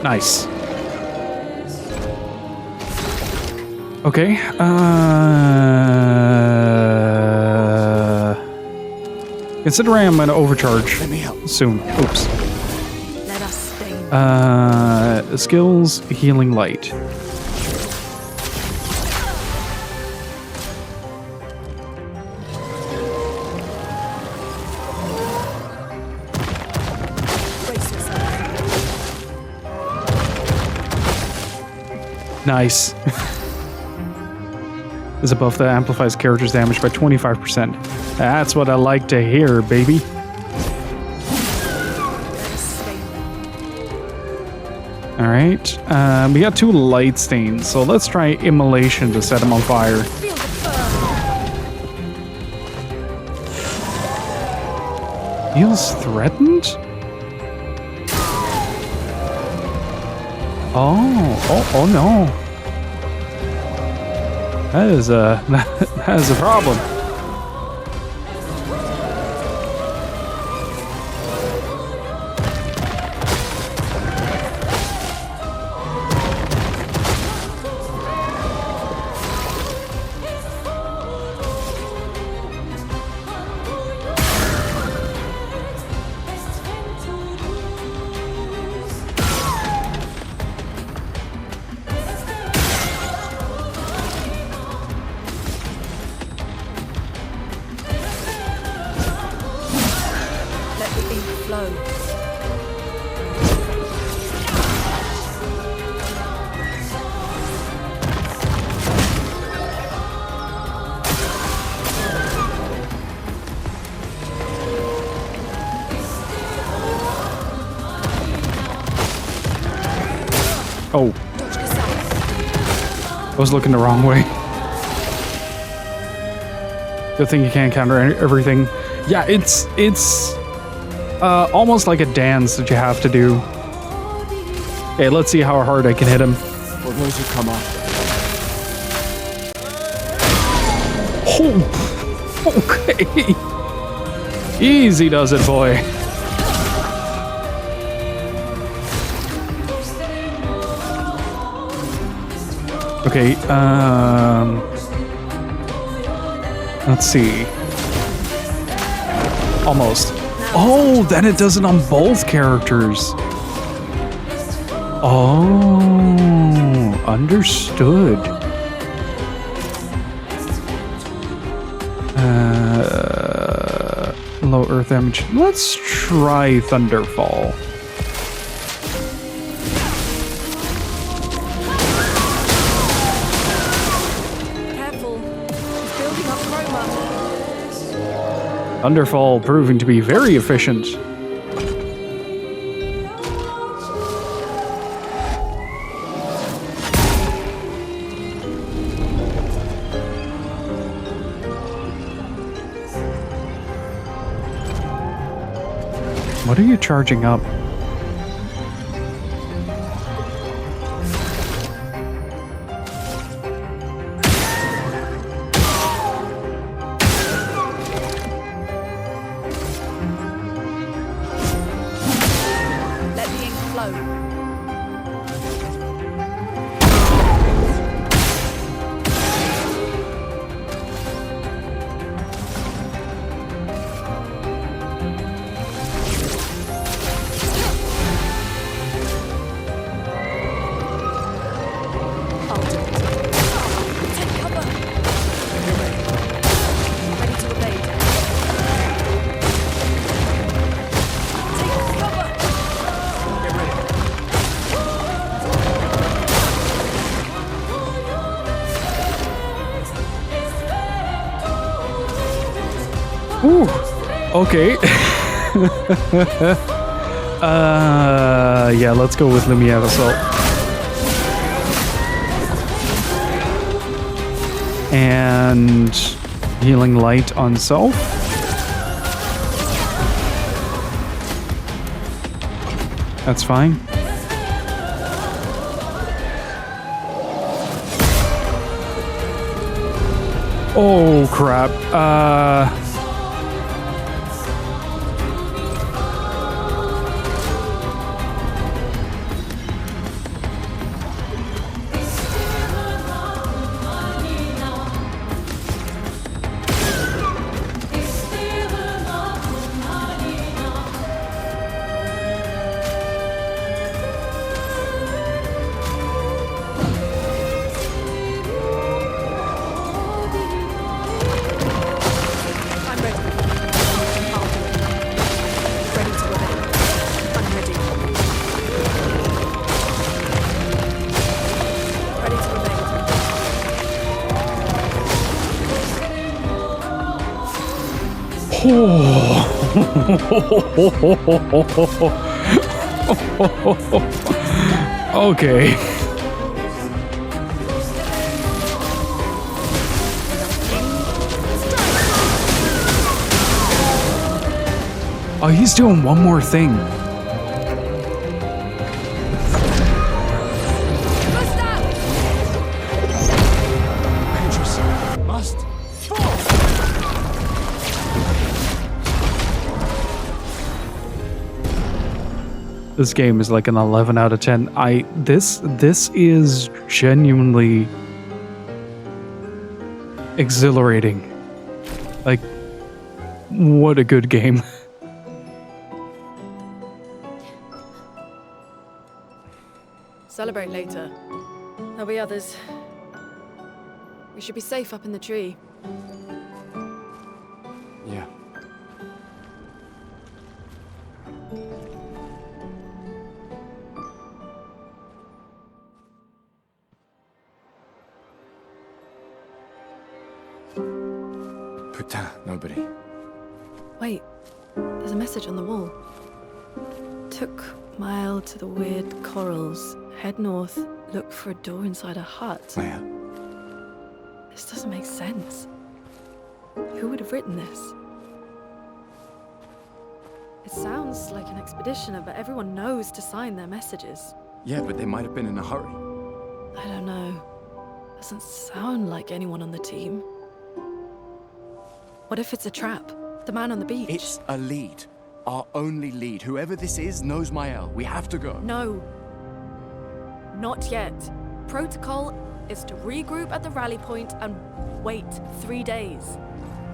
Nice. Okay. Considering I'm gonna overcharge soon. Oops. Let us stay. Skills, healing light. Nice. Is a buff that amplifies character's damage by 25%. That's what I like to hear, baby. Alright. We got 2 light stains, so let's try immolation to set him on fire. Feels threatened? Oh no. That is a problem. Oh. I was looking the wrong way. Good thing you can't counter everything. Yeah, it's almost like a dance that you have to do. Okay, let's see how hard I can hit him. For those who come after. Oh, okay. Easy does it, boy. Okay, let's see. Almost. Oh, then it does it on both characters. Oh, understood. Low earth damage. Let's try Thunderfall. Careful. He's building up chroma. Thunderfall proving to be very efficient. What are you charging up? Let the ink flow. Ooh, okay. Yeah, let's go with Lumiere Assault. And healing light on self. That's fine. Oh crap. Okay. Oh, he's doing one more thing. This game is like an 11 out of 10. This is genuinely exhilarating. Like, what a good game. Celebrate later. There'll be others. We should be safe up in the tree. Yeah. Putain, nobody. Wait, there's a message on the wall. Took Mile to the weird corals Head north, look for a door inside a hut. Clair. This doesn't make sense. Who would have written this? It sounds like an expeditioner, but everyone knows to sign their messages. Yeah, but they might have been in a hurry. I don't know. Doesn't sound like anyone on the team. What if it's a trap? The man on the beach? It's a lead. Our only lead. Whoever this is knows Mael. We have to go. No. Not yet. Protocol is to regroup at the rally point and wait 3 days.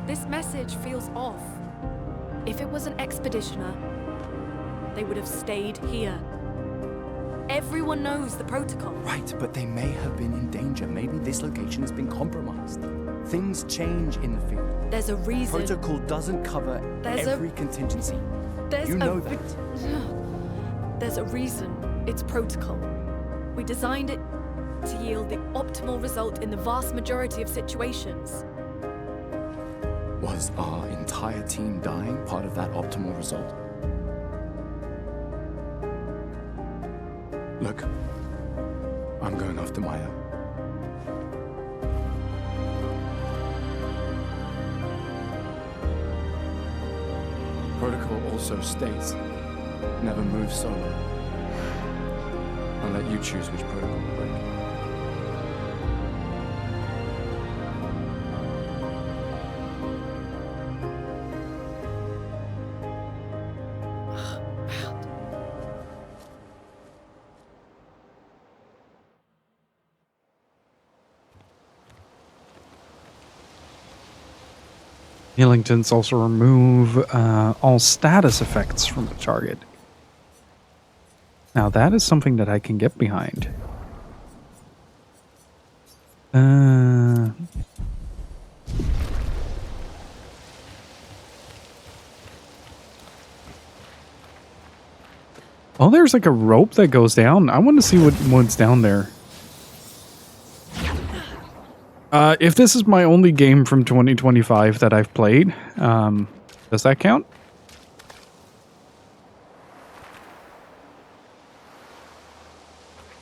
This message feels off. If it was an expeditioner, they would have stayed here. Everyone knows the protocol. Right, but they may have been in danger. Maybe this location has been compromised. Things change in the field. There's a reason. Protocol doesn't cover every contingency. You know that. There's a reason it's protocol. We designed it to yield the optimal result in the vast majority of situations. Was our entire team dying part of that optimal result? Look, I'm going after Maya. Protocol also states, never move solo. I'll let you choose which protocol to break. Healing tints also remove all status effects from the target. Now that is something that I can get behind. Oh, there's like a rope that goes down. I want to see what's down there. If this is my only game from 2025 that I've played, does that count?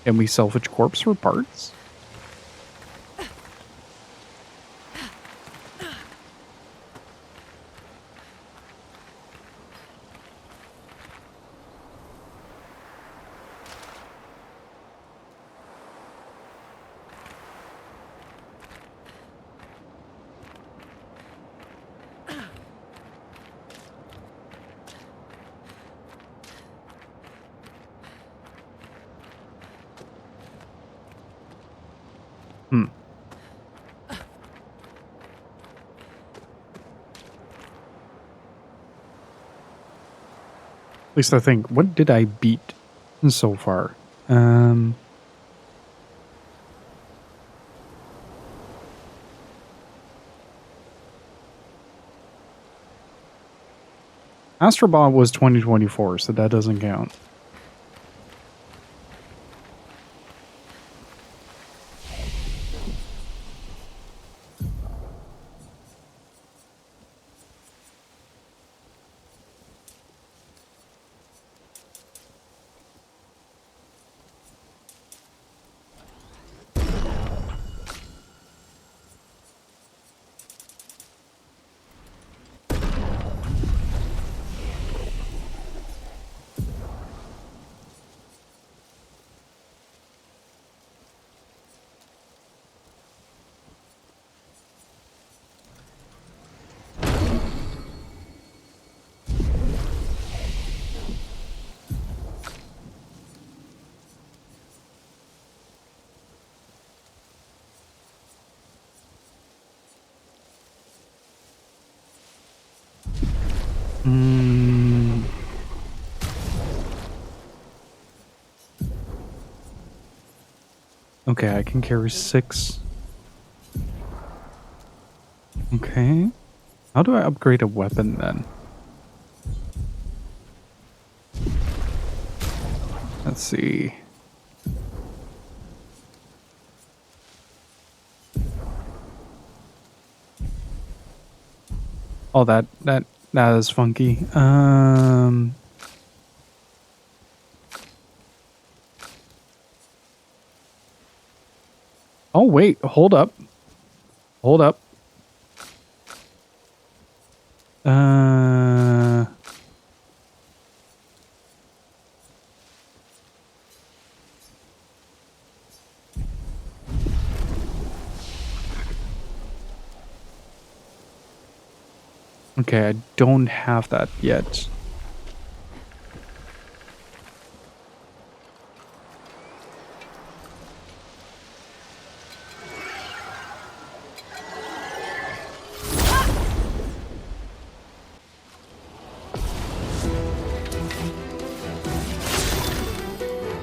Can we salvage corpse for parts? At least I think. What did I beat so far? Astrobot was 2024, so that doesn't count. Okay, I can carry 6. Okay. How do I upgrade a weapon then? Let's see. Oh, that is funky. Oh, wait. Hold up. Hold up. Okay, I don't have that yet.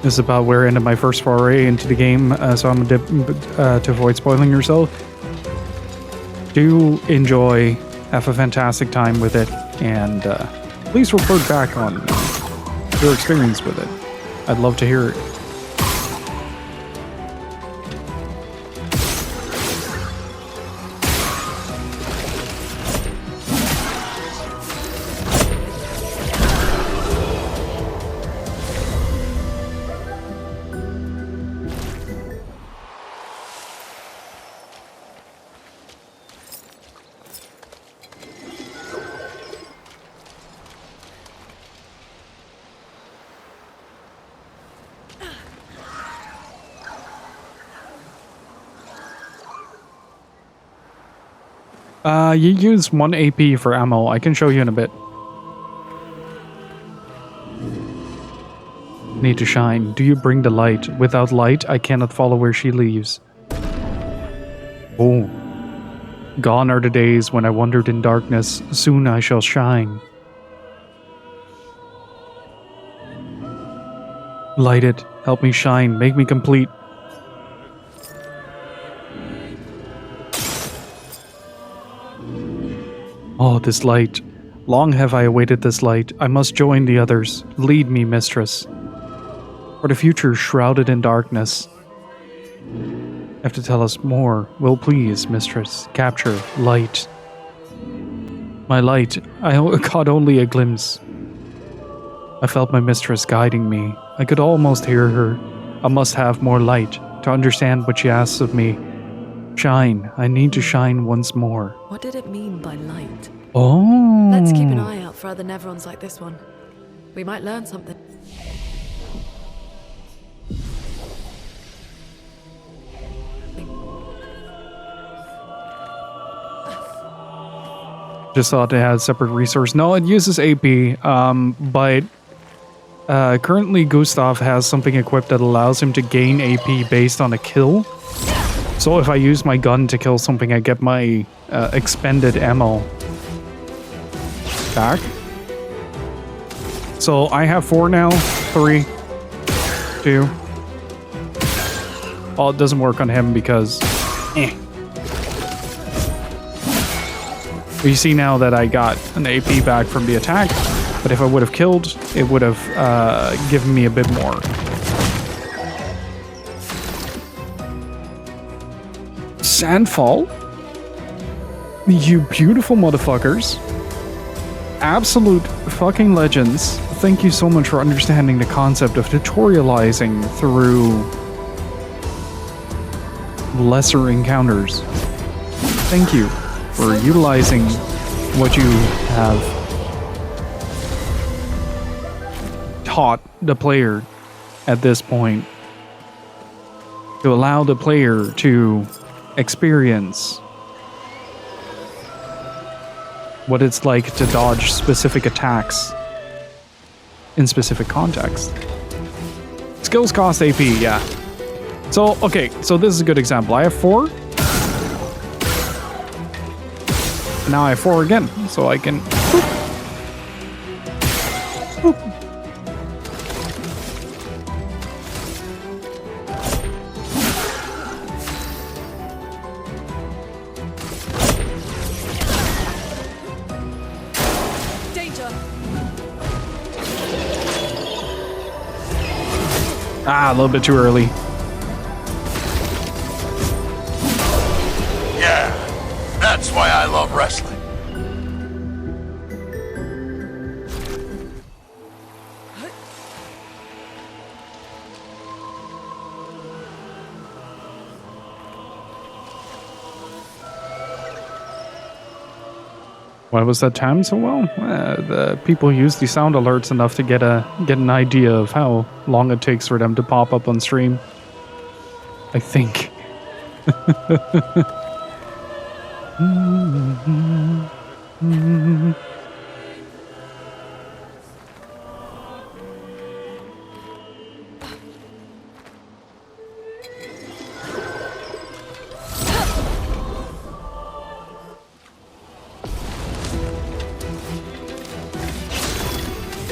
This is about where I ended my first foray into the game, so I'm to avoid spoiling yourself. Do enjoy, have a fantastic time with it, and please report back on your experience with it. I'd love to hear it. You use 1 AP for ammo. I can show you in a bit. Need to shine. Do you bring the light? Without light, I cannot follow where she leaves. Oh. Gone are the days when I wandered in darkness. Soon I shall shine. Light it. Help me shine. Make me complete. Oh, this light. Long have I awaited this light. I must join the others. Lead me, mistress. For the future shrouded in darkness. Have to tell us more. Will please, mistress. Capture light. My light. I caught only a glimpse. I felt my mistress guiding me. I could almost hear her. I must have more light to understand what she asks of me. Shine. I need to shine once more. What did it mean by light? Oh. Let's keep an eye out for other Nevrons like this one. We might learn something. Just thought it had a separate resource. No, it uses AP, but currently Gustav has something equipped that allows him to gain AP based on a kill. So if I use my gun to kill something, I get my expended ammo back. So I have 4 now. 3, 2. Well, it doesn't work on him because... You see now that I got an AP back from the attack, but if I would have killed, it would have given me a bit more. Sandfall? You beautiful motherfuckers. Absolute fucking legends. Thank you so much for understanding the concept of tutorializing through lesser encounters. Thank you for utilizing what you have taught the player at this point to allow the player to experience what it's like to dodge specific attacks in specific context. Skills cost AP, yeah. So, okay, so this is a good example. I have 4. Now I have 4 again, so I can... Boop. Boop. Danger! Ah, a little bit too early. Yeah, that's why I love wrestling. Why was that timed so well? The people use the sound alerts enough to get an idea of how long it takes for them to pop up on stream. I think.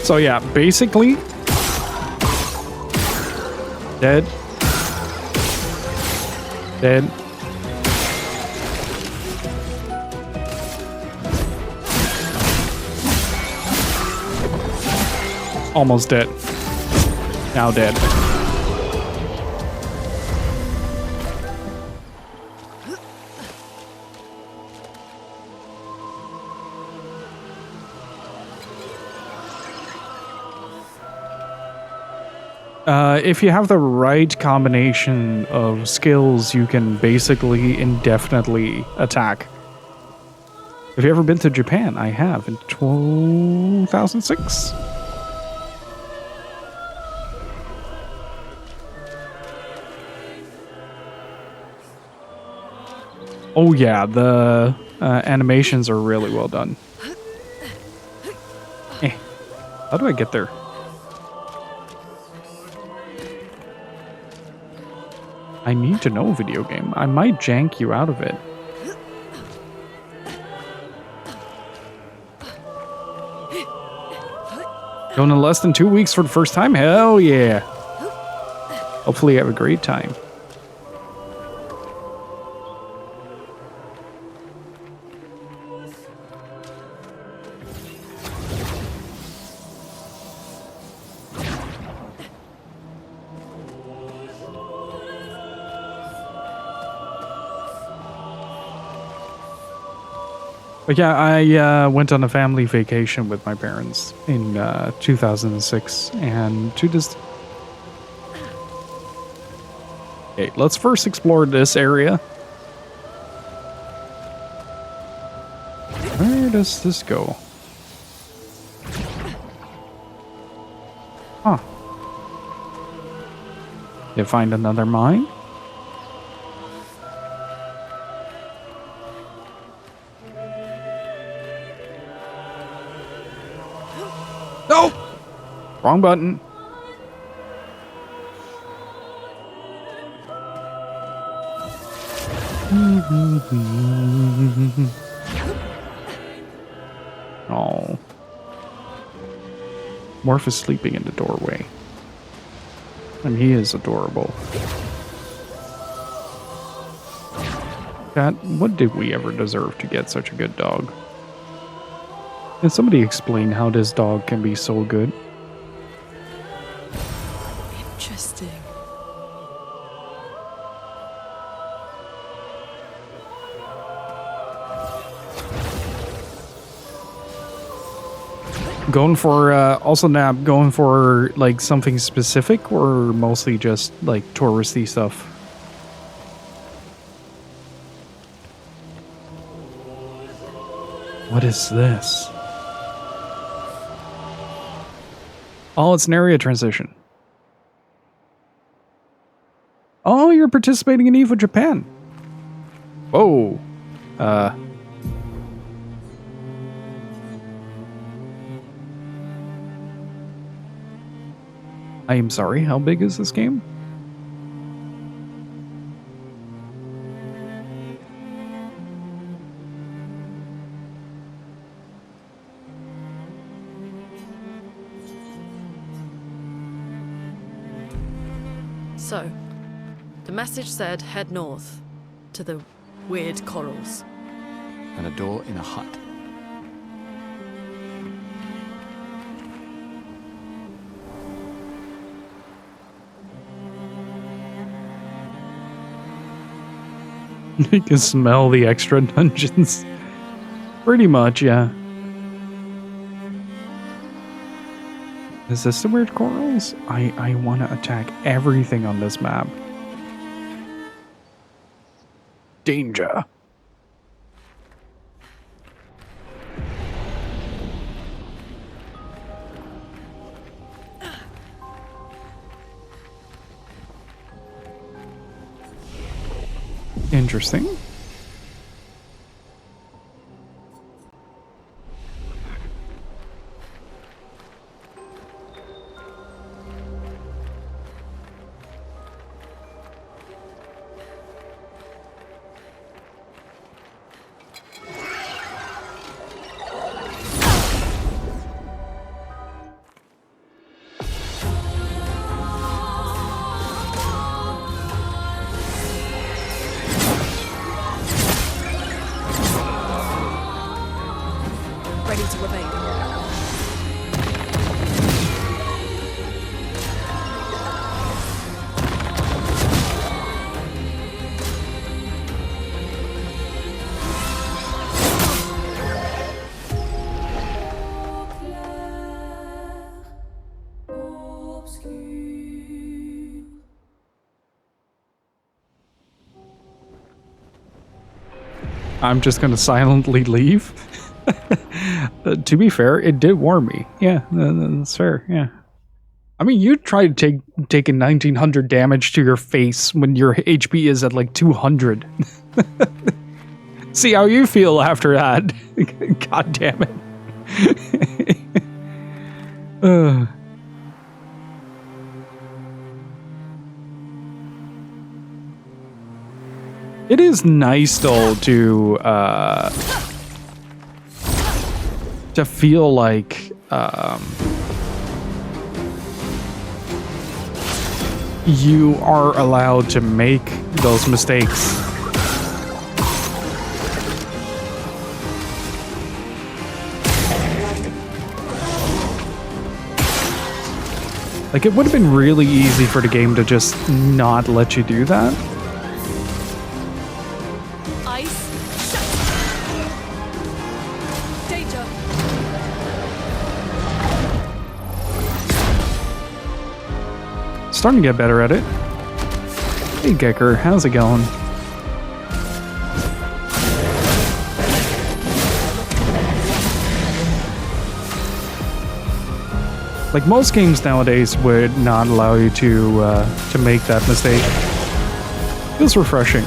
So yeah, basically, dead, dead. Almost dead. Now dead. If you have the right combination of skills, you can basically indefinitely attack. Have you ever been to Japan? I have, in 2006. Oh yeah, the animations are really well done. How do I get there? I need to know, video game. I might jank you out of it. Going in less than 2 weeks for the first time? Hell yeah. Hopefully you have a great time. But yeah, I went on a family vacation with my parents in 2006, and to just... Okay, let's first explore this area. Where does this go? Huh. Did I find another mine? No! Wrong button. Oh. Morph is sleeping in the doorway. And he is adorable. Chat, what did we ever deserve to get such a good dog? Can somebody explain how this dog can be so good? Interesting. Going for, also Nab, going for, like, something specific, or mostly just, like, touristy stuff? What is this? Oh, it's an area transition. Oh, you're participating in EVO Japan. Whoa. I am sorry, how big is this game? So, the message said head north to the weird corals. And a door in a hut. You can smell the extra dungeons. Pretty much, yeah. Is this the weird corals? I want to attack everything on this map. Interesting. Ready to evade. I'm just gonna silently leave. To be fair, it did warn me. Yeah, that's fair. Yeah. I mean, you tried taking 1900 damage to your face when your HP is at like 200. See how you feel after that. God damn it. It is nice though to feel like you are allowed to make those mistakes. Like, it would have been really easy for the game to just not let you do that. Ice. Shut. Danger. Starting to get better at it. Hey Gecker, how's it going? Like, most games nowadays would not allow you to make that mistake. Feels refreshing.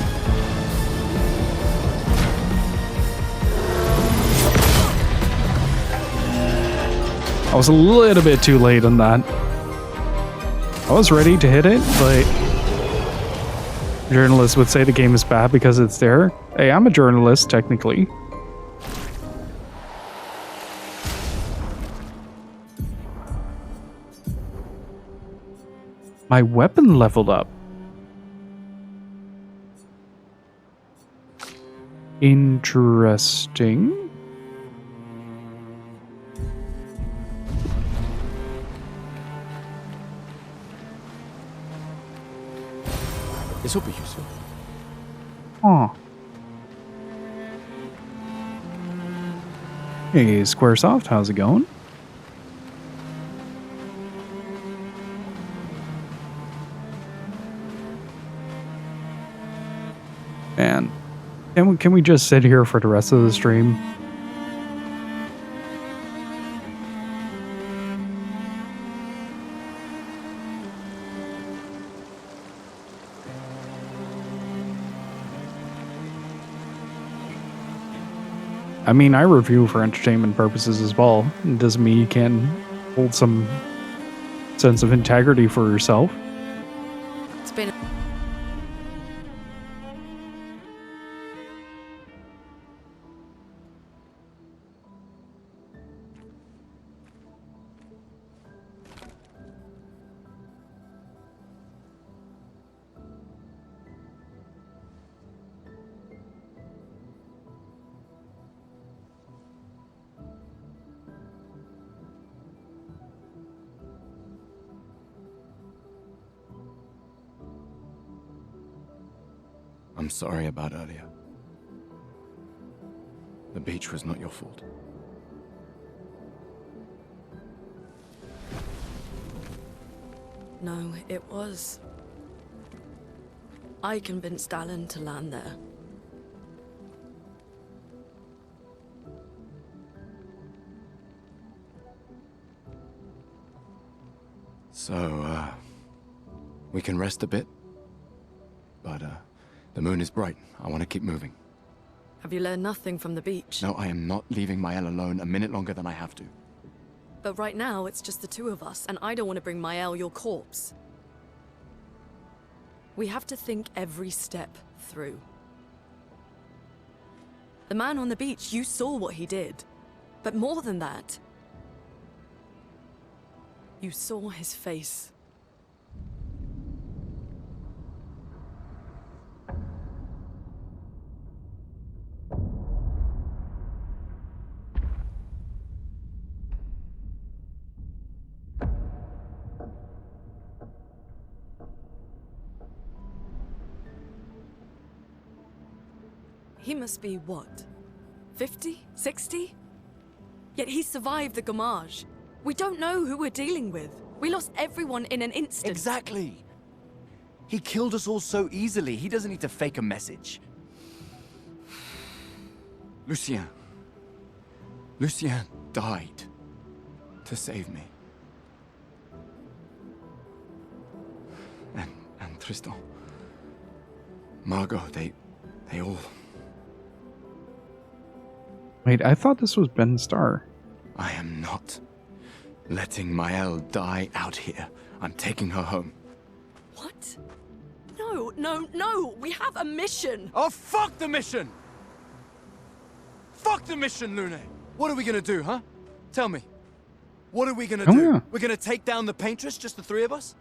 I was a little bit too late on that. I was ready to hit it, but journalists would say the game is bad because it's there. Hey, I'm a journalist, technically. My weapon leveled up. Interesting. This will be useful. Huh. Hey, Squaresoft, how's it going? Man, can we just sit here for the rest of the stream? I mean, I review for entertainment purposes as well. It doesn't mean you can't hold some sense of integrity for yourself. It's been. I'm sorry about earlier. The beach was not your fault. No, it was. I convinced Alan to land there. So, we can rest a bit. But, The moon is bright. I want to keep moving. Have you learned nothing from the beach? No, I am not leaving Mael alone a minute longer than I have to. But right now, it's just the two of us, and I don't want to bring Mael your corpse. We have to think every step through. The man on the beach, you saw what he did. But more than that, you saw his face. He must be what? 50? 60? Yet he survived the Gamage. We don't know who we're dealing with. We lost everyone in an instant. Exactly. He killed us all so easily. He doesn't need to fake a message. Lucien. Lucien died to save me. And Tristan. Margot, they all... Wait, I thought this was Ben Starr. I am not letting Mael die out here. I'm taking her home. What? No, no, no! We have a mission! Oh, fuck the mission! Fuck the mission, Lune! What are we gonna do, huh? Tell me. What are we gonna do? Yeah. We're gonna take down the paintress, just the three of us?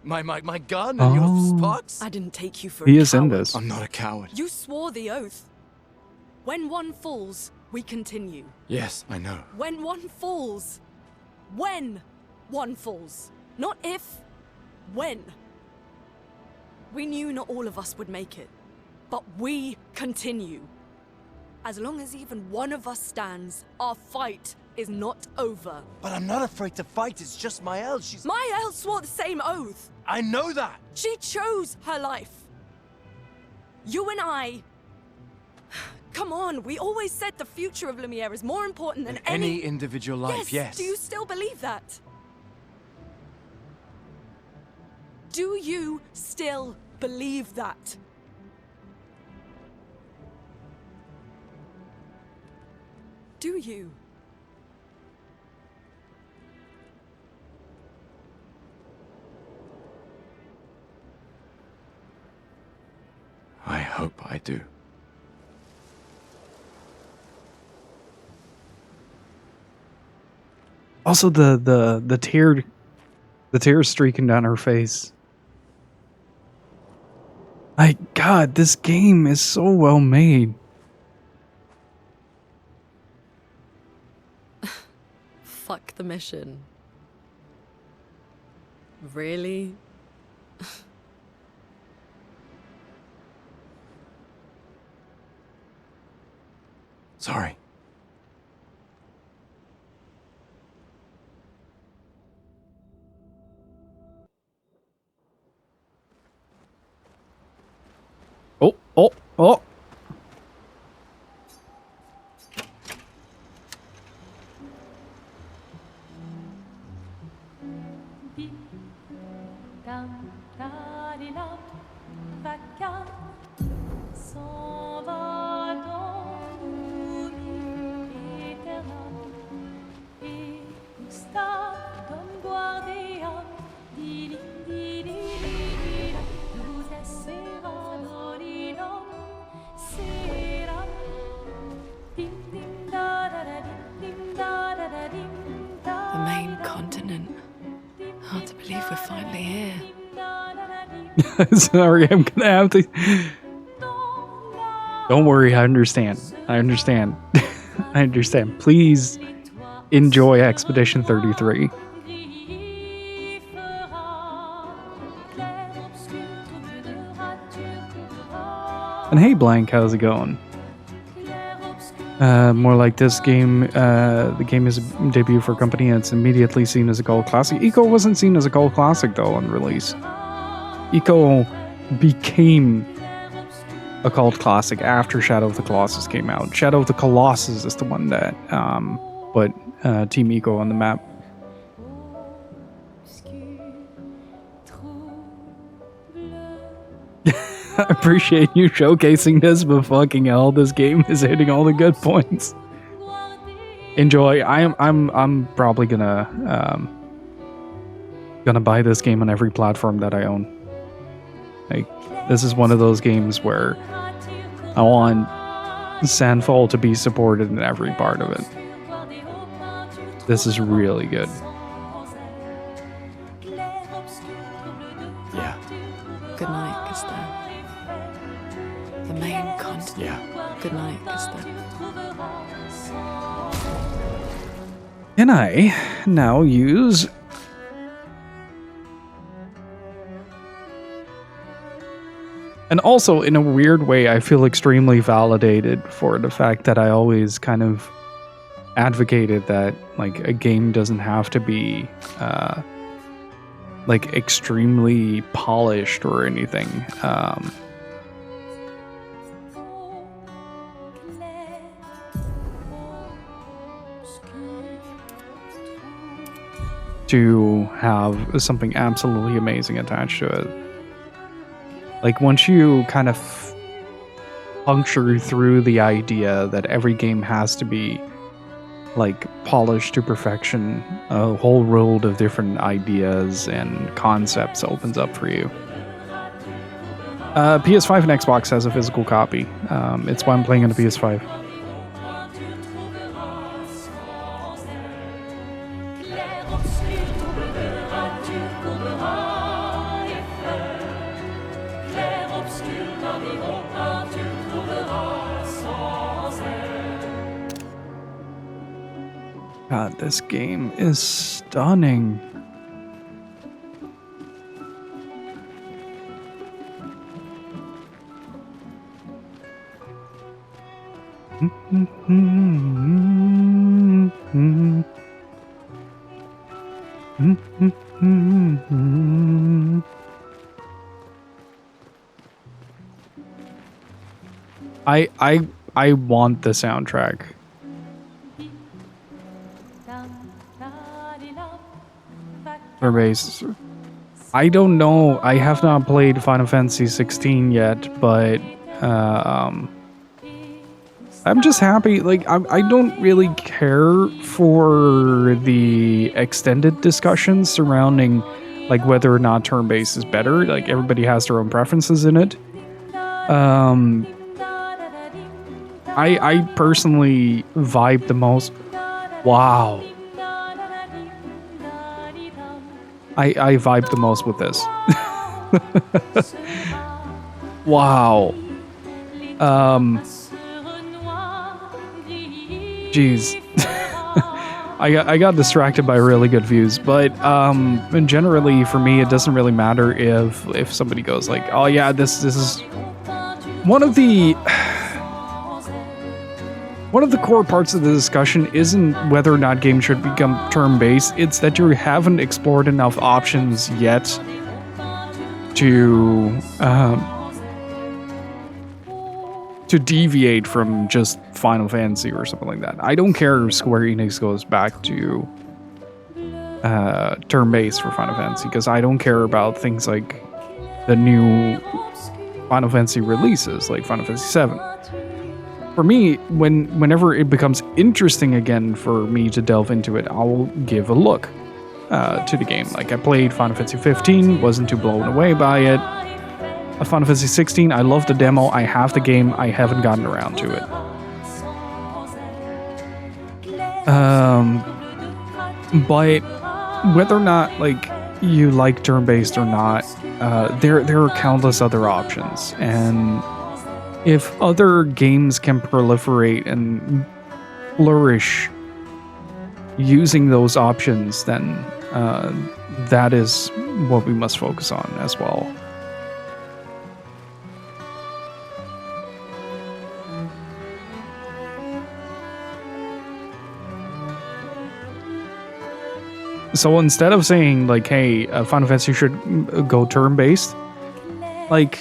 My gun and your sparks? I didn't take you for He a is in coward. this. I'm not a coward. You swore the oath. When one falls, we continue. Yes, I know. When one falls. When one falls. Not if, when. We knew not all of us would make it, but we continue. As long as even one of us stands, our fight is not over. But I'm not afraid to fight, it's just Mael, she's... Mael swore the same oath. I know that! She chose her life. You and I... Come on, we always said the future of Lumiere is more important than Any individual life, yes. Do you still believe that? Do you still believe that? Do you? I hope I do. Also, the tears streaking down her face. My God, this game is so well made. Fuck the mission. Really? Sorry. Oh. S'en va dans l'oubli éternel. Et Gustav, Dom Guardia, Dili, Dili, Dili, nous essayera d'Olidom, Sera, Dim, Dim, Da, Da, Da, Dim, Dim, Da, Da, Da, Dim, Da. The main continent. Hard to believe we're finally here. Sorry, I'm gonna have to... Don't worry, I understand. I understand. I understand. Please enjoy Expedition 33. And hey, Blank, how's it going? More like this game. The game is a debut for a company and it's immediately seen as a cult classic. Eco wasn't seen as a cult classic though on release. Eco became a cult classic after Shadow of the Colossus came out. Shadow of the Colossus is the one that put Team Eco on the map. I appreciate you showcasing this, but fucking hell, this game is hitting all the good points. Enjoy. I'm probably gonna buy this game on every platform that I own. Like, this is one of those games where I want Sandfall to be supported in every part of it. This is really good. Yeah. Good night, Gustav. The main continent. Yeah. Good night, Gustav. Can I now use... And also, in a weird way, I feel extremely validated for the fact that I always kind of advocated that, like, a game doesn't have to be, like, extremely polished or anything. To have something absolutely amazing attached to it. Like, once you kind of puncture through the idea that every game has to be, like, polished to perfection, a whole world of different ideas and concepts opens up for you. PS5 and Xbox has a physical copy. It's why I'm playing on the PS5. God, this game is stunning. I want the soundtrack. Or bass. I don't know. I have not played Final Fantasy 16 yet, but I'm just happy. Like, I don't really care for the extended discussions surrounding, like, whether or not turn-based is better. Like, everybody has their own preferences in it. I personally vibe the most. Wow. I vibe the most with this. Wow. Jeez. I got distracted by really good views, but and generally for me it doesn't really matter if somebody goes like, oh yeah, this is one of the core parts of the discussion isn't whether or not games should become turn-based, it's that you haven't explored enough options yet to deviate from just Final Fantasy or something like that. I don't care if Square Enix goes back to turn-based for Final Fantasy, because I don't care about things like the new Final Fantasy releases, like Final Fantasy VII. For me, whenever it becomes interesting again for me to delve into it, I'll give a look to the game. Like, I played Final Fantasy 15, wasn't too blown away by it. Final Fantasy 16, I love the demo, I have the game, I haven't gotten around to it. But whether or not, like, you like turn-based or not, there are countless other options, and if other games can proliferate and flourish using those options, then that is what we must focus on as well. So instead of saying, like, hey, Final Fantasy should go turn-based, like,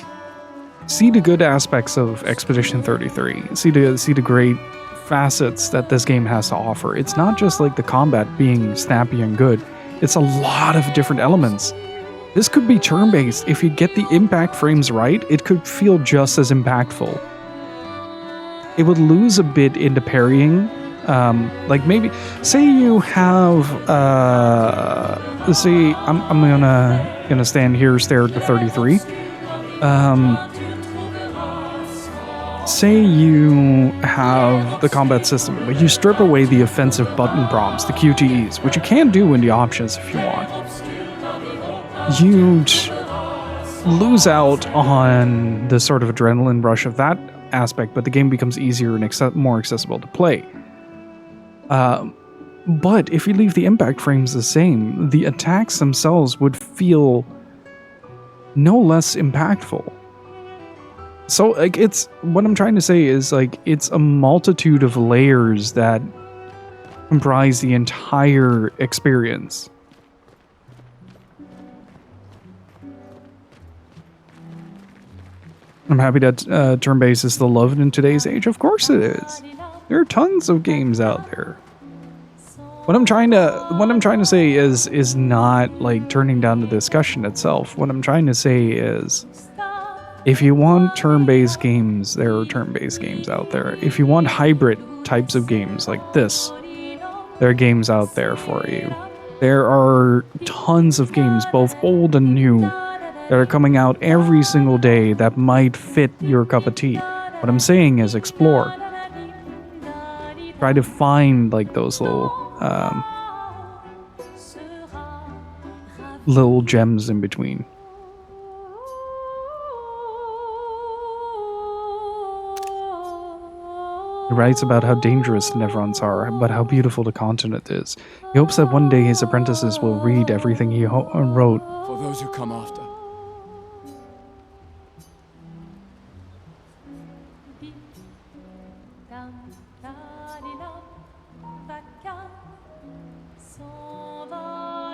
see the good aspects of Expedition 33. See the great facets that this game has to offer. It's not just like the combat being snappy and good. It's a lot of different elements. This could be turn-based. If you get the impact frames right, it could feel just as impactful. It would lose a bit into parrying. Like maybe, say you have, let's see, I'm gonna stand here, stare at the 33. Say you have the combat system, but you strip away the offensive button prompts, the QTEs, which you can do in the options if you want. You'd lose out on the sort of adrenaline rush of that aspect, but the game becomes easier and more accessible to play. But if you leave the impact frames the same, the attacks themselves would feel no less impactful. So, like, it's what I'm trying to say is, like, it's a multitude of layers that comprise the entire experience. I'm happy that turn-based is still loved in today's age. Of course it is. There are tons of games out there. What I'm trying to say is not like turning down the discussion itself. What I'm trying to say is, if you want turn-based games, there are turn-based games out there. If you want hybrid types of games like this, there are games out there for you. There are tons of games, both old and new, that are coming out every single day that might fit your cup of tea. What I'm saying is explore. Try to find like those little gems in between. He writes about how dangerous the Nevrons are, but how beautiful the continent is. He hopes that one day his apprentices will read everything he wrote. For those who come after.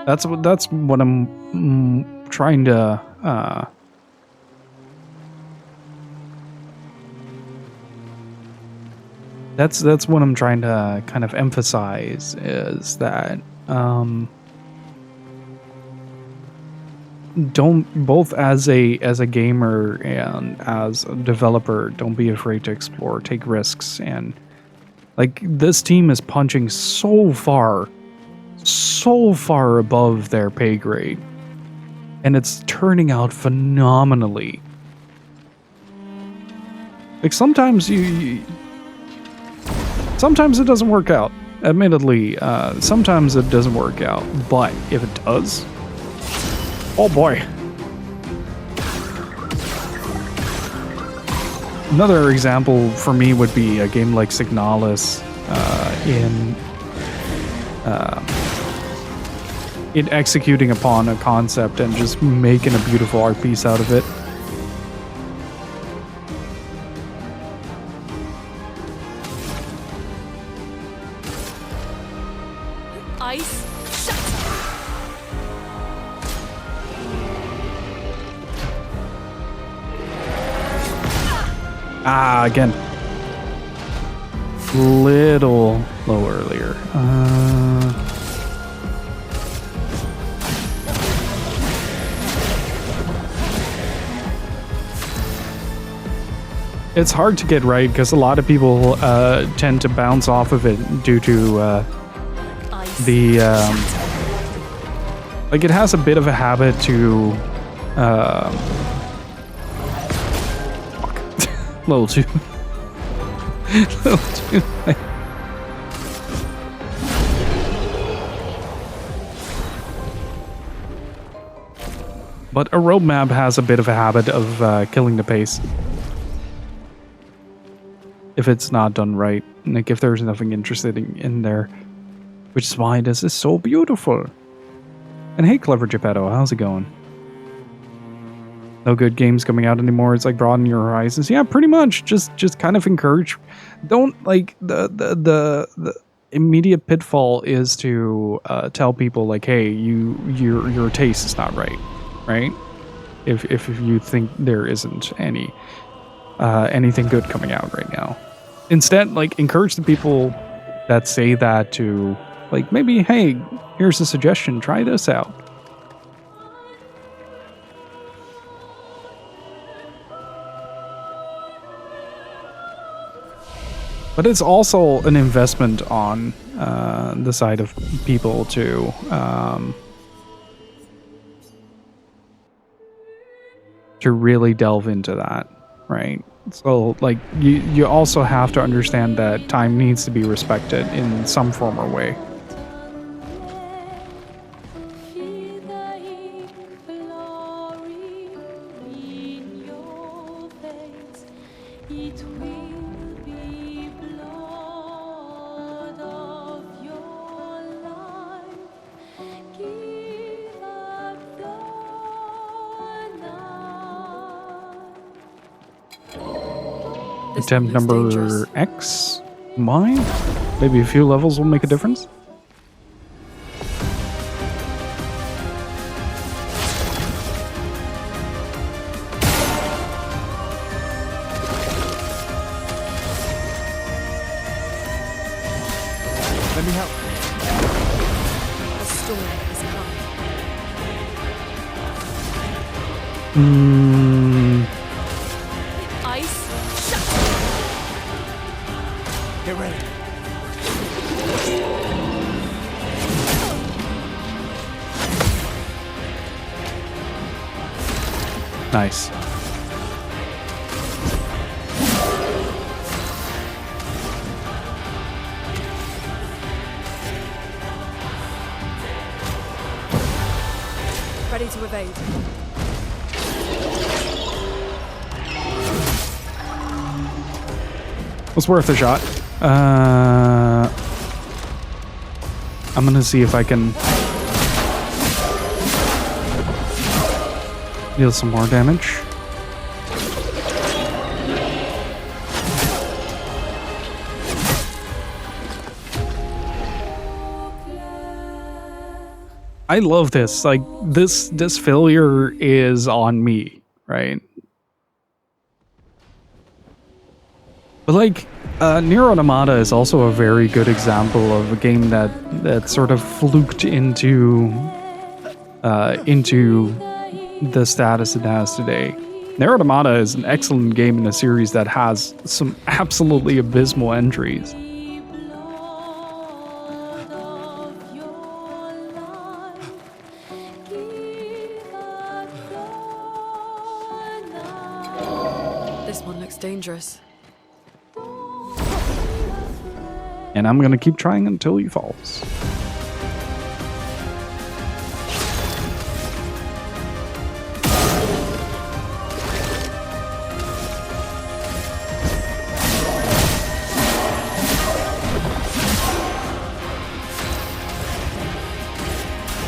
That's what I'm trying to that's what I'm trying to kind of emphasize is that don't, both as a gamer and as a developer, don't be afraid to explore, take risks, and like this team is punching so far above their pay grade, and it's turning out phenomenally. Like sometimes sometimes it doesn't work out, admittedly. Sometimes it doesn't work out, but if it does, oh boy. Another example for me would be a game like Signalis in executing upon a concept and just making a beautiful art piece out of it. Ice shatter. Ah, again. Little low earlier. It's hard to get right because a lot of people tend to bounce off of it due to like it has a bit of a habit to little too but a roadmap has a bit of a habit of killing the pace if it's not done right, like if there's nothing interesting in there, which is why this is so beautiful. And hey, Clever Geppetto, how's it going? No good games coming out anymore. It's like broaden your horizons. Yeah, pretty much. Just kind of encourage. Don't like the immediate pitfall is to tell people like, hey, your taste is not right, right? If you think there isn't anything good coming out right now. Instead, like, encourage the people that say that to, like, maybe, hey, here's a suggestion, try this out. But it's also an investment on the side of people to really delve into that, right? So, like, you also have to understand that time needs to be respected in some form or way. Attempt number X, mine. Maybe a few levels will make a difference. Let me help. The storm is Hmm. Ice, shut. Get ready. Nice. Ready to evade. Was worth a shot. I'm gonna see if I can deal some more damage. I love this. Like, this failure is on me, right? But like, Nier Automata is also a very good example of a game that sort of fluked into the status it has today. Nier Automata is an excellent game in a series that has some absolutely abysmal entries. This one looks dangerous. And I'm gonna keep trying until he falls.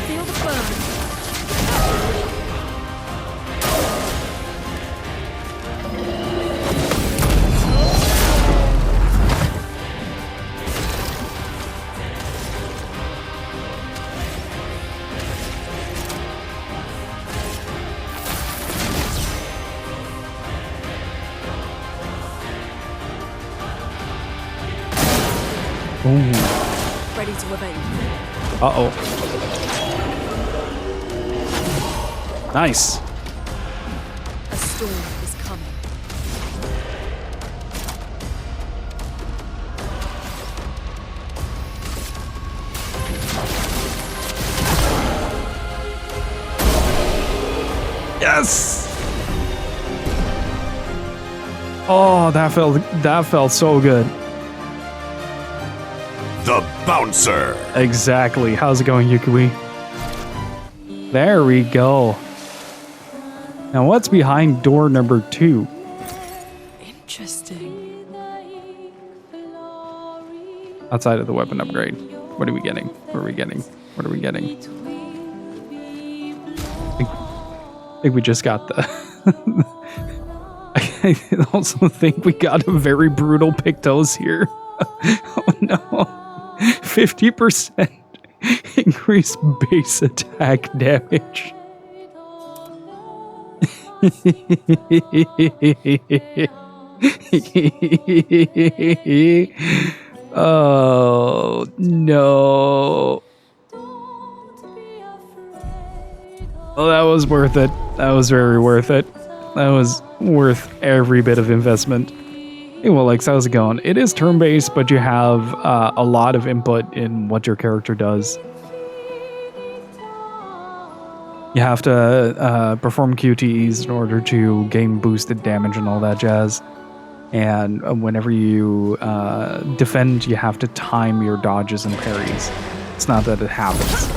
Feel the burn. Ooh. Ready to evade. Uh-oh. Nice. A storm is coming. Yes. Oh, that felt so good. The Bouncer. Exactly. How's it going, Yukui? There we go. Now, what's behind door number 2? Interesting. Outside of the weapon upgrade. What are we getting? What are we getting? What are we getting? I think we just got the... I also think we got a very brutal Pictos here. Oh no. 50% increased base attack damage. Oh no. Oh, that was worth it. That was very worth it. That was worth every bit of investment. Hey, well, Alex, how's it going? It is turn-based, but you have a lot of input in what your character does. You have to perform QTEs in order to gain boosted damage and all that jazz. And whenever you defend, you have to time your dodges and parries. It's not that it happens.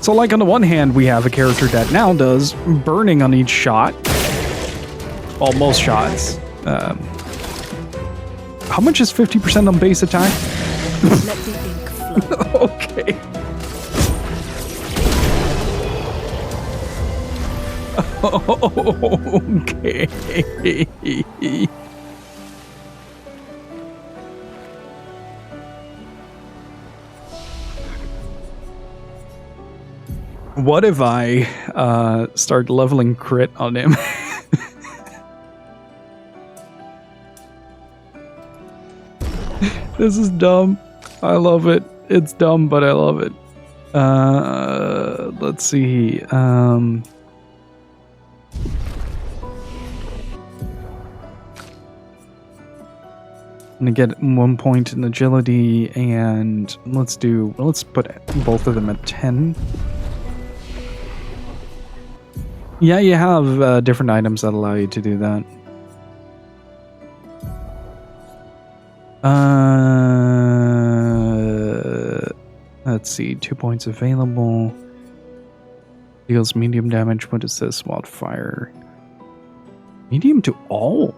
So, like, on the one hand, we have a character that now does burning on each shot. Well, most shots. How much is 50% on base attack? Let the ink flow. Okay. Okay. What if I start leveling crit on him? This is dumb. I love it. It's dumb, but I love it. Let's see. I'm gonna get 1 point in agility, and let's put both of them at 10. Yeah, you have different items that allow you to do that. Let's see, 2 points available. Deals medium damage. What is this? Wildfire. Medium to all?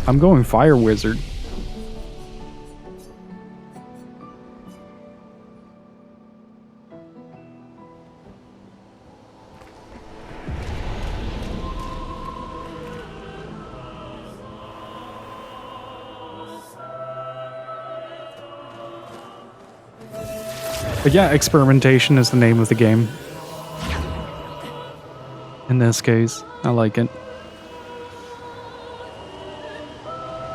I'm going Fire Wizard. But yeah, experimentation is the name of the game. In this case, I like it.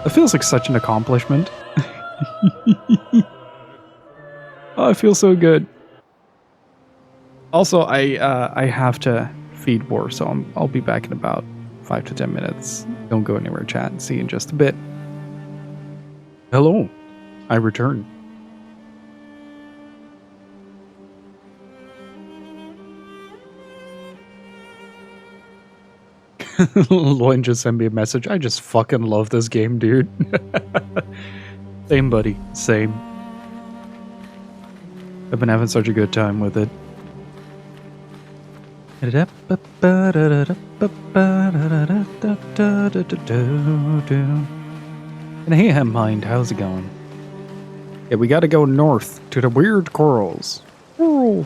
It feels like such an accomplishment. Oh, I feel so good. Also, I have to feed War, so I'll be back in about 5 to 10 minutes. Don't go anywhere, chat. See you in just a bit. Hello, I return. Loin just sent me a message. I just fucking love this game, dude. Same, buddy. Same. I've been having such a good time with it. And hey, Hemmind, how's it going? Yeah, we gotta go north to the weird corals. Oh.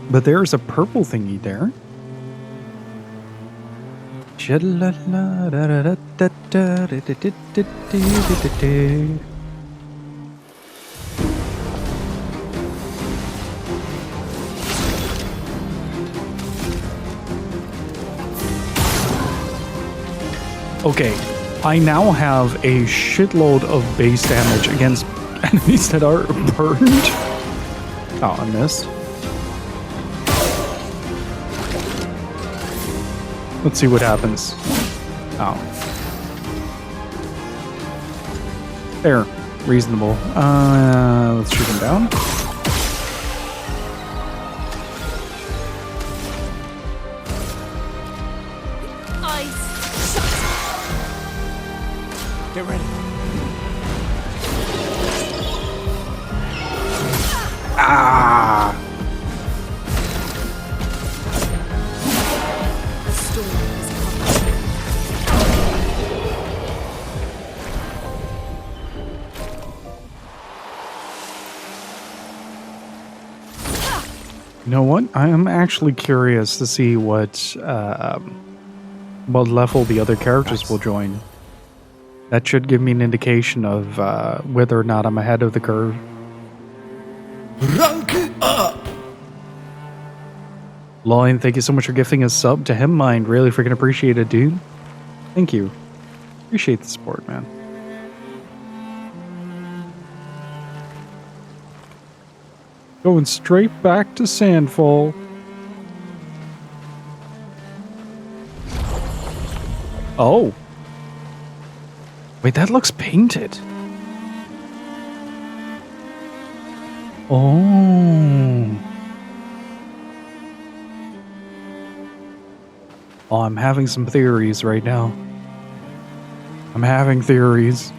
But there's a purple thingy there. Okay, I now have a shitload of base damage against enemies that are burned. Oh, I missed. Let's see what happens. Oh. There. Reasonable. Let's shoot him down. Ice. Get ready. Ah! You know what? I am actually curious to see what level the other characters will join. That should give me an indication of whether or not I'm ahead of the curve. Rank up! Loin, thank you so much for gifting a sub to Hemmind. Really freaking appreciate it, dude. Thank you. Appreciate the support, man. Going straight back to Sandfall. Oh. Wait, that looks painted. Oh. Oh, I'm having some theories right now. I'm having theories.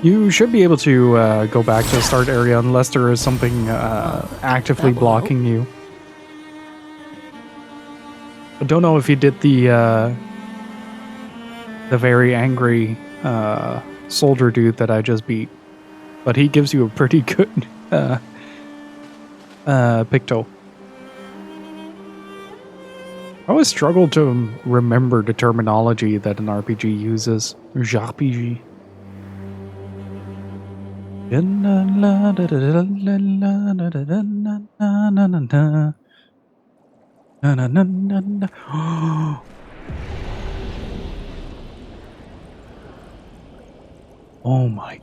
You should be able to go back to the start area unless there is something actively blocking you. I don't know if you did the very angry soldier dude that I just beat, but he gives you a pretty good picto. I always struggle to remember the terminology that an RPG uses. JRPG. Oh my.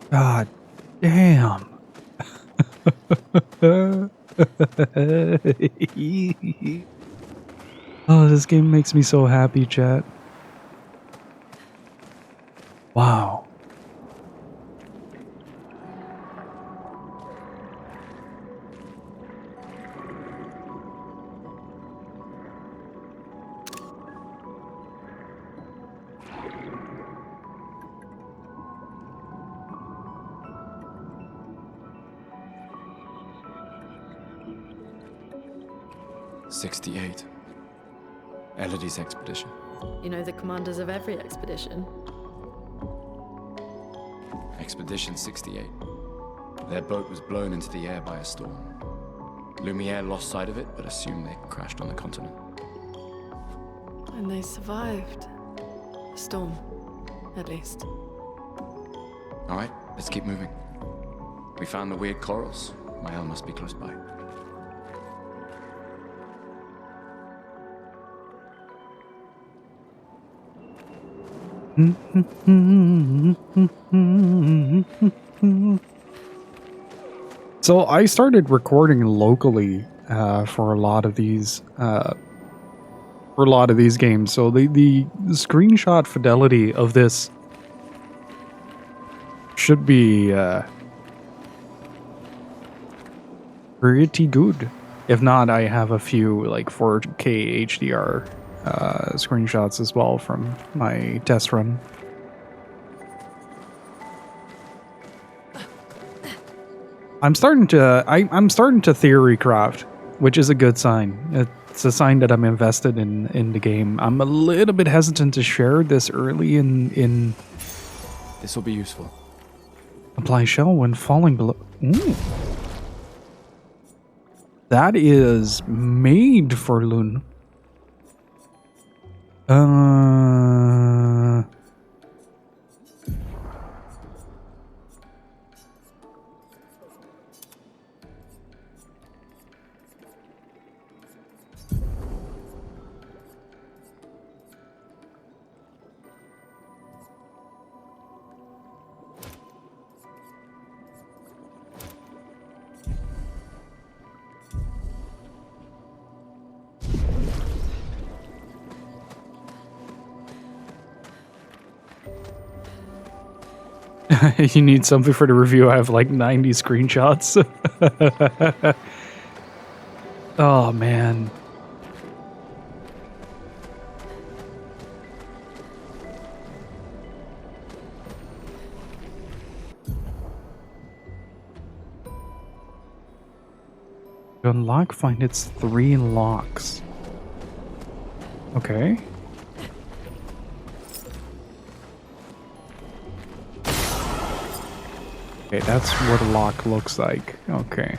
God damn. Oh, this game makes me so happy, chat. Wow. '68. Elodie's expedition. You know the commanders of every expedition. Expedition 68. Their boat was blown into the air by a storm. Lumiere lost sight of it, but assumed they crashed on the continent. And they survived. The storm, at least. All right, let's keep moving. We found the weird corals. Mael must be close by. So I started recording locally for a lot of these games. So the screenshot fidelity of this should be pretty good. If not, I have a few like 4K HDR screenshots as well from my test run. I'm starting to theory craft, which is a good sign. It's a sign that I'm invested in the game. I'm a little bit hesitant to share this early in. This will be useful. Apply shell when falling below. Ooh. That is made for Loon. You need something for the review. I have like 90 screenshots. Oh man. To unlock, find its 3 locks. Okay. Okay, that's what a lock looks like. Okay.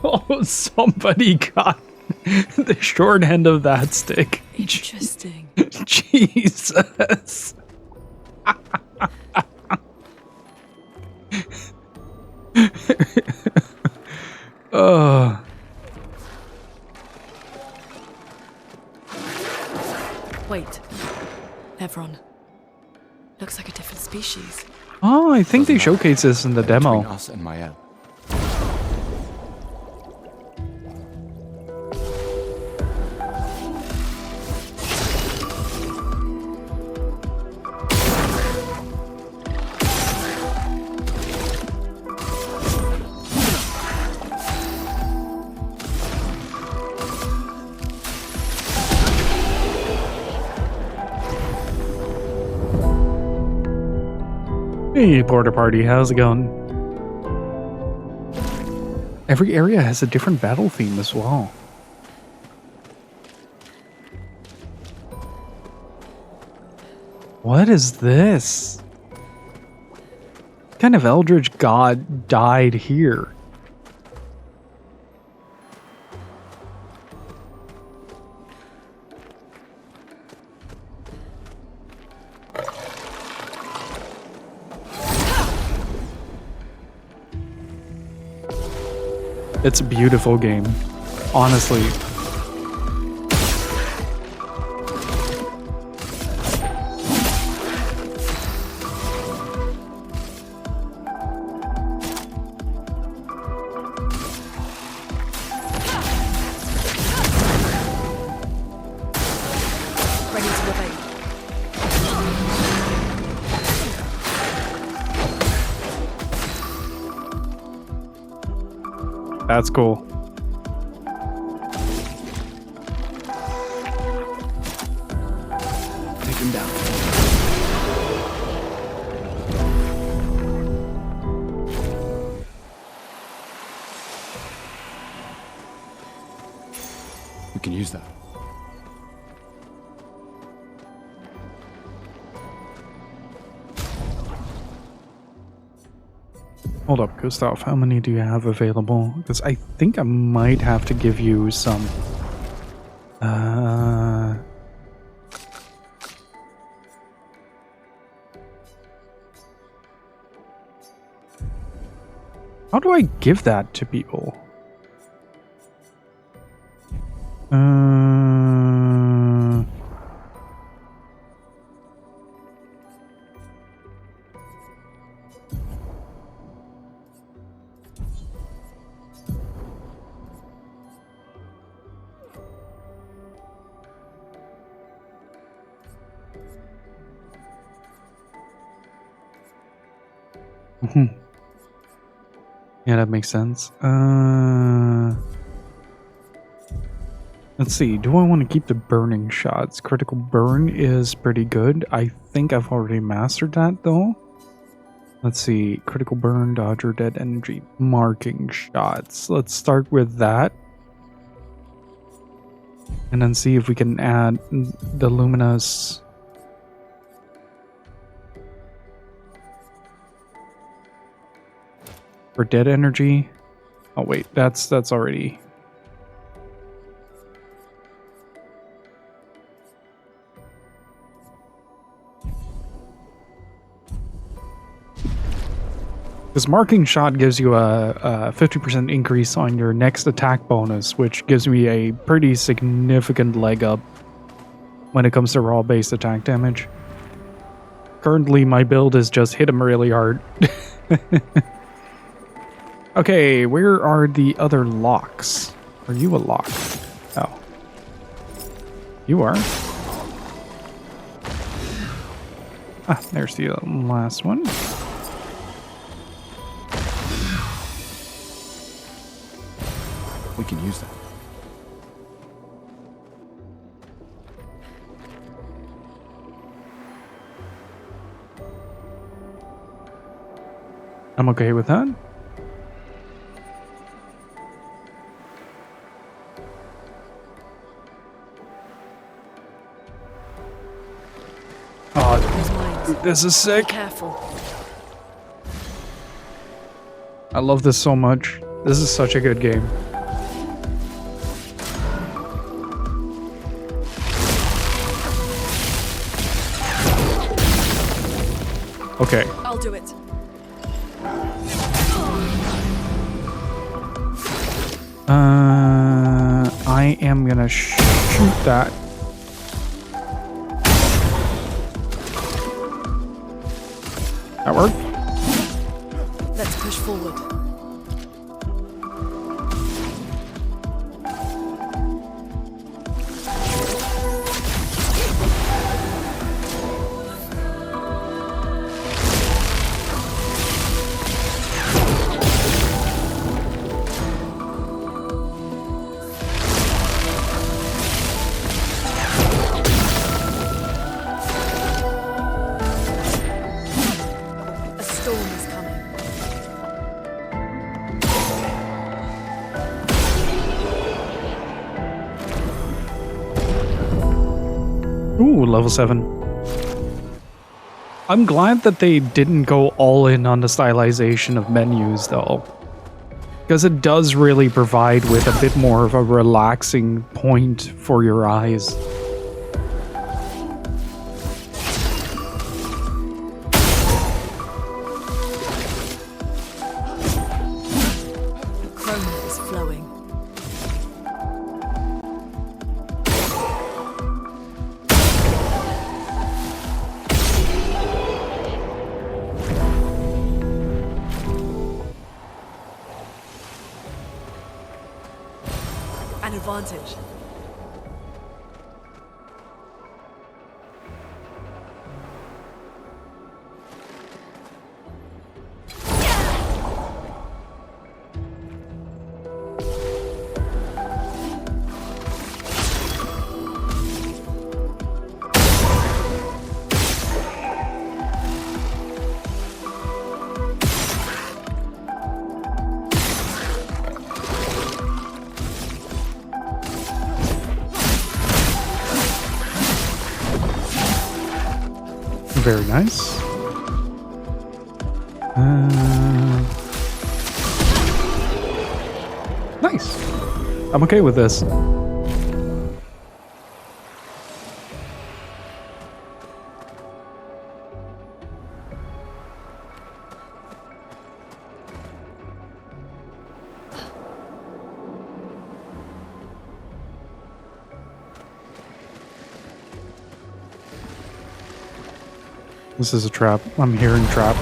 Oh, somebody got the short end of that stick. Interesting. Jesus. Wait. Nevron. Looks like a different species. Oh, I think they showcase this in the demo. Between us and Mael. Hey, Border Party, how's it going? Every area has a different battle theme as well. What is this? What kind of eldritch god died here? It's a beautiful game, honestly. Ready to obey. That's cool. Take him down. We can use that. Hold up, Gustav, how many do you have available? Because I think I might have to give you some. How do I give that to people? Yeah, that makes sense. Let's see. Do I want to keep the burning shots? Critical burn is pretty good. I think I've already mastered that, though. Let's see. Critical burn, dodger, dead energy, marking shots. Let's start with that. And then see if we can add the luminous... For dead energy. Oh wait, that's already. This marking shot gives you a 50% increase on your next attack bonus, which gives me a pretty significant leg up when it comes to raw based attack damage. Currently, my build is just hit him really hard. Okay, where are the other locks? Are you a lock? Oh. You are. Ah, there's the last one. We can use that. I'm okay with that. Oh, this is sick. Be careful. I love this so much. This is such a good game. Okay. I'll do it. I am gonna shoot that. That worked. Let's push forward. Ooh, level 7. I'm glad that they didn't go all in on the stylization of menus, though. Because it does really provide with a bit more of a relaxing point for your eyes. Chroma is flowing. An advantage. Very nice. Nice. I'm okay with this. This is a trap. I'm hearing trap.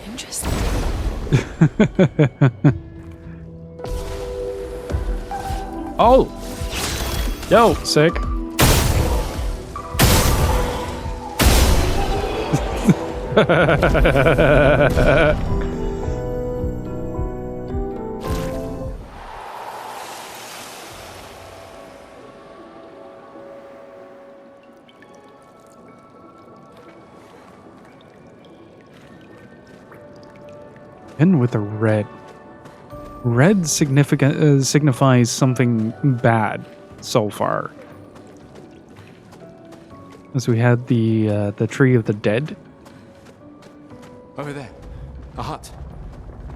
Interesting. Oh! Yo, sick. And with a red. Red signifies something bad so far. As we had the tree of the dead. Over there. A hut.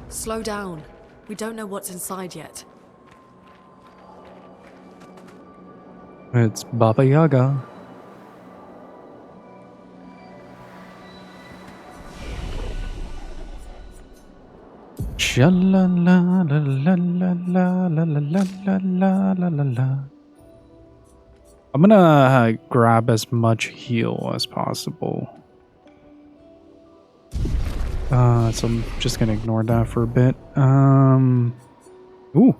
Slow down. We don't know what's inside yet. It's Baba Yaga. Sha la la la la la la la la la la la la la. I'm gonna grab as much heal as possible. So I'm just gonna ignore that for a bit. Ooh.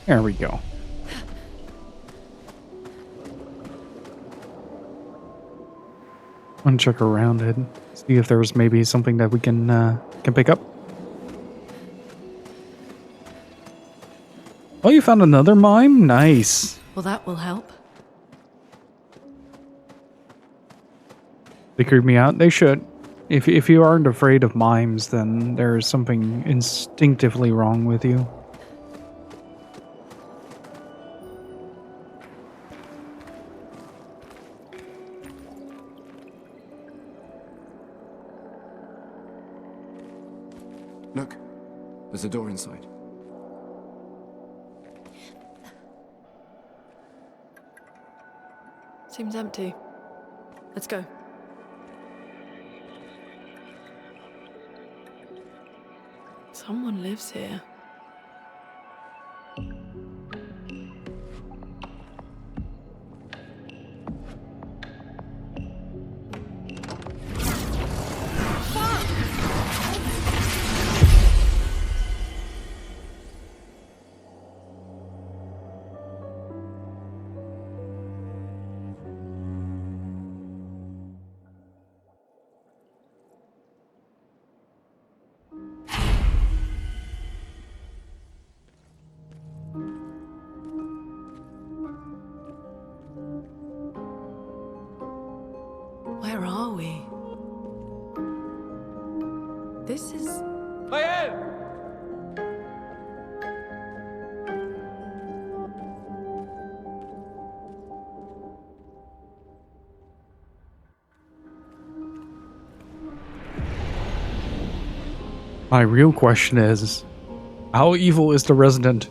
There we go. I'm gonna check around it, see if there's maybe something that we can pick up. Oh, you found another mime? Nice. Well, that will help. They creep me out. They should. If you aren't afraid of mimes, then there is something instinctively wrong with you. Look, there's a door inside. Seems empty. Let's go. Someone lives here. Where are we? This is... Clair! My real question is, how evil is the resident?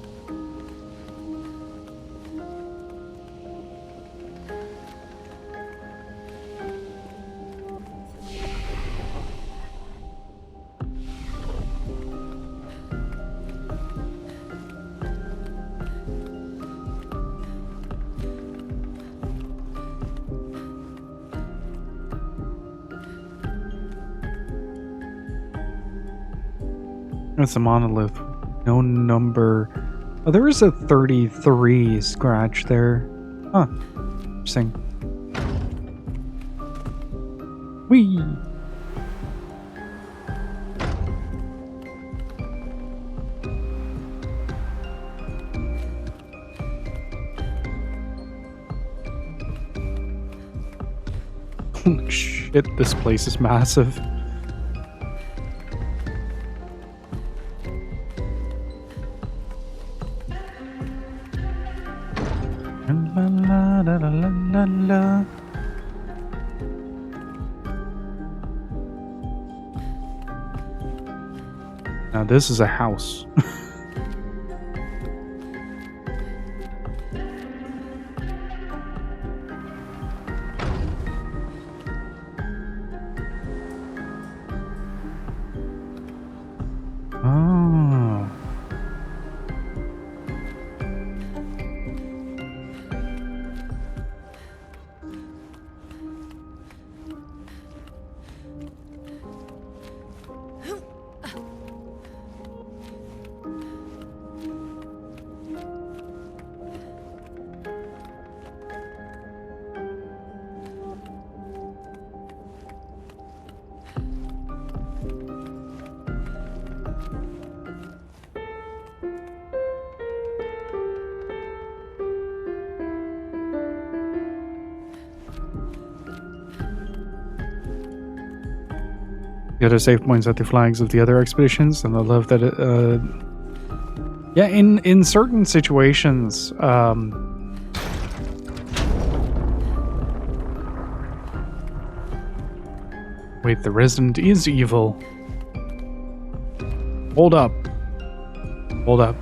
It's a monolith. No number. Oh, there is a 33 scratch there. Huh. Interesting. Whee! Holy shit, this place is massive. Now this is a house. Oh. The other save points at the flags of the other expeditions, and I love that it, yeah, in certain situations, wait, the resident is evil. Hold up. Hold up.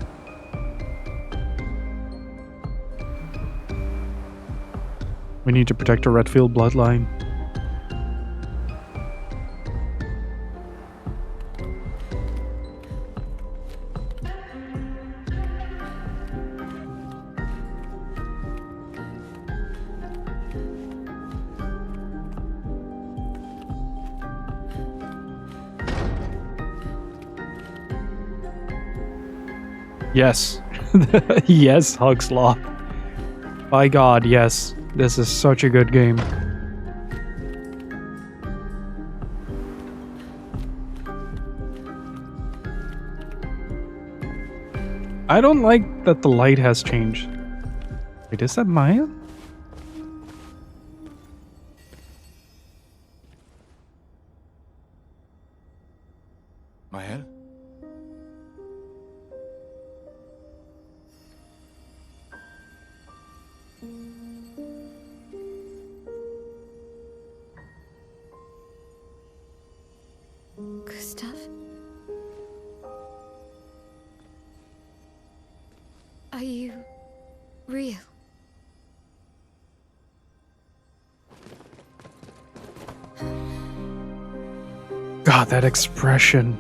We need to protect our Redfield bloodline. Yes. Yes, Hugslaw. By God, yes. This is such a good game. I don't like that the light has changed. Wait, is that Maya? Mael? Gustav? Are you real? God, that expression.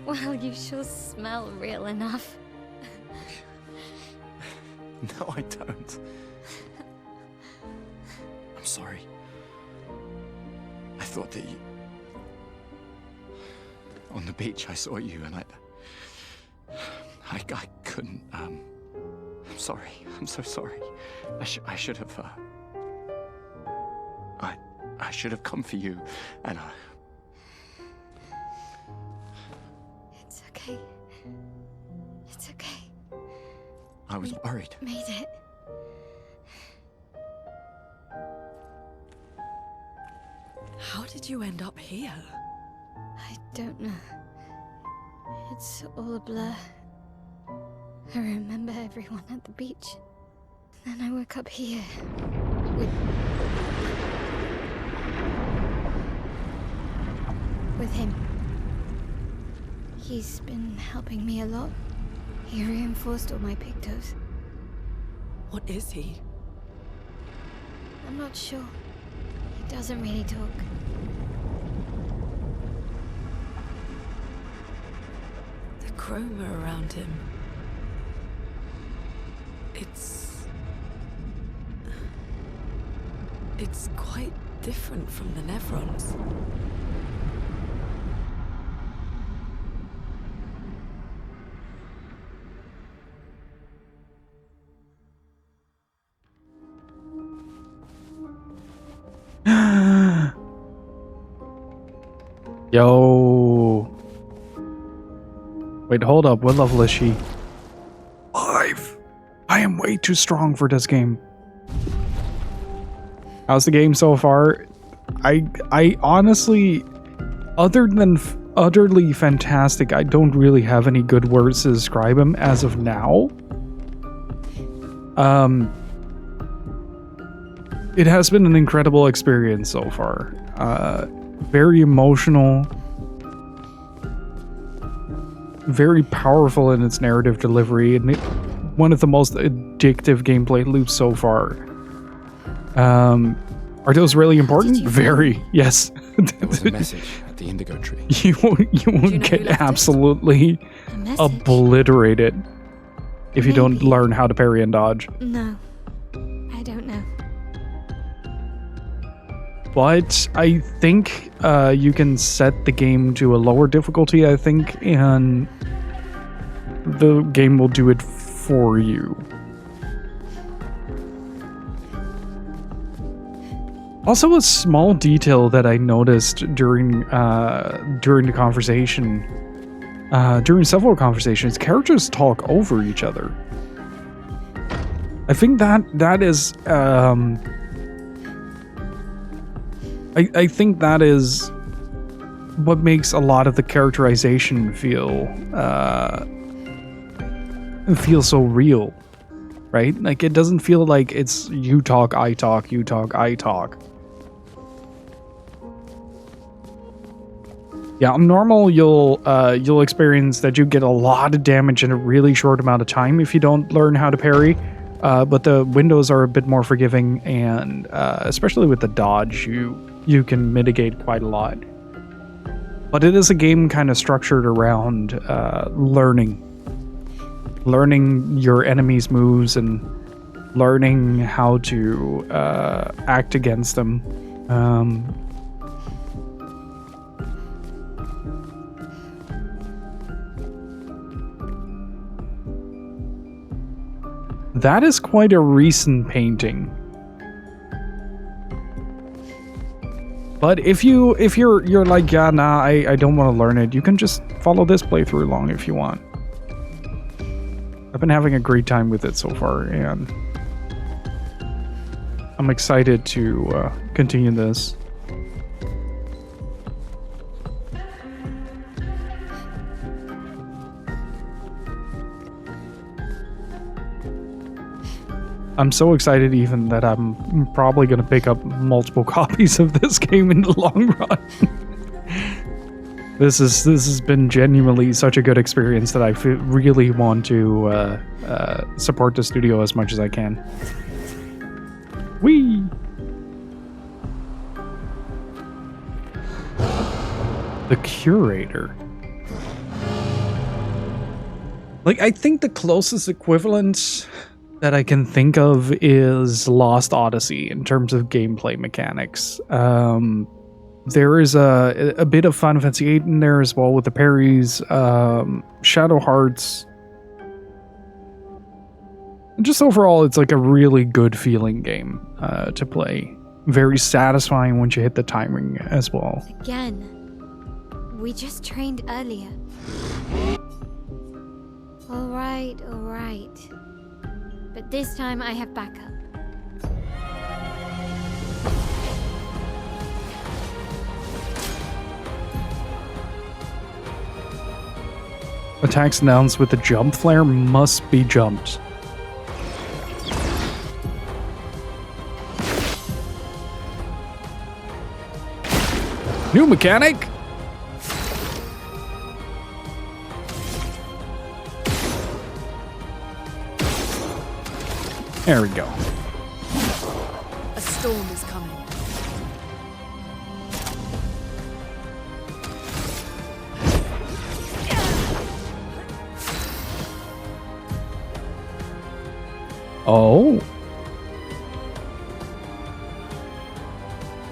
Well, you sure smell real enough. No, I don't. I'm sorry. I thought that you... On the beach, I saw you and I couldn't, I'm sorry. I'm so sorry. I should have, I should have come for you and It's okay. It's okay. I was worried. Made it. How did you end up here? I don't know. It's all a blur. I remember everyone at the beach. Then I woke up here. With him. He's been helping me a lot. He reinforced all my pictos. What is he? I'm not sure. He doesn't really talk. The chroma around him. It's quite different from the Nevrons. Yo. Wait, hold up. What level is she? 5. I am way too strong for this game. How's the game so far? I honestly, other than utterly fantastic, I don't really have any good words to describe him as of now. It has been an incredible experience so far. Very emotional, very powerful in its narrative delivery, and one of the most addictive gameplay loops so far. Are those really important? Very, yes. There was a message at the indigo tree. You won't get absolutely obliterated if you don't learn how to parry and dodge. No, I don't know. But I think you can set the game to a lower difficulty, I think, and the game will do it for you. Also, a small detail that I noticed during the conversation, during several conversations, characters talk over each other. I think that is, I think that is what makes a lot of the characterization feel so real, right? Like, it doesn't feel like it's you talk, I talk, you talk, I talk. Yeah, on normal, you'll experience that you get a lot of damage in a really short amount of time if you don't learn how to parry. But the windows are a bit more forgiving, and especially with the dodge, you can mitigate quite a lot. But it is a game kind of structured around learning your enemy's moves and learning how to act against them. That is quite a recent painting. But if you're like, yeah, nah, I don't want to learn it, you can just follow this playthrough along if you want. I've been having a great time with it so far, and I'm excited to continue this. I'm so excited even that I'm probably going to pick up multiple copies of this game in the long run. This has been genuinely such a good experience that I really want to support the studio as much as I can. Whee! The Curator. Like, I think the closest equivalent that I can think of is Lost Odyssey in terms of gameplay mechanics. There is a bit of Final Fantasy VIII in there as well with the parries, Shadow Hearts. And just overall, it's like a really good feeling game to play. Very satisfying once you hit the timing as well. Again, we just trained earlier. All right. But this time I have backup. Attacks announced with the jump flare must be jumped. New mechanic! There we go. A storm is coming. Oh.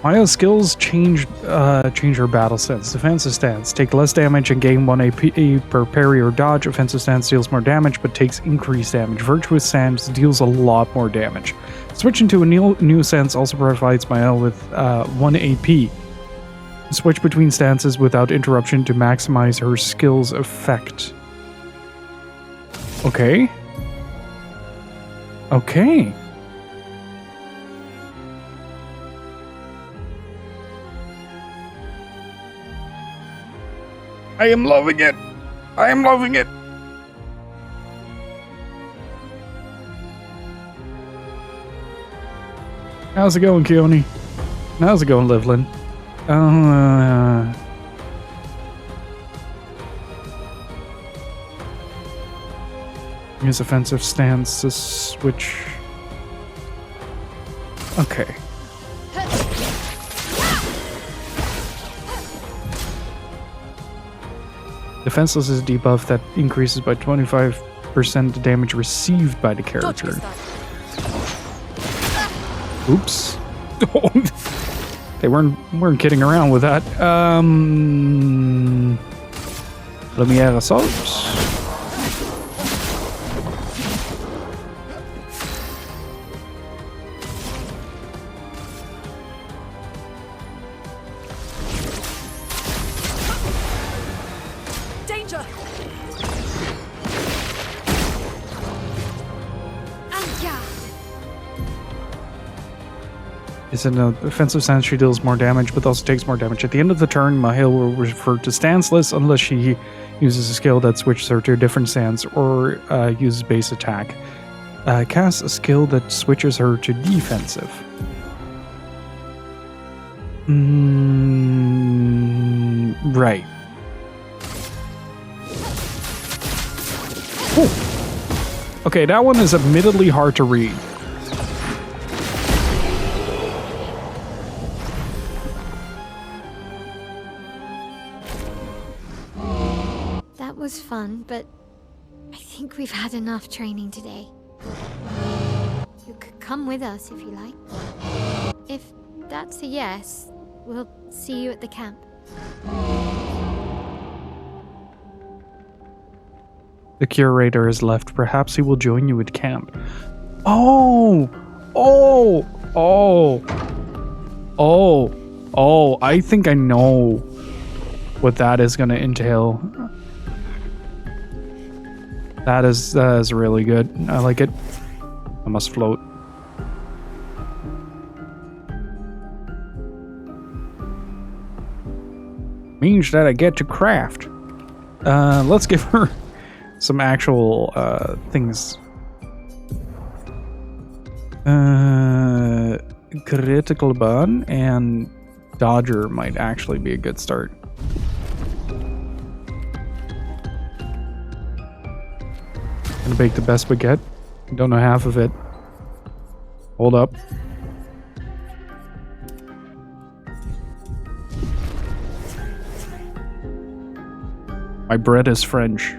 Maya's skills change her battle stance. Defensive stance. Take less damage and gain 1 AP per parry or dodge. Offensive stance deals more damage but takes increased damage. Virtuous stance deals a lot more damage. Switching to a new stance also provides Maya with 1 AP. Switch between stances without interruption to maximize her skill's effect. Okay. Okay. I am loving it. I am loving it. How's it going, Keone? How's it going, Livlin? Use offensive stance to switch. Okay. Defenseless is a debuff that increases by 25% the damage received by the character. Oops. They weren't kidding around with that. Lumiere Assault. Is an offensive stance, she deals more damage, but also takes more damage. At the end of the turn, Mahil will revert to stanceless unless she uses a skill that switches her to a different stance or uses base attack. Cast a skill that switches her to defensive. Right. Ooh. Okay, that one is admittedly hard to read. Was fun, but I think we've had enough training today. You You could come with us if you like. If that's a yes, we'll see you at the camp. The curator has left. Perhaps he will join you at camp. Oh! Oh! Oh! Oh! Oh, I think I know what that is going to entail. That is really good. I like it. I must float. Means that I get to craft. Let's give her some actual things. Critical burn and dodger might actually be a good start. Gonna bake the best baguette. Don't know half of it. Hold up. My bread is French.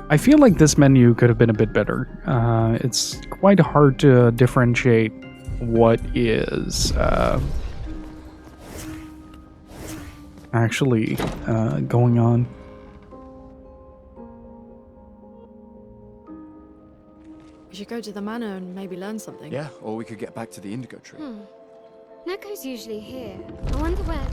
I feel like this menu could have been a bit better. It's quite hard to differentiate what is actually going on. We should go to the manor and maybe learn something. Yeah, or we could get back to the indigo tree. Neko's usually here. I wonder where...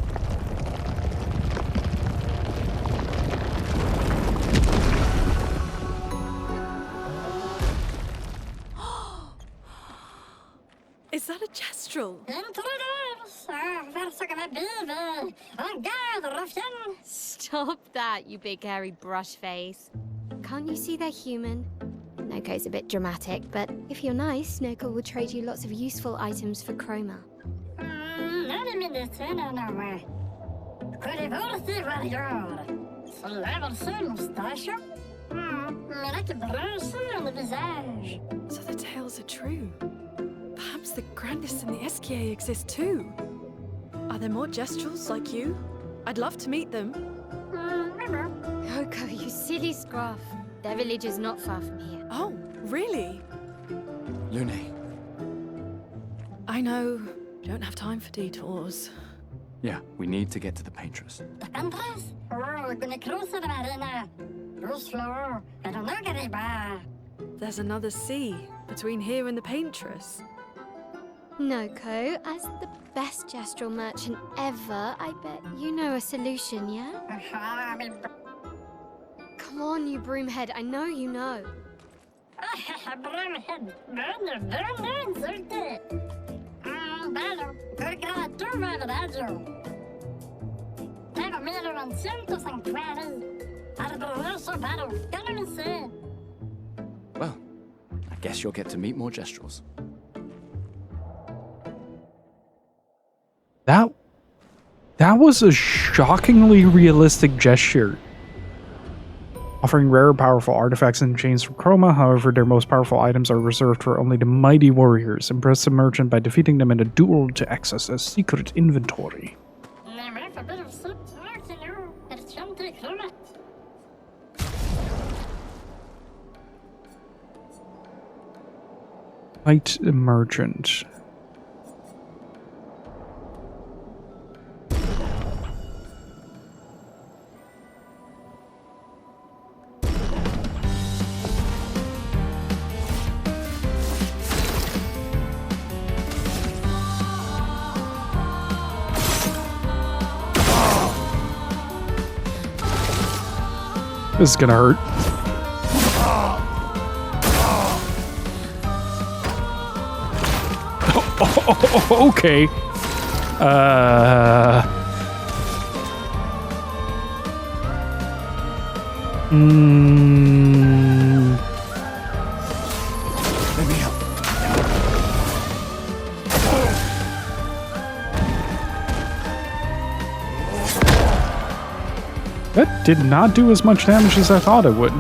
Is that a gestural? Stop that, you big hairy brush face. Can't you see they're human? Neko's a bit dramatic, but if you're nice, Neko will trade you lots of useful items for Chroma. So the tales are true. Perhaps the grandest in the SKA exist too. Are there more gestrals like you? I'd love to meet them. Yoko, you silly scruff. Their village is not far from here. Oh, really? Lune. I know. Don't have time for detours. Yeah, we need to get to the paintress. There's another sea between here and the paintress. Noko, as the best gestural merchant ever, I bet you know a solution, yeah? Come on, you broomhead, I know you know. Well, I guess you'll get to meet more gestrals. That was a shockingly realistic gesture. Offering rare, powerful artifacts and chains from Chroma, however, their most powerful items are reserved for only the mighty warriors. Impress the merchant by defeating them in a duel to access a secret inventory. Fight a merchant. This is gonna hurt. Oh, okay. Let me help. That did not do as much damage as I thought it would.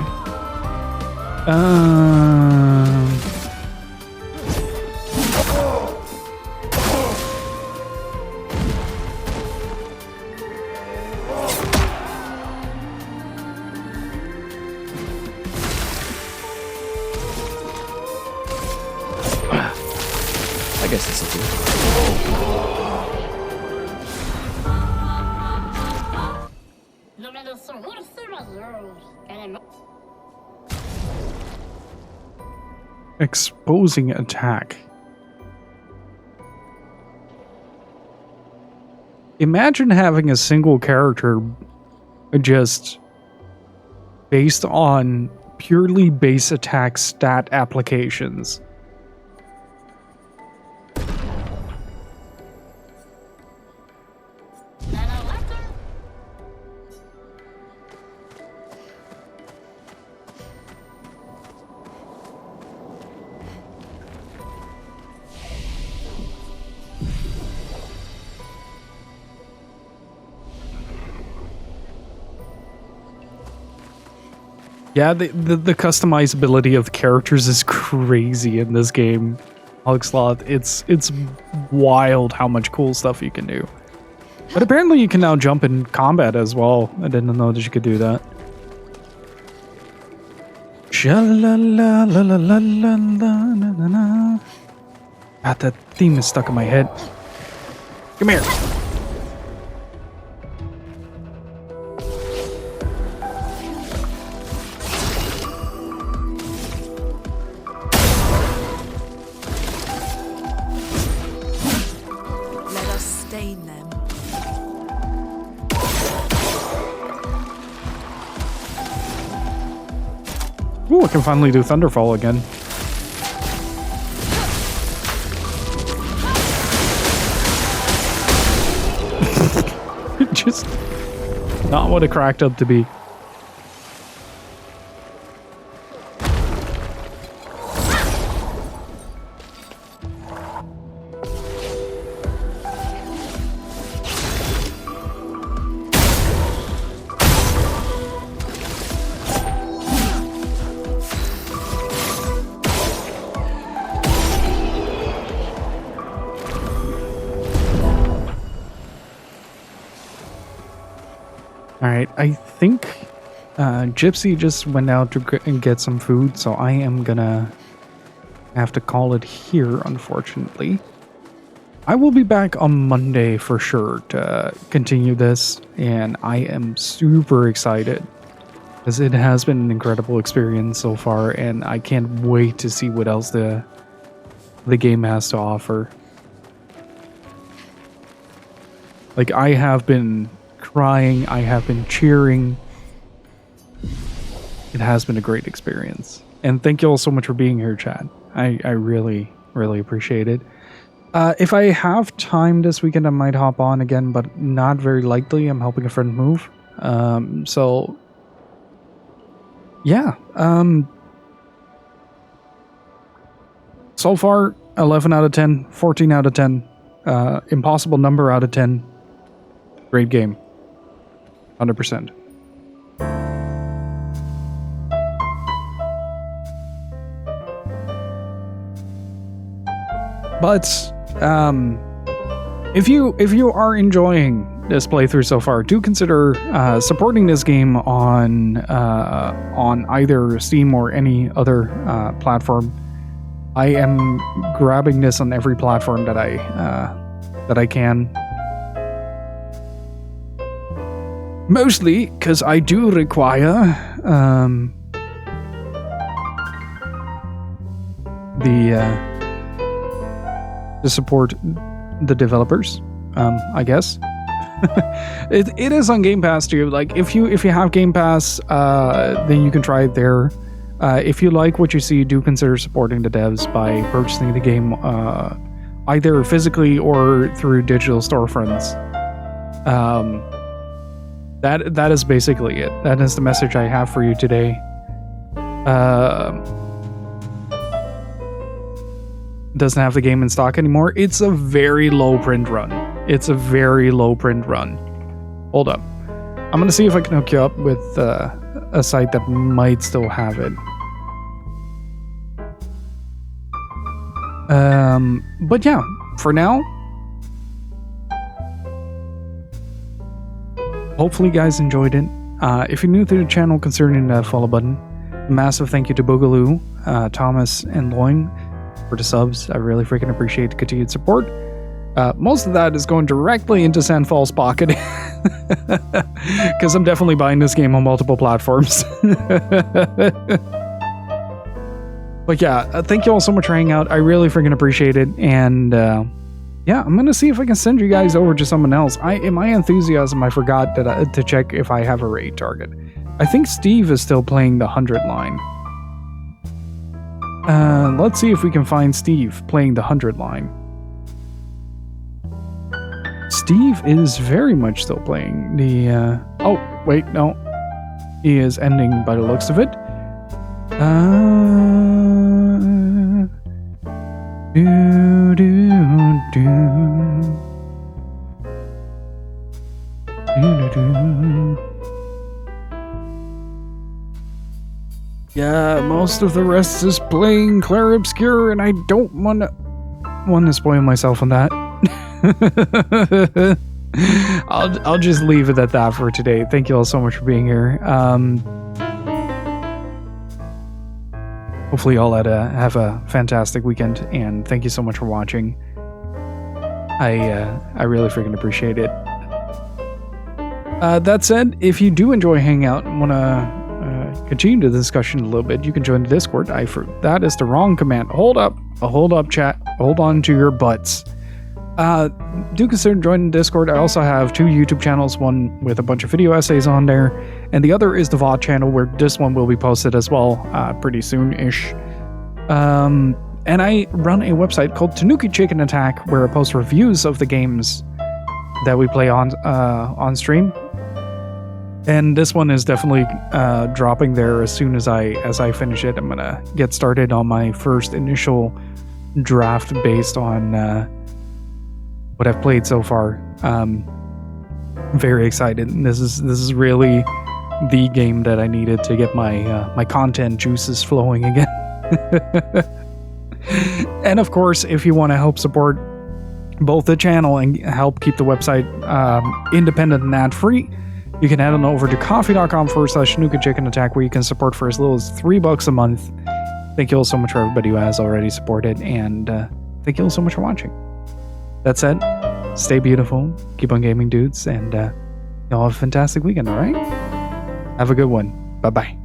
Exposing attack. Imagine having a single character just based on purely base attack stat applications. Yeah, the customizability of characters is crazy in this game, Hugsloth. It's wild how much cool stuff you can do. But apparently you can now jump in combat as well. I didn't know that you could do that. Sha-la-la-la-la-la-la-la-la. God, that theme is stuck in my head. Come here. Ooh, I can finally do Thunderfall again. Just not what it cracked up to be. Alright, I think Gypsy just went out to get some food, so I am gonna have to call it here, unfortunately. I will be back on Monday for sure to continue this, and I am super excited because it has been an incredible experience so far, and I can't wait to see what else the game has to offer. Like, I have been crying, I have been cheering. It has been a great experience. And thank you all so much for being here, chat. I really, really appreciate it. If I have time this weekend, I might hop on again, but not very likely. I'm helping a friend move. So, yeah. So far, 11 out of 10, 14 out of 10. Impossible number out of 10. Great game. 100%. But if you are enjoying this playthrough so far, do consider supporting this game on either Steam or any other platform. I am grabbing this on every platform that I can. Mostly because I do require to support the developers, I guess. it is on Game Pass too. Like if you have Game Pass, then you can try it there. If you like what you see, do consider supporting the devs by purchasing the game either physically or through digital storefronts. That is basically it. That is the message I have for you today. Doesn't have the game in stock anymore. It's a very low print run. It's a very low print run. Hold up. I'm gonna see if I can hook you up with a site that might still have it. But yeah, for now, hopefully you guys enjoyed it. If you're new to the channel, consider hitting that follow button. A massive thank you to Boogaloo, Thomas, and Loin for the subs. I really freaking appreciate the continued support. Most of that is going directly into Sandfall's pocket. Because I'm definitely buying this game on multiple platforms. But yeah, thank you all so much for hanging out. I really freaking appreciate it. And yeah, I'm going to see if I can send you guys over to someone else. In my enthusiasm, I forgot to check if I have a raid target. I think Steve is still playing the 100 line. Let's see if we can find Steve playing the 100 line. Steve is very much still playing the... oh, wait, no. He is ending by the looks of it. Yeah, most of the rest is playing Clair Obscur, and I don't want to spoil myself on that. I'll just leave it at that for today. Thank you all so much for being here. Hopefully you all have a fantastic weekend, and thank you so much for watching. I really freaking appreciate it. That said, if you do enjoy hanging out and want to continue the discussion a little bit, you can join the Discord. That is the wrong command. Hold up, chat. Hold on to your butts. Do consider joining the Discord. I also have 2 YouTube channels, one with a bunch of video essays on there, and the other is the VOD channel, where this one will be posted as well pretty soon-ish. And I run a website called Tanuki Chicken Attack, where I post reviews of the games that we play on stream. And this one is definitely dropping there as soon as I finish it. I'm gonna get started on my first initial draft based on what I've played so far. Very excited. This is really the game that I needed to get my content juices flowing again. And of course, if you want to help support both the channel and help keep the website independent and ad-free, you can head on over to coffee.com/Tanuki Chicken Attack, where you can support for as little as $3 a month. Thank you all so much for everybody who has already supported, and thank you all so much for watching. That said, stay beautiful, keep on gaming, dudes, and y'all have a fantastic weekend, alright? Have a good one. Bye-bye.